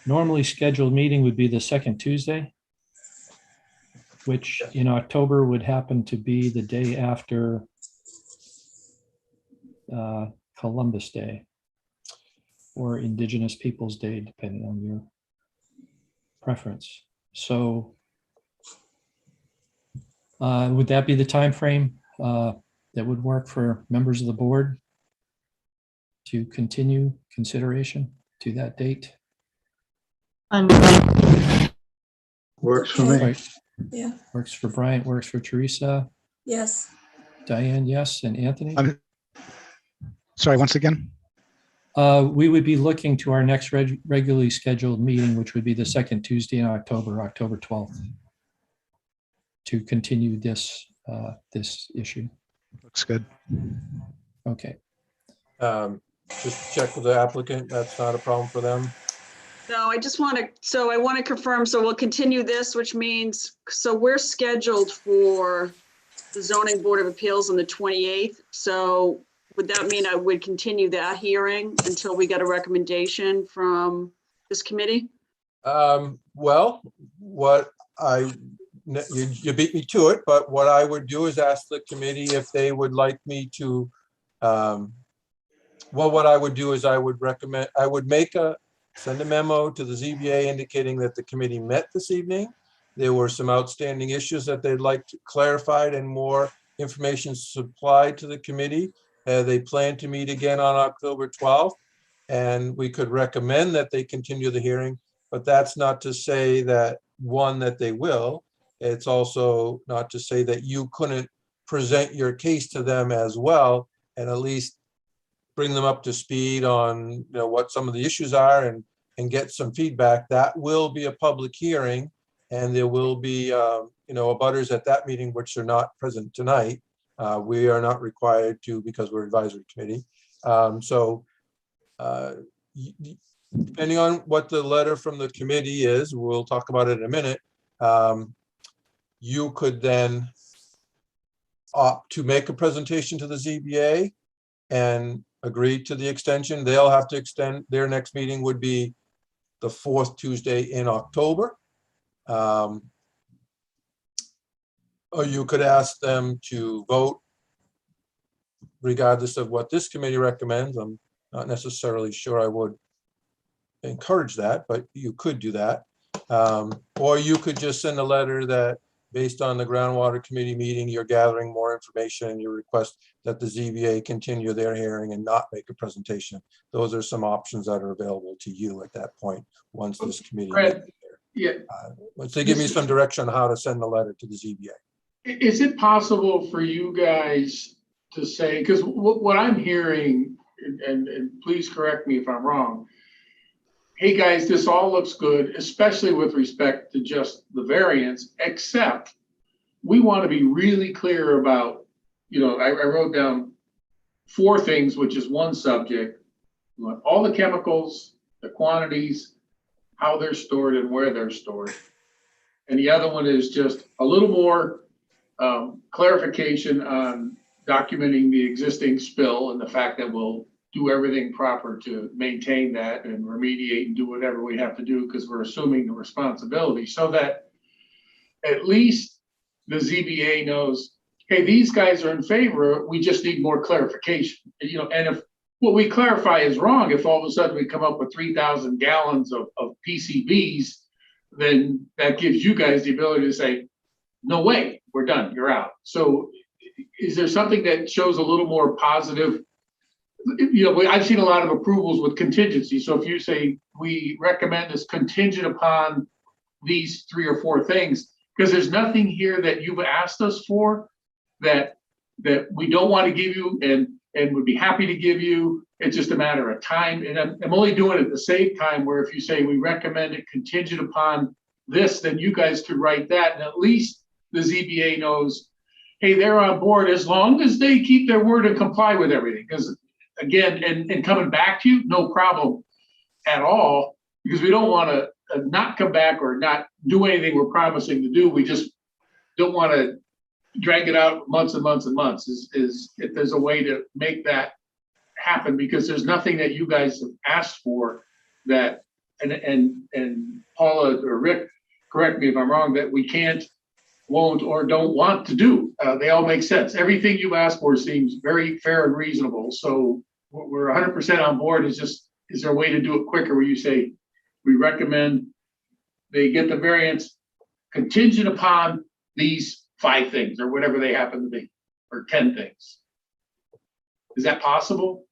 normally scheduled meeting would be the second Tuesday, which in October would happen to be the day after Columbus Day or Indigenous Peoples Day, depending on your preference. So would that be the time frame that would work for members of the board? to continue consideration to that date? Works for Okay. me. Right. Yeah, Works for Bryant, works for Teresa, yes. Diane, yes, and Anthony? Sorry, once again? We would be looking to our next regularly scheduled meeting, which would be the second Tuesday in October, October 12th, to continue this, this issue. Looks good. Okay. Just check with the applicant. That's not a problem for them. No, I just want to, so I want to confirm, so we'll continue this, which means, so we're scheduled for the zoning board of appeals on the 28th. So would that mean I would continue that hearing until we get a recommendation from this committee? Well, what you beat me to it, but what I would do is ask the committee if they would like me to, well, what I would do is I would recommend, I would send a memo to the ZBA indicating that the committee met this evening. There were some outstanding issues that they'd like clarified and more information supplied to the committee. They plan to meet again on October 12th, and we could recommend that they continue the hearing, but that's not to say that, one, that they will. It's also not to say that you couldn't present your case to them as well and at least bring them up to speed on what some of the issues are and get some feedback. That will be a public hearing, and there will be abutters at that meeting which are not present tonight. We are not required to because we're advisory committee. Depending on what the letter from the committee is, we'll talk about it in a minute. You could then opt to make a presentation to the ZBA and agree to the extension. They'll have to extend. Their next meeting would be the 4th Tuesday in October. Or you could ask them to vote regardless of what this committee recommends. I'm not necessarily sure I would encourage that, but you could do that. Or you could just send a letter that based on the groundwater committee meeting, you're gathering more information and you request that the ZBA continue their hearing and not make a presentation. Those are some options that are available to you at that point, once this committee. Once they give me some direction on how to send the letter to the ZBA. Is it possible for you guys to say, because what I'm hearing, and please correct me if I'm wrong, hey guys, this all looks good, especially with respect to just the variance, except we want to be really clear about, I wrote down 4 things, which is one subject. We want all the chemicals, the quantities, how they're stored and where they're stored. And the other one is just a little more clarification on documenting the existing spill and the fact that we'll do everything proper to maintain that and remediate and do whatever we have to do because we're assuming the responsibility, so that at least the ZBA knows, hey, these guys are in favor, we just need more clarification. And if what we clarify is wrong, if all of a sudden we come up with 3,000 gallons of PCBs, then that gives you guys the ability to say, no way, we're done, you're out. So is there something that shows a little more positive? I've seen a lot of approvals with contingency. So if you say we recommend this contingent upon these 3 or 4 things, because there's nothing here that you've asked us for that we don't want to give you and would be happy to give you. It's just a matter of time. And I'm only doing it at the same time where if you say we recommend it contingent upon this, then you guys could write that. And at least the ZBA knows, hey, they're on board as long as they keep their word and comply with everything. Because again, and coming back to you, no problem at all, because we don't want to not come back or not do anything we're promising to do. We just don't want to drag it out months and months and months. Is if there's a way to make that happen, because there's nothing that you guys have asked for that, and Paula or Rick, correct me if I'm wrong, that we can't, won't, or don't want to do. They all make sense. Everything you asked for seems very fair and reasonable. So we're 100% on board. Is there a way to do it quicker where you say, we recommend they get the variance contingent upon these 5 things or whatever they happen to be, or 10 things? Is that possible?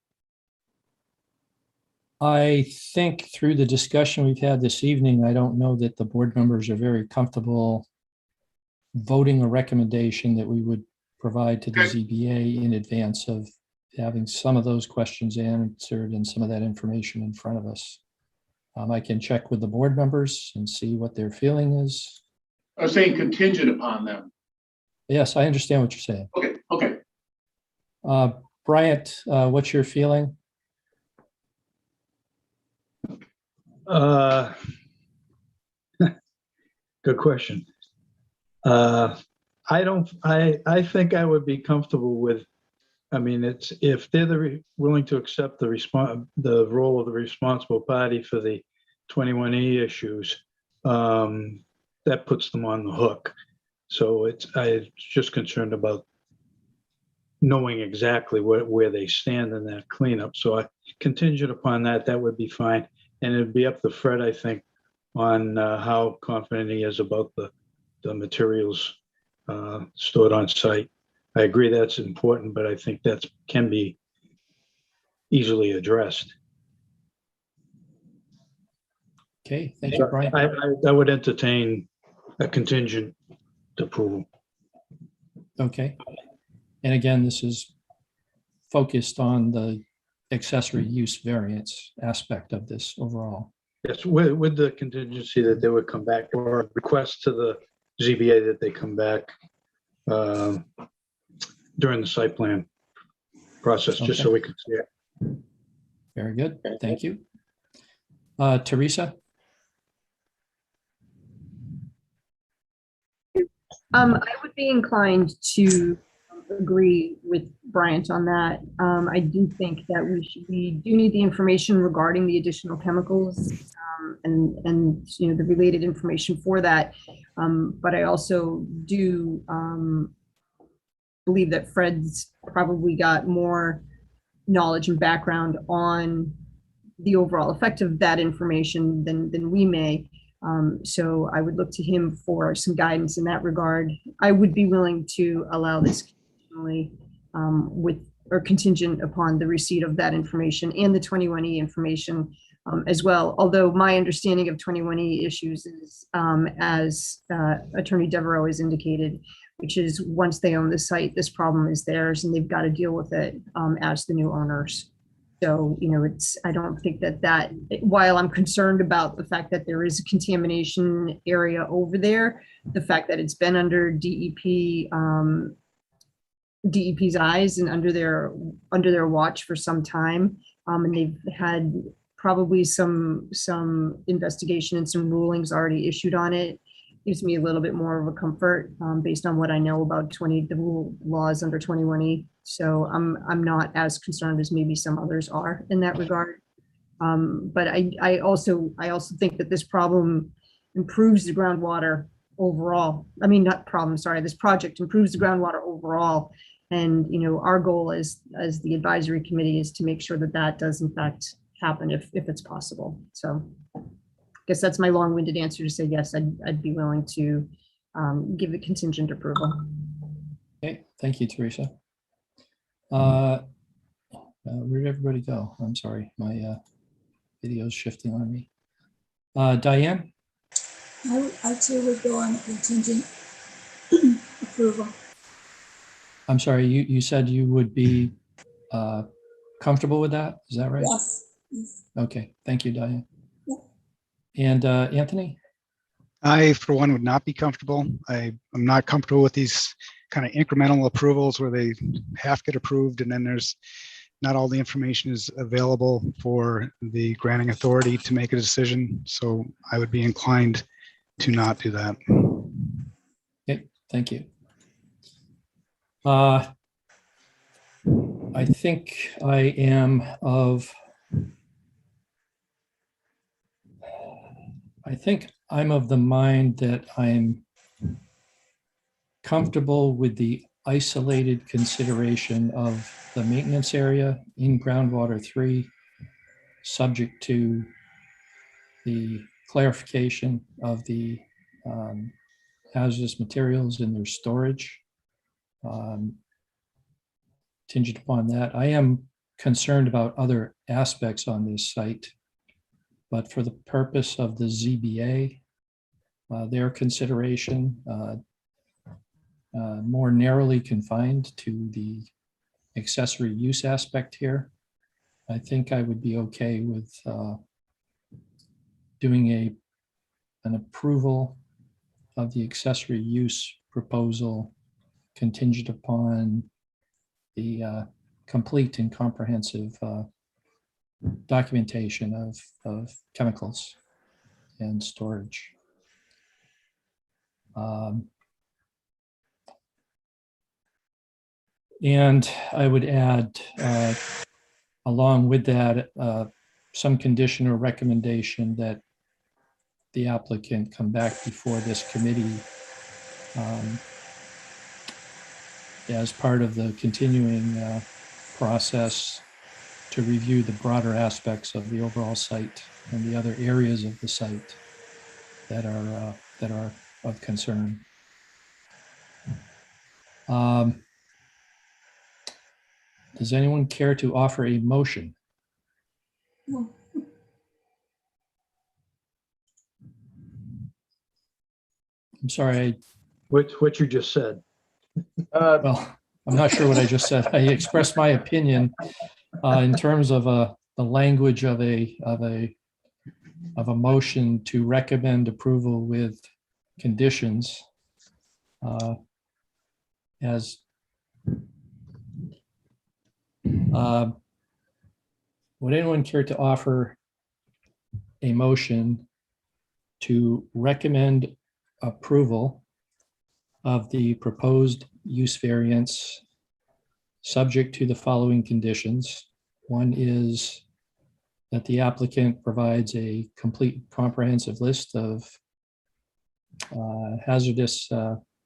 I think through the discussion we've had this evening, I don't know that the board members are very comfortable voting a recommendation that we would provide to the ZBA in advance of having some of those questions answered and some of that information in front of us. I can check with the board members and see what their feeling is. I was saying contingent upon them. Yes, I understand what you're saying. Okay, okay. Bryant, what's your feeling? Good question. I think I would be comfortable with, I mean, it's, if they're willing to accept the role of the responsible party for the 21E issues, that puts them on the hook. So I'm just concerned about knowing exactly where they stand in that cleanup. So contingent upon that, that would be fine. And it'd be up to Fred, I think, on how confident he is about the materials stored on site. I agree that's important, but I think that can be easily addressed. Okay, thank you, Brian. I would entertain a contingent approval. Okay. And again, this is focused on the accessory use variance aspect of this overall. Yes, with the contingency that they would come back, or a request to the ZBA that they come back during the site plan process, just so we can see it. Very good. Thank you. Teresa? I would be inclined to agree with Bryant on that. I do think that we do need the information regarding the additional chemicals and you know, the related information for that. But I also do believe that Fred's probably got more knowledge and background on the overall effect of that information than we may. So I would look to him for some guidance in that regard. I would be willing to allow this with or contingent upon the receipt of that information and the 21E information as well. Although my understanding of 21E issues is, as Attorney Devereaux has indicated, which is once they own the site, this problem is theirs and they've got to deal with it as the new owners. So, you know, I don't think that while I'm concerned about the fact that there is a contamination area over there, the fact that it's been under DEP's eyes and under their watch for some time, and they've had probably some investigation and some rulings already issued on it, gives me a little bit more of a comfort based on what I know about the laws under 21E. So I'm not as concerned as maybe some others are in that regard. But I also think that this problem improves the groundwater overall. I mean, not problem, sorry, this project improves the groundwater overall. And, you know, our goal as the advisory committee is to make sure that that does in fact happen if it's possible. So I guess that's my long-winded answer to say, yes, I'd be willing to give it contingent approval. Okay, thank you, Teresa. Where did everybody go? I'm sorry, my video's shifting on me. Diane? I too would go on contingent approval. I'm sorry, you said you would be comfortable with that? Is that right? Yes. Okay, thank you, Diane. Yeah. And Anthony? I, for one, would not be comfortable. I'm not comfortable with these kind of incremental approvals where they half get approved and then there's not all the information is available for the granting authority to make a decision. So I would be inclined to not do that. Okay, thank you. I think I am of the mind that I'm comfortable with the isolated consideration of the maintenance area in groundwater 3, subject to the clarification of the hazardous materials in their storage. Contingent upon that, I am concerned about other aspects on this site, but for the purpose of the ZBA, their consideration more narrowly confined to the accessory use aspect here, I think I would be okay with doing an approval of the accessory use proposal contingent upon the complete and comprehensive documentation of chemicals and storage. And I would add, along with that, some condition or recommendation that the applicant come back before this committee as part of the continuing process to review the broader aspects of the overall site and the other areas of the site that are of concern. Does anyone care to offer a motion? I'm sorry. What you just said. Well, I'm not sure what I just said. I expressed my opinion in terms of the language of a motion to recommend approval with conditions as would anyone care to offer a motion to recommend approval of the proposed use variance subject to the following conditions? One is that the applicant provides a complete comprehensive list of hazardous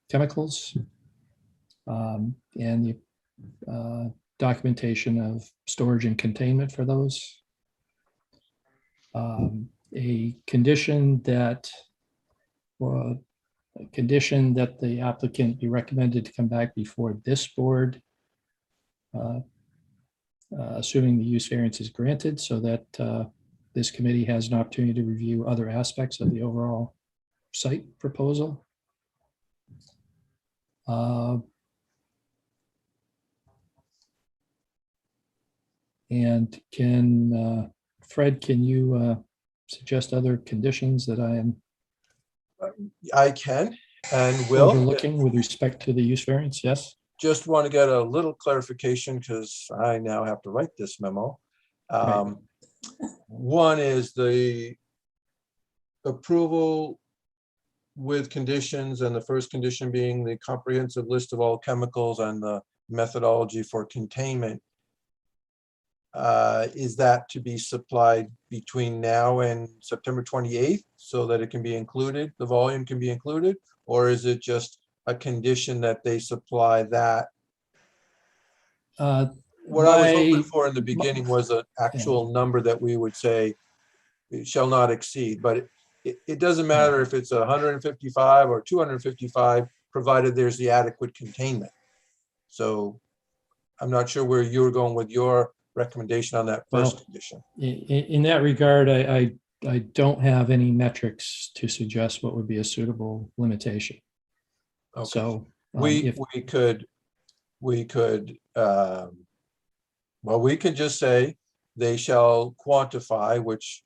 chemicals and the documentation of storage and containment for those. A condition that the applicant be recommended to come back before this board, assuming the use variance is granted, so that this committee has an opportunity to review other aspects of the overall site proposal. And Fred, can you suggest other conditions that I can and will. Overlooking with respect to the use variance? Yes. Just want to get a little clarification because I now have to write this memo. Right. One is the approval with conditions, and the first condition being the comprehensive list of all chemicals and the methodology for containment. Is that to be supplied between now and September 28th so that it can be included, the volume can be included? Or is it just a condition that they supply that? What I was hoping for in the beginning was an actual number that we would say it shall not exceed, but it doesn't matter if it's 155 or 255, provided there's the adequate containment. So I'm not sure where you're going with your recommendation on that first condition. In that regard, I don't have any metrics to suggest what would be a suitable limitation. Okay. So we could just say they shall quantify, which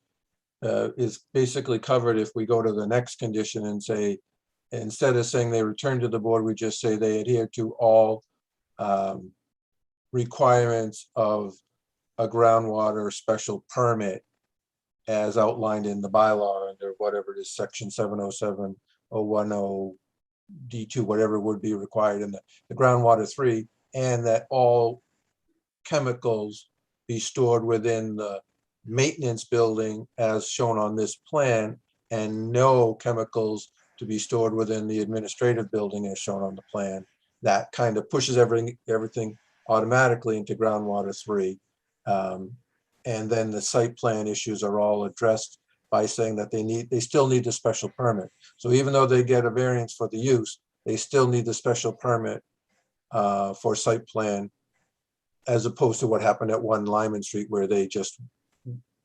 is basically covered if we go to the next condition and say, instead of saying they return to the board, we just say they adhere to all requirements of a groundwater special permit as outlined in the bylaw under whatever it is, section 707.010 D2, whatever would be required in the groundwater 3, and that all chemicals be stored within the maintenance building as shown on this plan, and no chemicals to be stored within the administrative building as shown on the plan. That kind of pushes everything automatically into groundwater 3. And then the site plan issues are all addressed by saying that they still need the special permit. So even though they get a variance for the use, they still need the special permit for site plan as opposed to what happened at 1 Lyman Street, where they just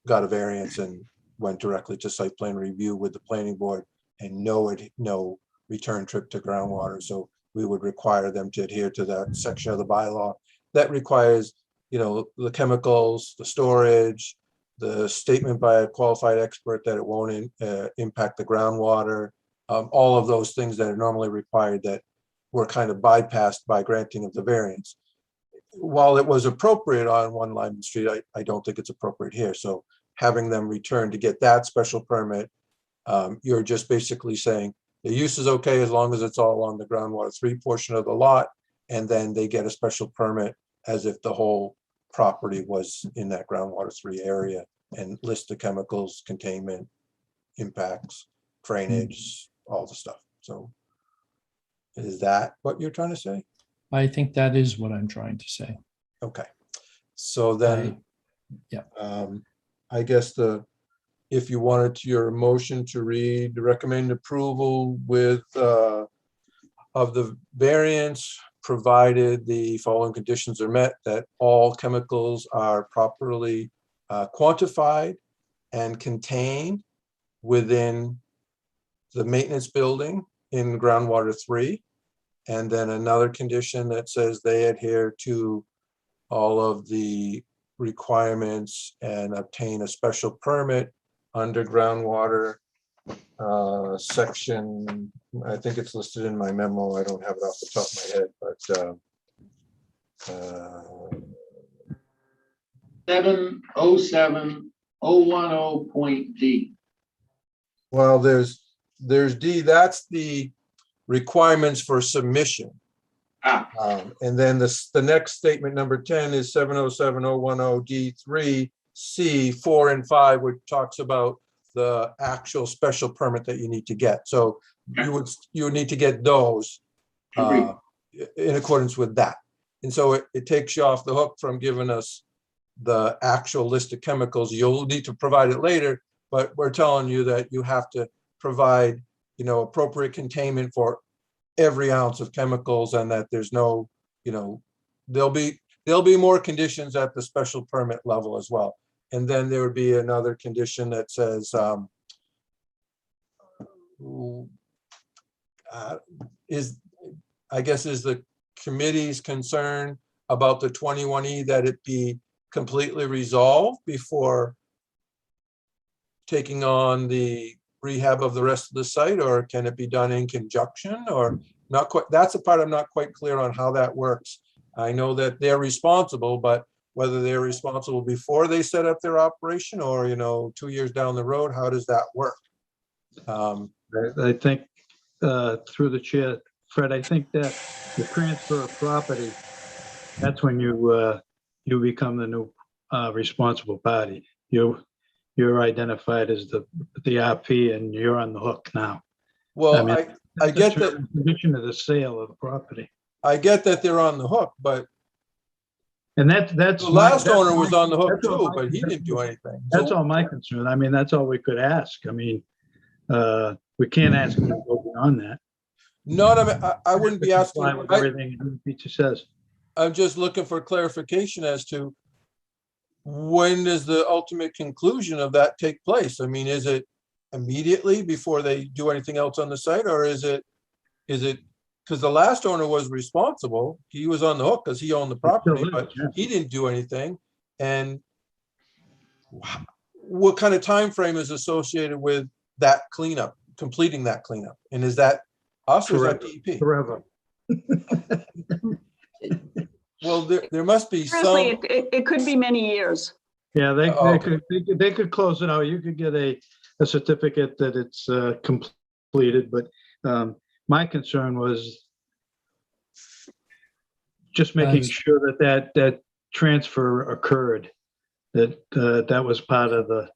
got a variance and went directly to site plan review with the planning board and no return trip to groundwater. So we would require them to adhere to that section of the bylaw that requires, the chemicals, the storage, the statement by a qualified expert that it won't impact the groundwater, all of those things that are normally required that were kind of bypassed by granting of the variance. While it was appropriate on 1 Lyman Street, I don't think it's appropriate here. So having them return to get that special permit, you're just basically saying the use is okay as long as it's all on the groundwater 3 portion of the lot, and then they get a special permit as if the whole property was in that groundwater 3 area, and list the chemicals, containment, impacts, drainage, all the stuff. So is that what you're trying to say? I think that is what I'm trying to say. Okay. So then, I guess if you wanted your motion to read, recommend approval with of the variance, provided the following conditions are met, that all chemicals are properly quantified and contained within the maintenance building in groundwater 3. And then another condition that says they adhere to all of the requirements and obtain a special permit under groundwater section. I think it's listed in my memo. I don't have it off the top of my head, but 707.010.D. well, there's D, that's the requirements for submission. And then the next statement, number 10, is 707.010.D3C 4 and 5, which talks about the actual special permit that you need to get. So you would need to get those in accordance with that. And so it takes you off the hook from giving us the actual list of chemicals. You'll need to provide it later, but we're telling you that you have to provide, appropriate containment for every ounce of chemicals, and that there's no, there'll be more conditions at the special permit level as well. And then there would be another condition that says, is the committee's concern about the 21E that it be completely resolved before taking on the rehab of the rest of the site, or can it be done in conjunction, or not quite? That's the part I'm not quite clear on how that works. I know that they're responsible, but whether they're responsible before they set up their operation or, 2 years down the road, how does that work? I think through the chair, Fred, I think that the transfer of property, that's when you become the new responsible party. You're identified as the RP, and you're on the hook now. Well, I get that. In addition to the sale of the property. I get that they're on the hook, but and that's the last owner was on the hook too, but he didn't do anything. That's all my concern. I mean, that's all we could ask. I mean, we can't ask them to go beyond that. I wouldn't be asking everything Pizza says. I'm just looking for clarification as to when does the ultimate conclusion of that take place? I mean, is it immediately before they do anything else on the site, or is it because the last owner was responsible? He was on the hook because he owned the property, but he didn't do anything. And what kind of time frame is associated with that cleanup, completing that cleanup? And is that us or is that DEP? Forever. Well, there must be Seriously, some. it could be many years. Yeah, they could close it out. You could get a certificate that it's completed, but my concern was just making sure that transfer occurred. That was part of the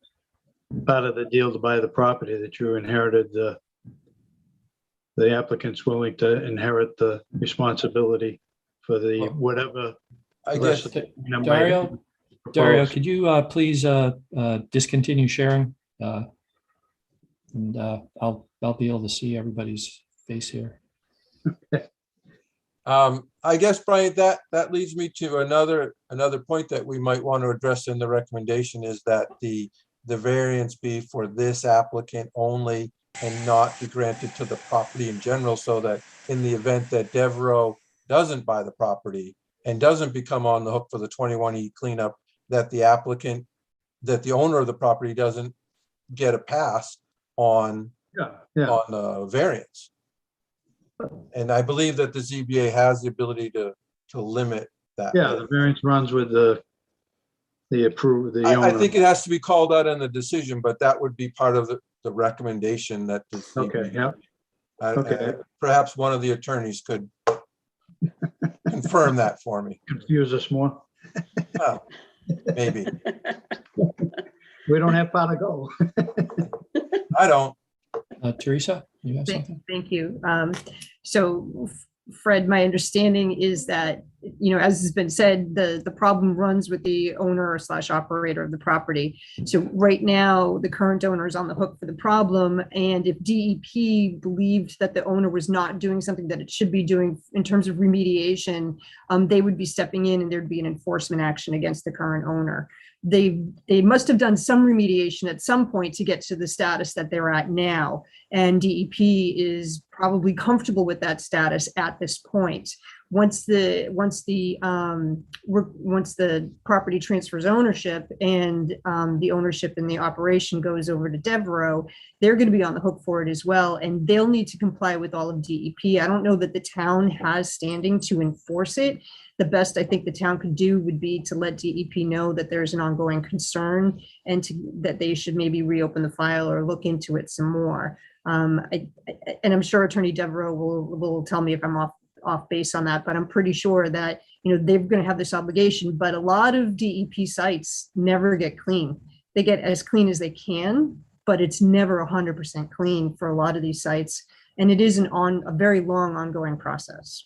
deal to buy the property, that you inherited the applicant's willing to inherit the responsibility for the whatever. I guess Dario, could you please discontinue sharing? And I'll be able to see everybody's face here. I guess, Brian, that leads me to another point that we might want to address in the recommendation is that the variance be for this applicant only and not be granted to the property in general, so that in the event that Devereaux doesn't buy the property and doesn't become on the hook for the 21E cleanup, that the applicant, that the owner of the property doesn't get a pass on the variance. And I believe that the ZBA has the ability to limit that. Yeah, the variance runs with the owner. I think it has to be called out in the decision, but that would be part of the recommendation that the Okay, ZBA. yeah. Okay. Perhaps one of the attorneys could confirm that for me. Confuse us more. Well, maybe. We don't have far to go. I don't. Teresa, you have something? Thank you. So Fred, my understanding is that, as has been said, the problem runs with the owner / operator of the property. So right now, the current owner is on the hook for the problem. And if DEP believed that the owner was not doing something that it should be doing in terms of remediation, they would be stepping in and there'd be an enforcement action against the current owner. They must have done some remediation at some point to get to the status that they're at now. And DEP is probably comfortable with that status at this point. Once the property transfers ownership and the ownership and the operation goes over to Devereaux, they're going to be on the hook for it as well, and they'll need to comply with all of DEP. I don't know that the town has standing to enforce it. The best I think the town could do would be to let DEP know that there's an ongoing concern and that they should maybe reopen the file or look into it some more. And I'm sure Attorney Devereaux will tell me if I'm off base on that, but I'm pretty sure that they're going to have this obligation. But a lot of DEP sites never get clean. They get as clean as they can, but it's never 100% clean for a lot of these sites, and it is a very long ongoing process.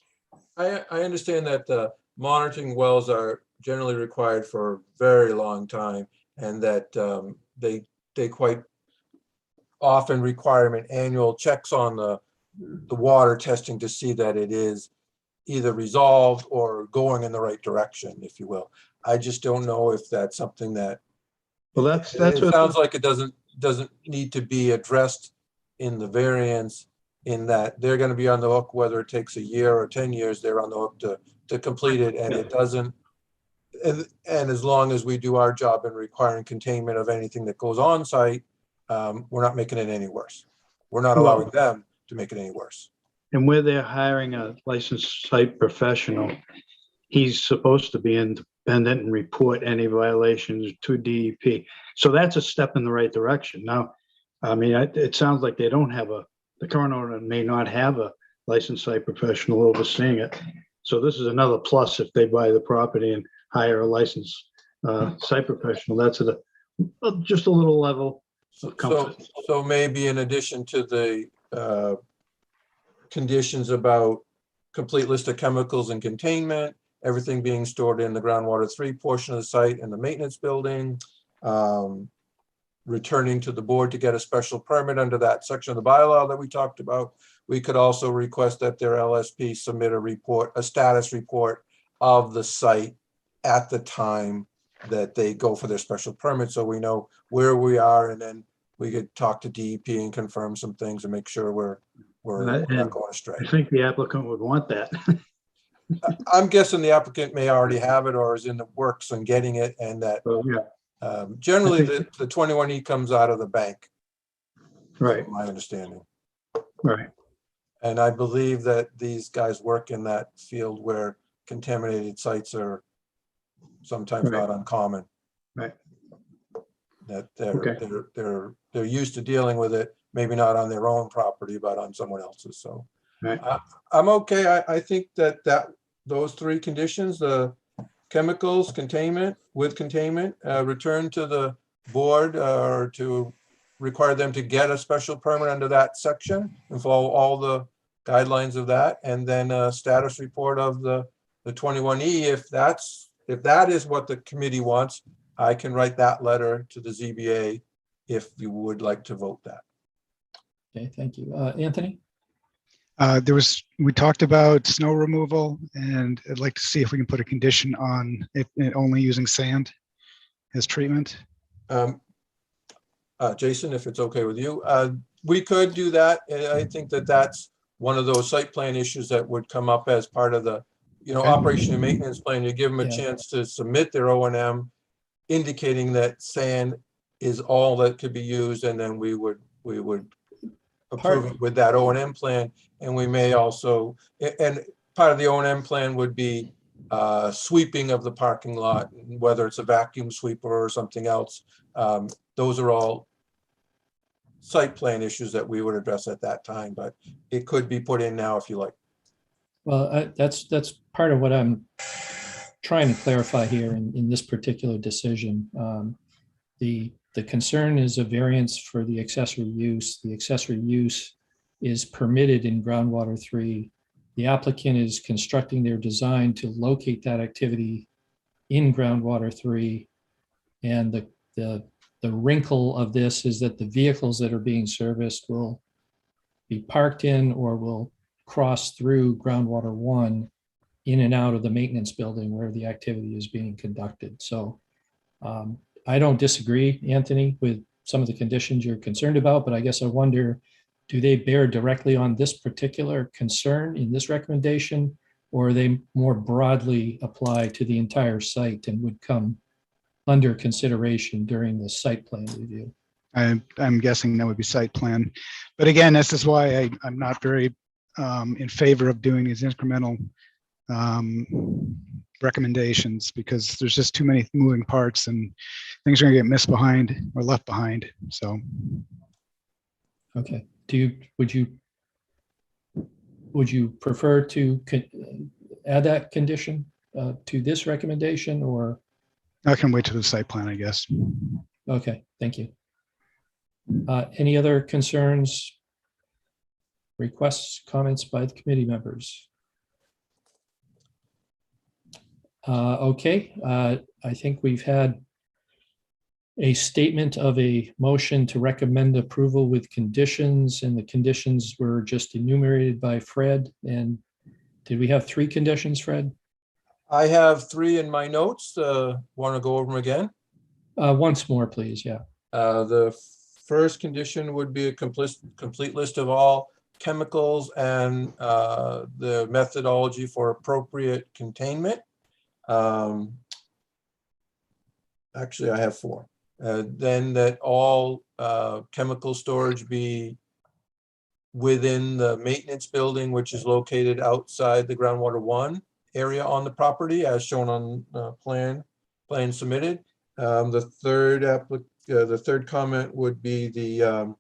I understand that monitoring wells are generally required for a very long time, and that they quite often require annual checks on the water testing to see that it is either resolved or going in the right direction, if you will. I just don't know if that's something that, well, that's it sounds like it doesn't need to be addressed in the variance, in that they're going to be on the hook, whether it takes a year or 10 years, they're on the hook to complete it. And it doesn't, and as long as we do our job in requiring containment of anything that goes on site, we're not making it any worse. We're not allowing them to make it any worse. And where they're hiring a licensed site professional, he's supposed to be independent and report any violations to DEP. So that's a step in the right direction. Now, I mean, it sounds like they don't have the current owner may not have a licensed site professional overseeing it. So this is another plus if they buy the property and hire a licensed site professional. That's just a little level of comfort. So maybe in addition to the conditions about complete list of chemicals and containment, everything being stored in the groundwater 3 portion of the site and the maintenance building, returning to the board to get a special permit under that section of the bylaw that we talked about. We could also request that their LSP submit a status report of the site at the time that they go for their special permit, so we know where we are, and then we could talk to DEP and confirm some things and make sure we're not going astray. I think the applicant would want that. I'm guessing the applicant may already have it or is in the works on getting it, and that generally the 21E comes out of the bank. Right. My understanding. Right. And I believe that these guys work in that field where contaminated sites are sometimes not uncommon. Right. That they're used to dealing with it, maybe not on their own property, but on someone else's. So I'm okay. I think that those 3 conditions, the chemicals, containment, return to the board or to require them to get a special permit under that section and follow all the guidelines of that, and then a status report of the 21E. If that is what the committee wants, I can write that letter to the ZBA if you would like to vote that. Okay, thank you. Anthony? We talked about snow removal, and I'd like to see if we can put a condition on it only using sand as treatment. Jason, if it's okay with you, we could do that. I think that that's one of those site plan issues that would come up as part of the, Okay. operation and maintenance plan. You give them a Yeah. chance to submit their O&M, indicating that sand is all that could be used, and then we would approve it with that O&M plan. And we may also, and part of the O&M plan would be sweeping of the parking lot, whether it's a vacuum sweeper or something else. Those are all site plan issues that we would address at that time, but it could be put in now if you like. Well, that's part of what I'm trying to clarify here in this particular decision. The concern is a variance for the accessory use. The accessory use is permitted in groundwater 3. The applicant is constructing their design to locate that activity in groundwater 3. And the wrinkle of this is that the vehicles that are being serviced will be parked in or will cross through groundwater 1 in and out of the maintenance building where the activity is being conducted. So I don't disagree, Anthony, with some of the conditions you're concerned about, but I guess I wonder, do they bear directly on this particular concern in this recommendation, or are they more broadly apply to the entire site and would come under consideration during the site plan review? I'm guessing that would be site plan. But again, this is why I'm not very in favor of doing these incremental recommendations, because there's just too many moving parts and things are gonna get missed behind or left behind. So. Okay. Would you prefer to add that condition to this recommendation, or? I can wait till the site plan, I guess. Okay, thank you. Any other concerns, requests, comments by the committee members? Okay, I think we've had a statement of a motion to recommend approval with conditions, and the conditions were just enumerated by Fred. And did we have 3 conditions, Fred? I have 3 in my notes. Want to go over them again? Once more, please. Yeah. The first condition would be a complete list of all chemicals and the methodology for appropriate containment. Actually, I have 4. Then that all chemical storage be within the maintenance building, which is located outside the groundwater 1 area on the property, as shown on plan submitted. The third comment would be the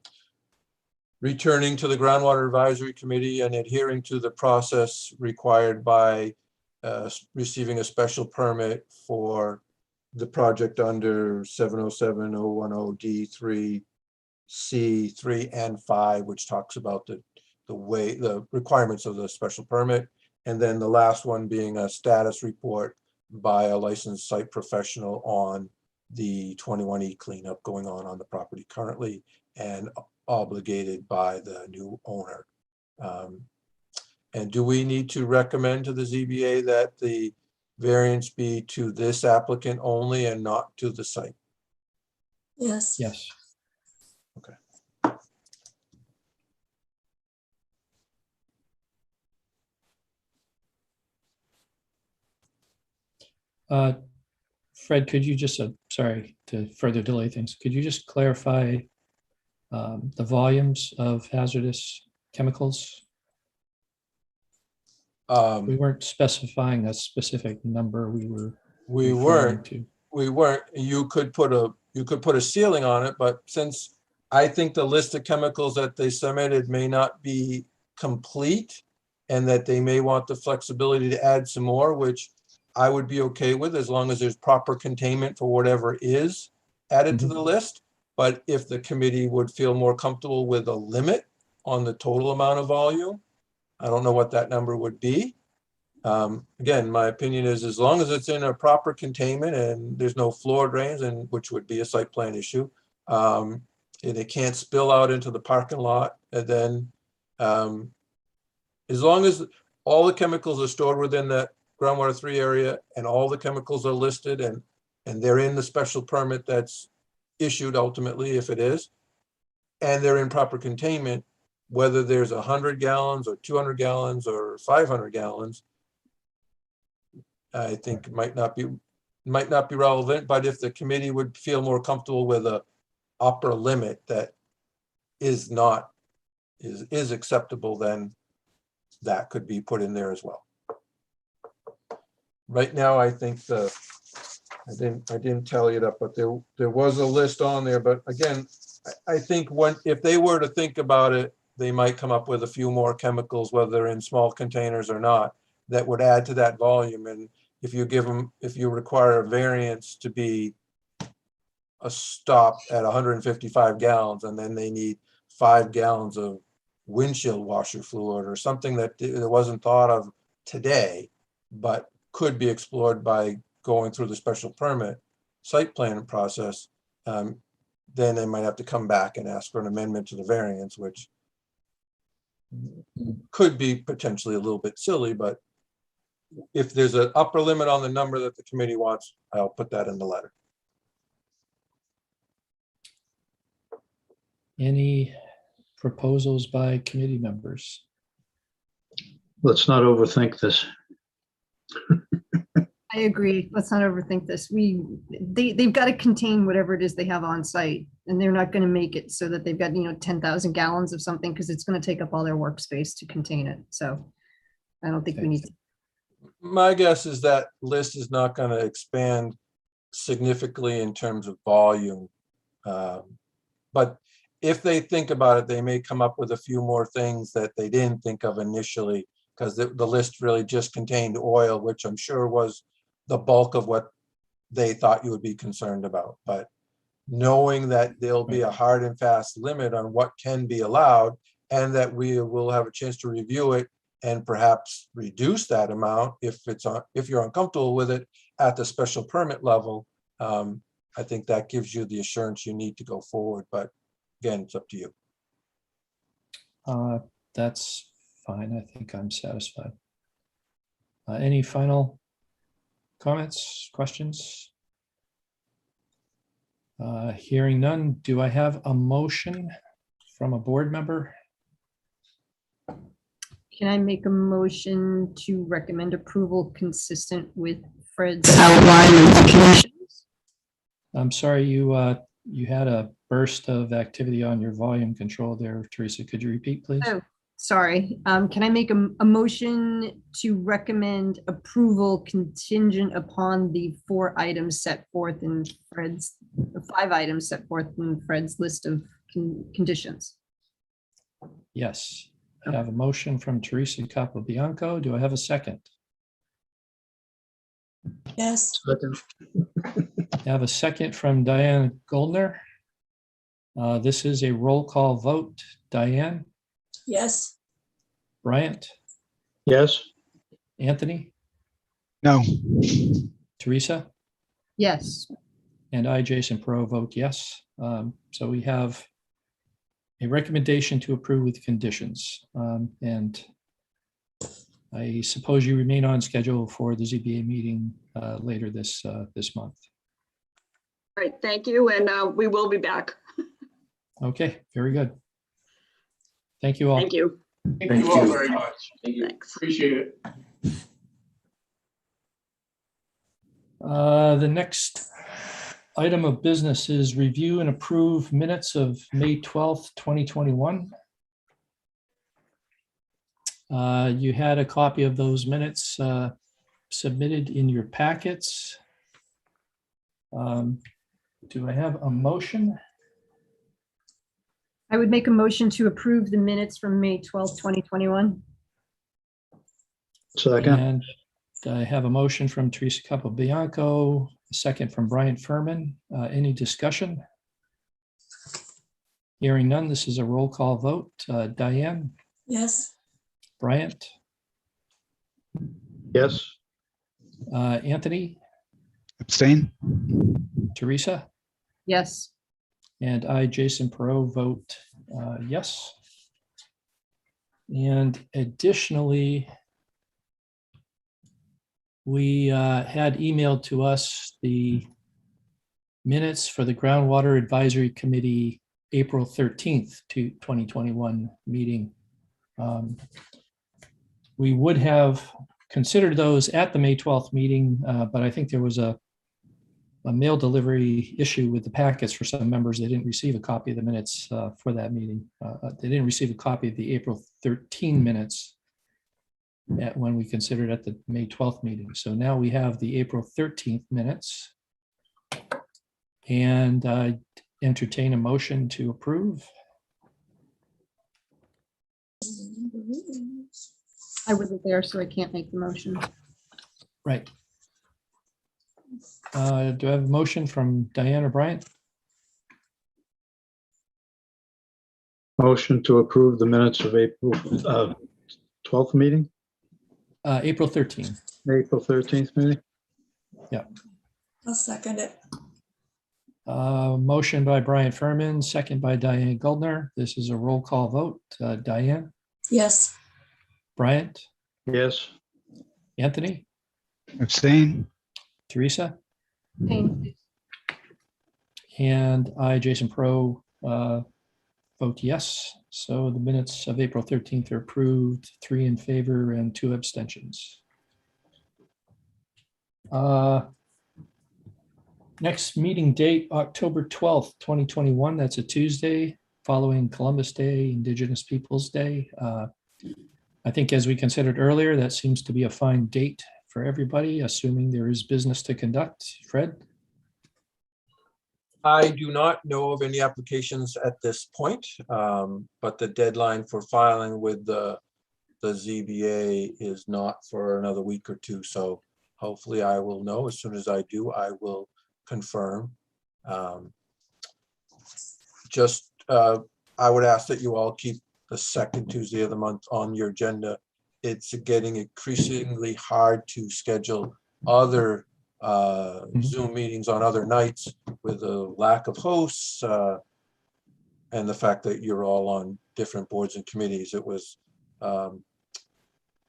returning to the Groundwater Advisory Committee and adhering to the process required by receiving a special permit for the project under 707-010-D3C 3 and 5, which talks about the requirements of the special permit. And then the last one being a status report by a licensed site professional on the 21E cleanup going on the property currently and obligated by the new owner. And do we need to recommend to the ZBA that the variance be to this applicant only and not to the site? Yes. Yes. Okay. Fred, could you just, sorry to further delay things, could you just clarify the volumes of hazardous chemicals? We weren't specifying a specific number. We weren't. You could put a ceiling on it, but since I think the list of chemicals that they submitted may not be complete and that they may want the flexibility to add some more, which I would be okay with as long as there's proper containment for whatever is added to the list. But if the committee would feel more comfortable with a limit on the total amount of volume, I don't know what that number would be. Again, my opinion is as long as it's in a proper containment and there's no floor drains, and which would be a site plan issue, and it can't spill out into the parking lot, and then as long as all the chemicals are stored within that groundwater 3 area and all the chemicals are listed and they're in the special permit that's issued ultimately, if it is, and they're in proper containment, whether there's 100 gallons or 200 gallons or 500 gallons, I think might not be relevant. But if the committee would feel more comfortable with a upper limit that is acceptable, then that could be put in there as well. Right now, I think I didn't tally it up, but there was a list on there. But again, I think if they were to think about it, they might come up with a few more chemicals, whether they're in small containers or not, that would add to that volume. And if you require a variance to be a stop at 155 gallons, and then they need 5 gallons of windshield washer fluid or something that wasn't thought of today, but could be explored by going through the special permit site plan process, then they might have to come back and ask for an amendment to the variance, which could be potentially a little bit silly. But if there's an upper limit on the number that the committee wants, I'll put that in the letter. Any proposals by committee members? Let's not overthink this. I agree. Let's not overthink this. They've got to contain whatever it is they have on site, and they're not going to make it so that they've got, 10,000 gallons of something, because it's going to take up all their workspace to contain it. So I don't think we need to. My guess is that list is not going to expand significantly in terms of volume. But if they think about it, they may come up with a few more things that they didn't think of initially, because the list really just contained oil, which I'm sure was the bulk of what they thought you would be concerned about. But knowing that there'll be a hard and fast limit on what can be allowed, and that we will have a chance to review it and perhaps reduce that amount if you're uncomfortable with it at the special permit level, I think that gives you the assurance you need to go forward. But again, it's up to you. That's fine. I think I'm satisfied. Any final comments, questions? Hearing none, do I have a motion from a board member? Can I make a motion to recommend approval consistent with Fred's outline of conditions? I'm sorry, you had a burst of activity on your volume control there, Teresa. Could you repeat, please? Oh, sorry. Can I make a motion to recommend approval contingent upon the 5 items set forth in Fred's list of conditions? Yes. I have a motion from Teresa Capobianco. Do I have a second? Yes, I have a second from Diane Goldner. This is a roll call vote. Diane, yes, Bryant, Yes, Anthony, No, Teresa, Yes. and I, Jason Perot, vote yes. So we have a recommendation to approve with conditions. And I suppose you remain on schedule for the ZBA meeting later this month. All right, thank you, and we will be back. Okay, very good. Thank you all. Thank you. Thank you all very much. Thanks. Appreciate it. The next item of business is review and approve minutes of May 12th, 2021. You had a copy of those minutes submitted in your packets. Do I have a motion? I would make a motion to approve the minutes from May 12th, 2021. second. And I have a motion from Teresa Capobianco, a second from Brian Furman. Any discussion? Hearing none, this is a roll call vote. Diane, yes, Bryant, Yes, Anthony, abstain? Teresa, Yes. and I, Jason Perot, vote yes. And additionally, we had emailed to us the minutes for the Groundwater Advisory Committee April 13th to 2021 meeting. We would have considered those at the May 12th meeting, but I think there was a mail delivery issue with the packets for some members. They didn't receive a copy of the minutes for that meeting. They didn't receive a copy of the April 13 minutes when we considered at the May 12th meeting. So now we have the April 13th minutes. And I entertain a motion to approve. I wasn't there, so I can't make the motion. Right. Do I have a motion from Diane or Brian? Motion to approve the minutes of April 12th meeting, April 13th. April 13th meeting. I'll second it. Motion by Brian Furman, second by Diane Goldner. This is a roll call vote. Diane, Yes. Bryant, Yes. Anthony, Abstain? Teresa, Abstain. and I, Jason Pro, vote yes. So the minutes of April 13th are approved, 3 in favor and 2 abstentions. Next meeting date, October 12th, 2021. That's a Tuesday following Columbus Day, Indigenous Peoples Day. I think as we considered earlier, that seems to be a fine date for everybody, assuming there is business to conduct. Fred? I do not know of any applications at this point, but the deadline for filing with the ZBA is not for another week or two. So hopefully I will know. As soon as I do, I will confirm. I would ask that you all keep the second Tuesday of the month on your agenda. It's getting increasingly hard to schedule other Zoom meetings on other nights with a lack of hosts and the fact that you're all on different boards and committees. It was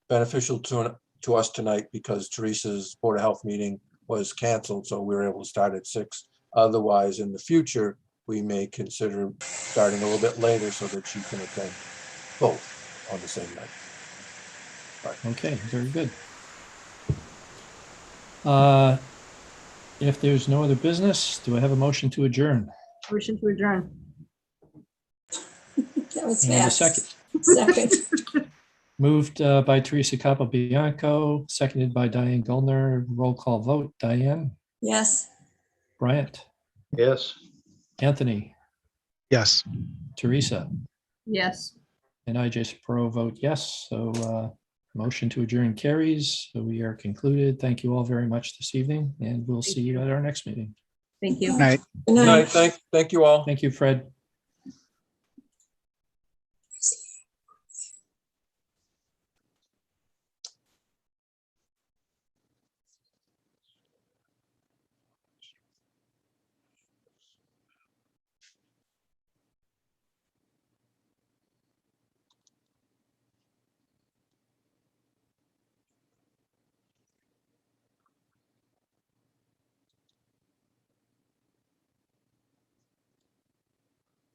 beneficial to us tonight because Teresa's Board of Health meeting was canceled, so we were able to start at 6. Otherwise, in the future, we may consider starting a little bit later so that she can attend both on the same night. Okay, very good. If there's no other business, do I have a motion to adjourn? Motion to adjourn. That was And a fast. second. Second. Moved by Teresa Capobianco, seconded by Diane Goldner. Roll call vote. Diane, Yes. Bryant, Yes. Anthony, Yes. Teresa, Yes. and I, Jason Pro, vote yes. So motion to adjourn carries. So we are concluded. Thank you all very much this evening, and we'll see you at our next meeting. Thank you. Night. Good Good night. night. Thank you all. Thank you, Fred.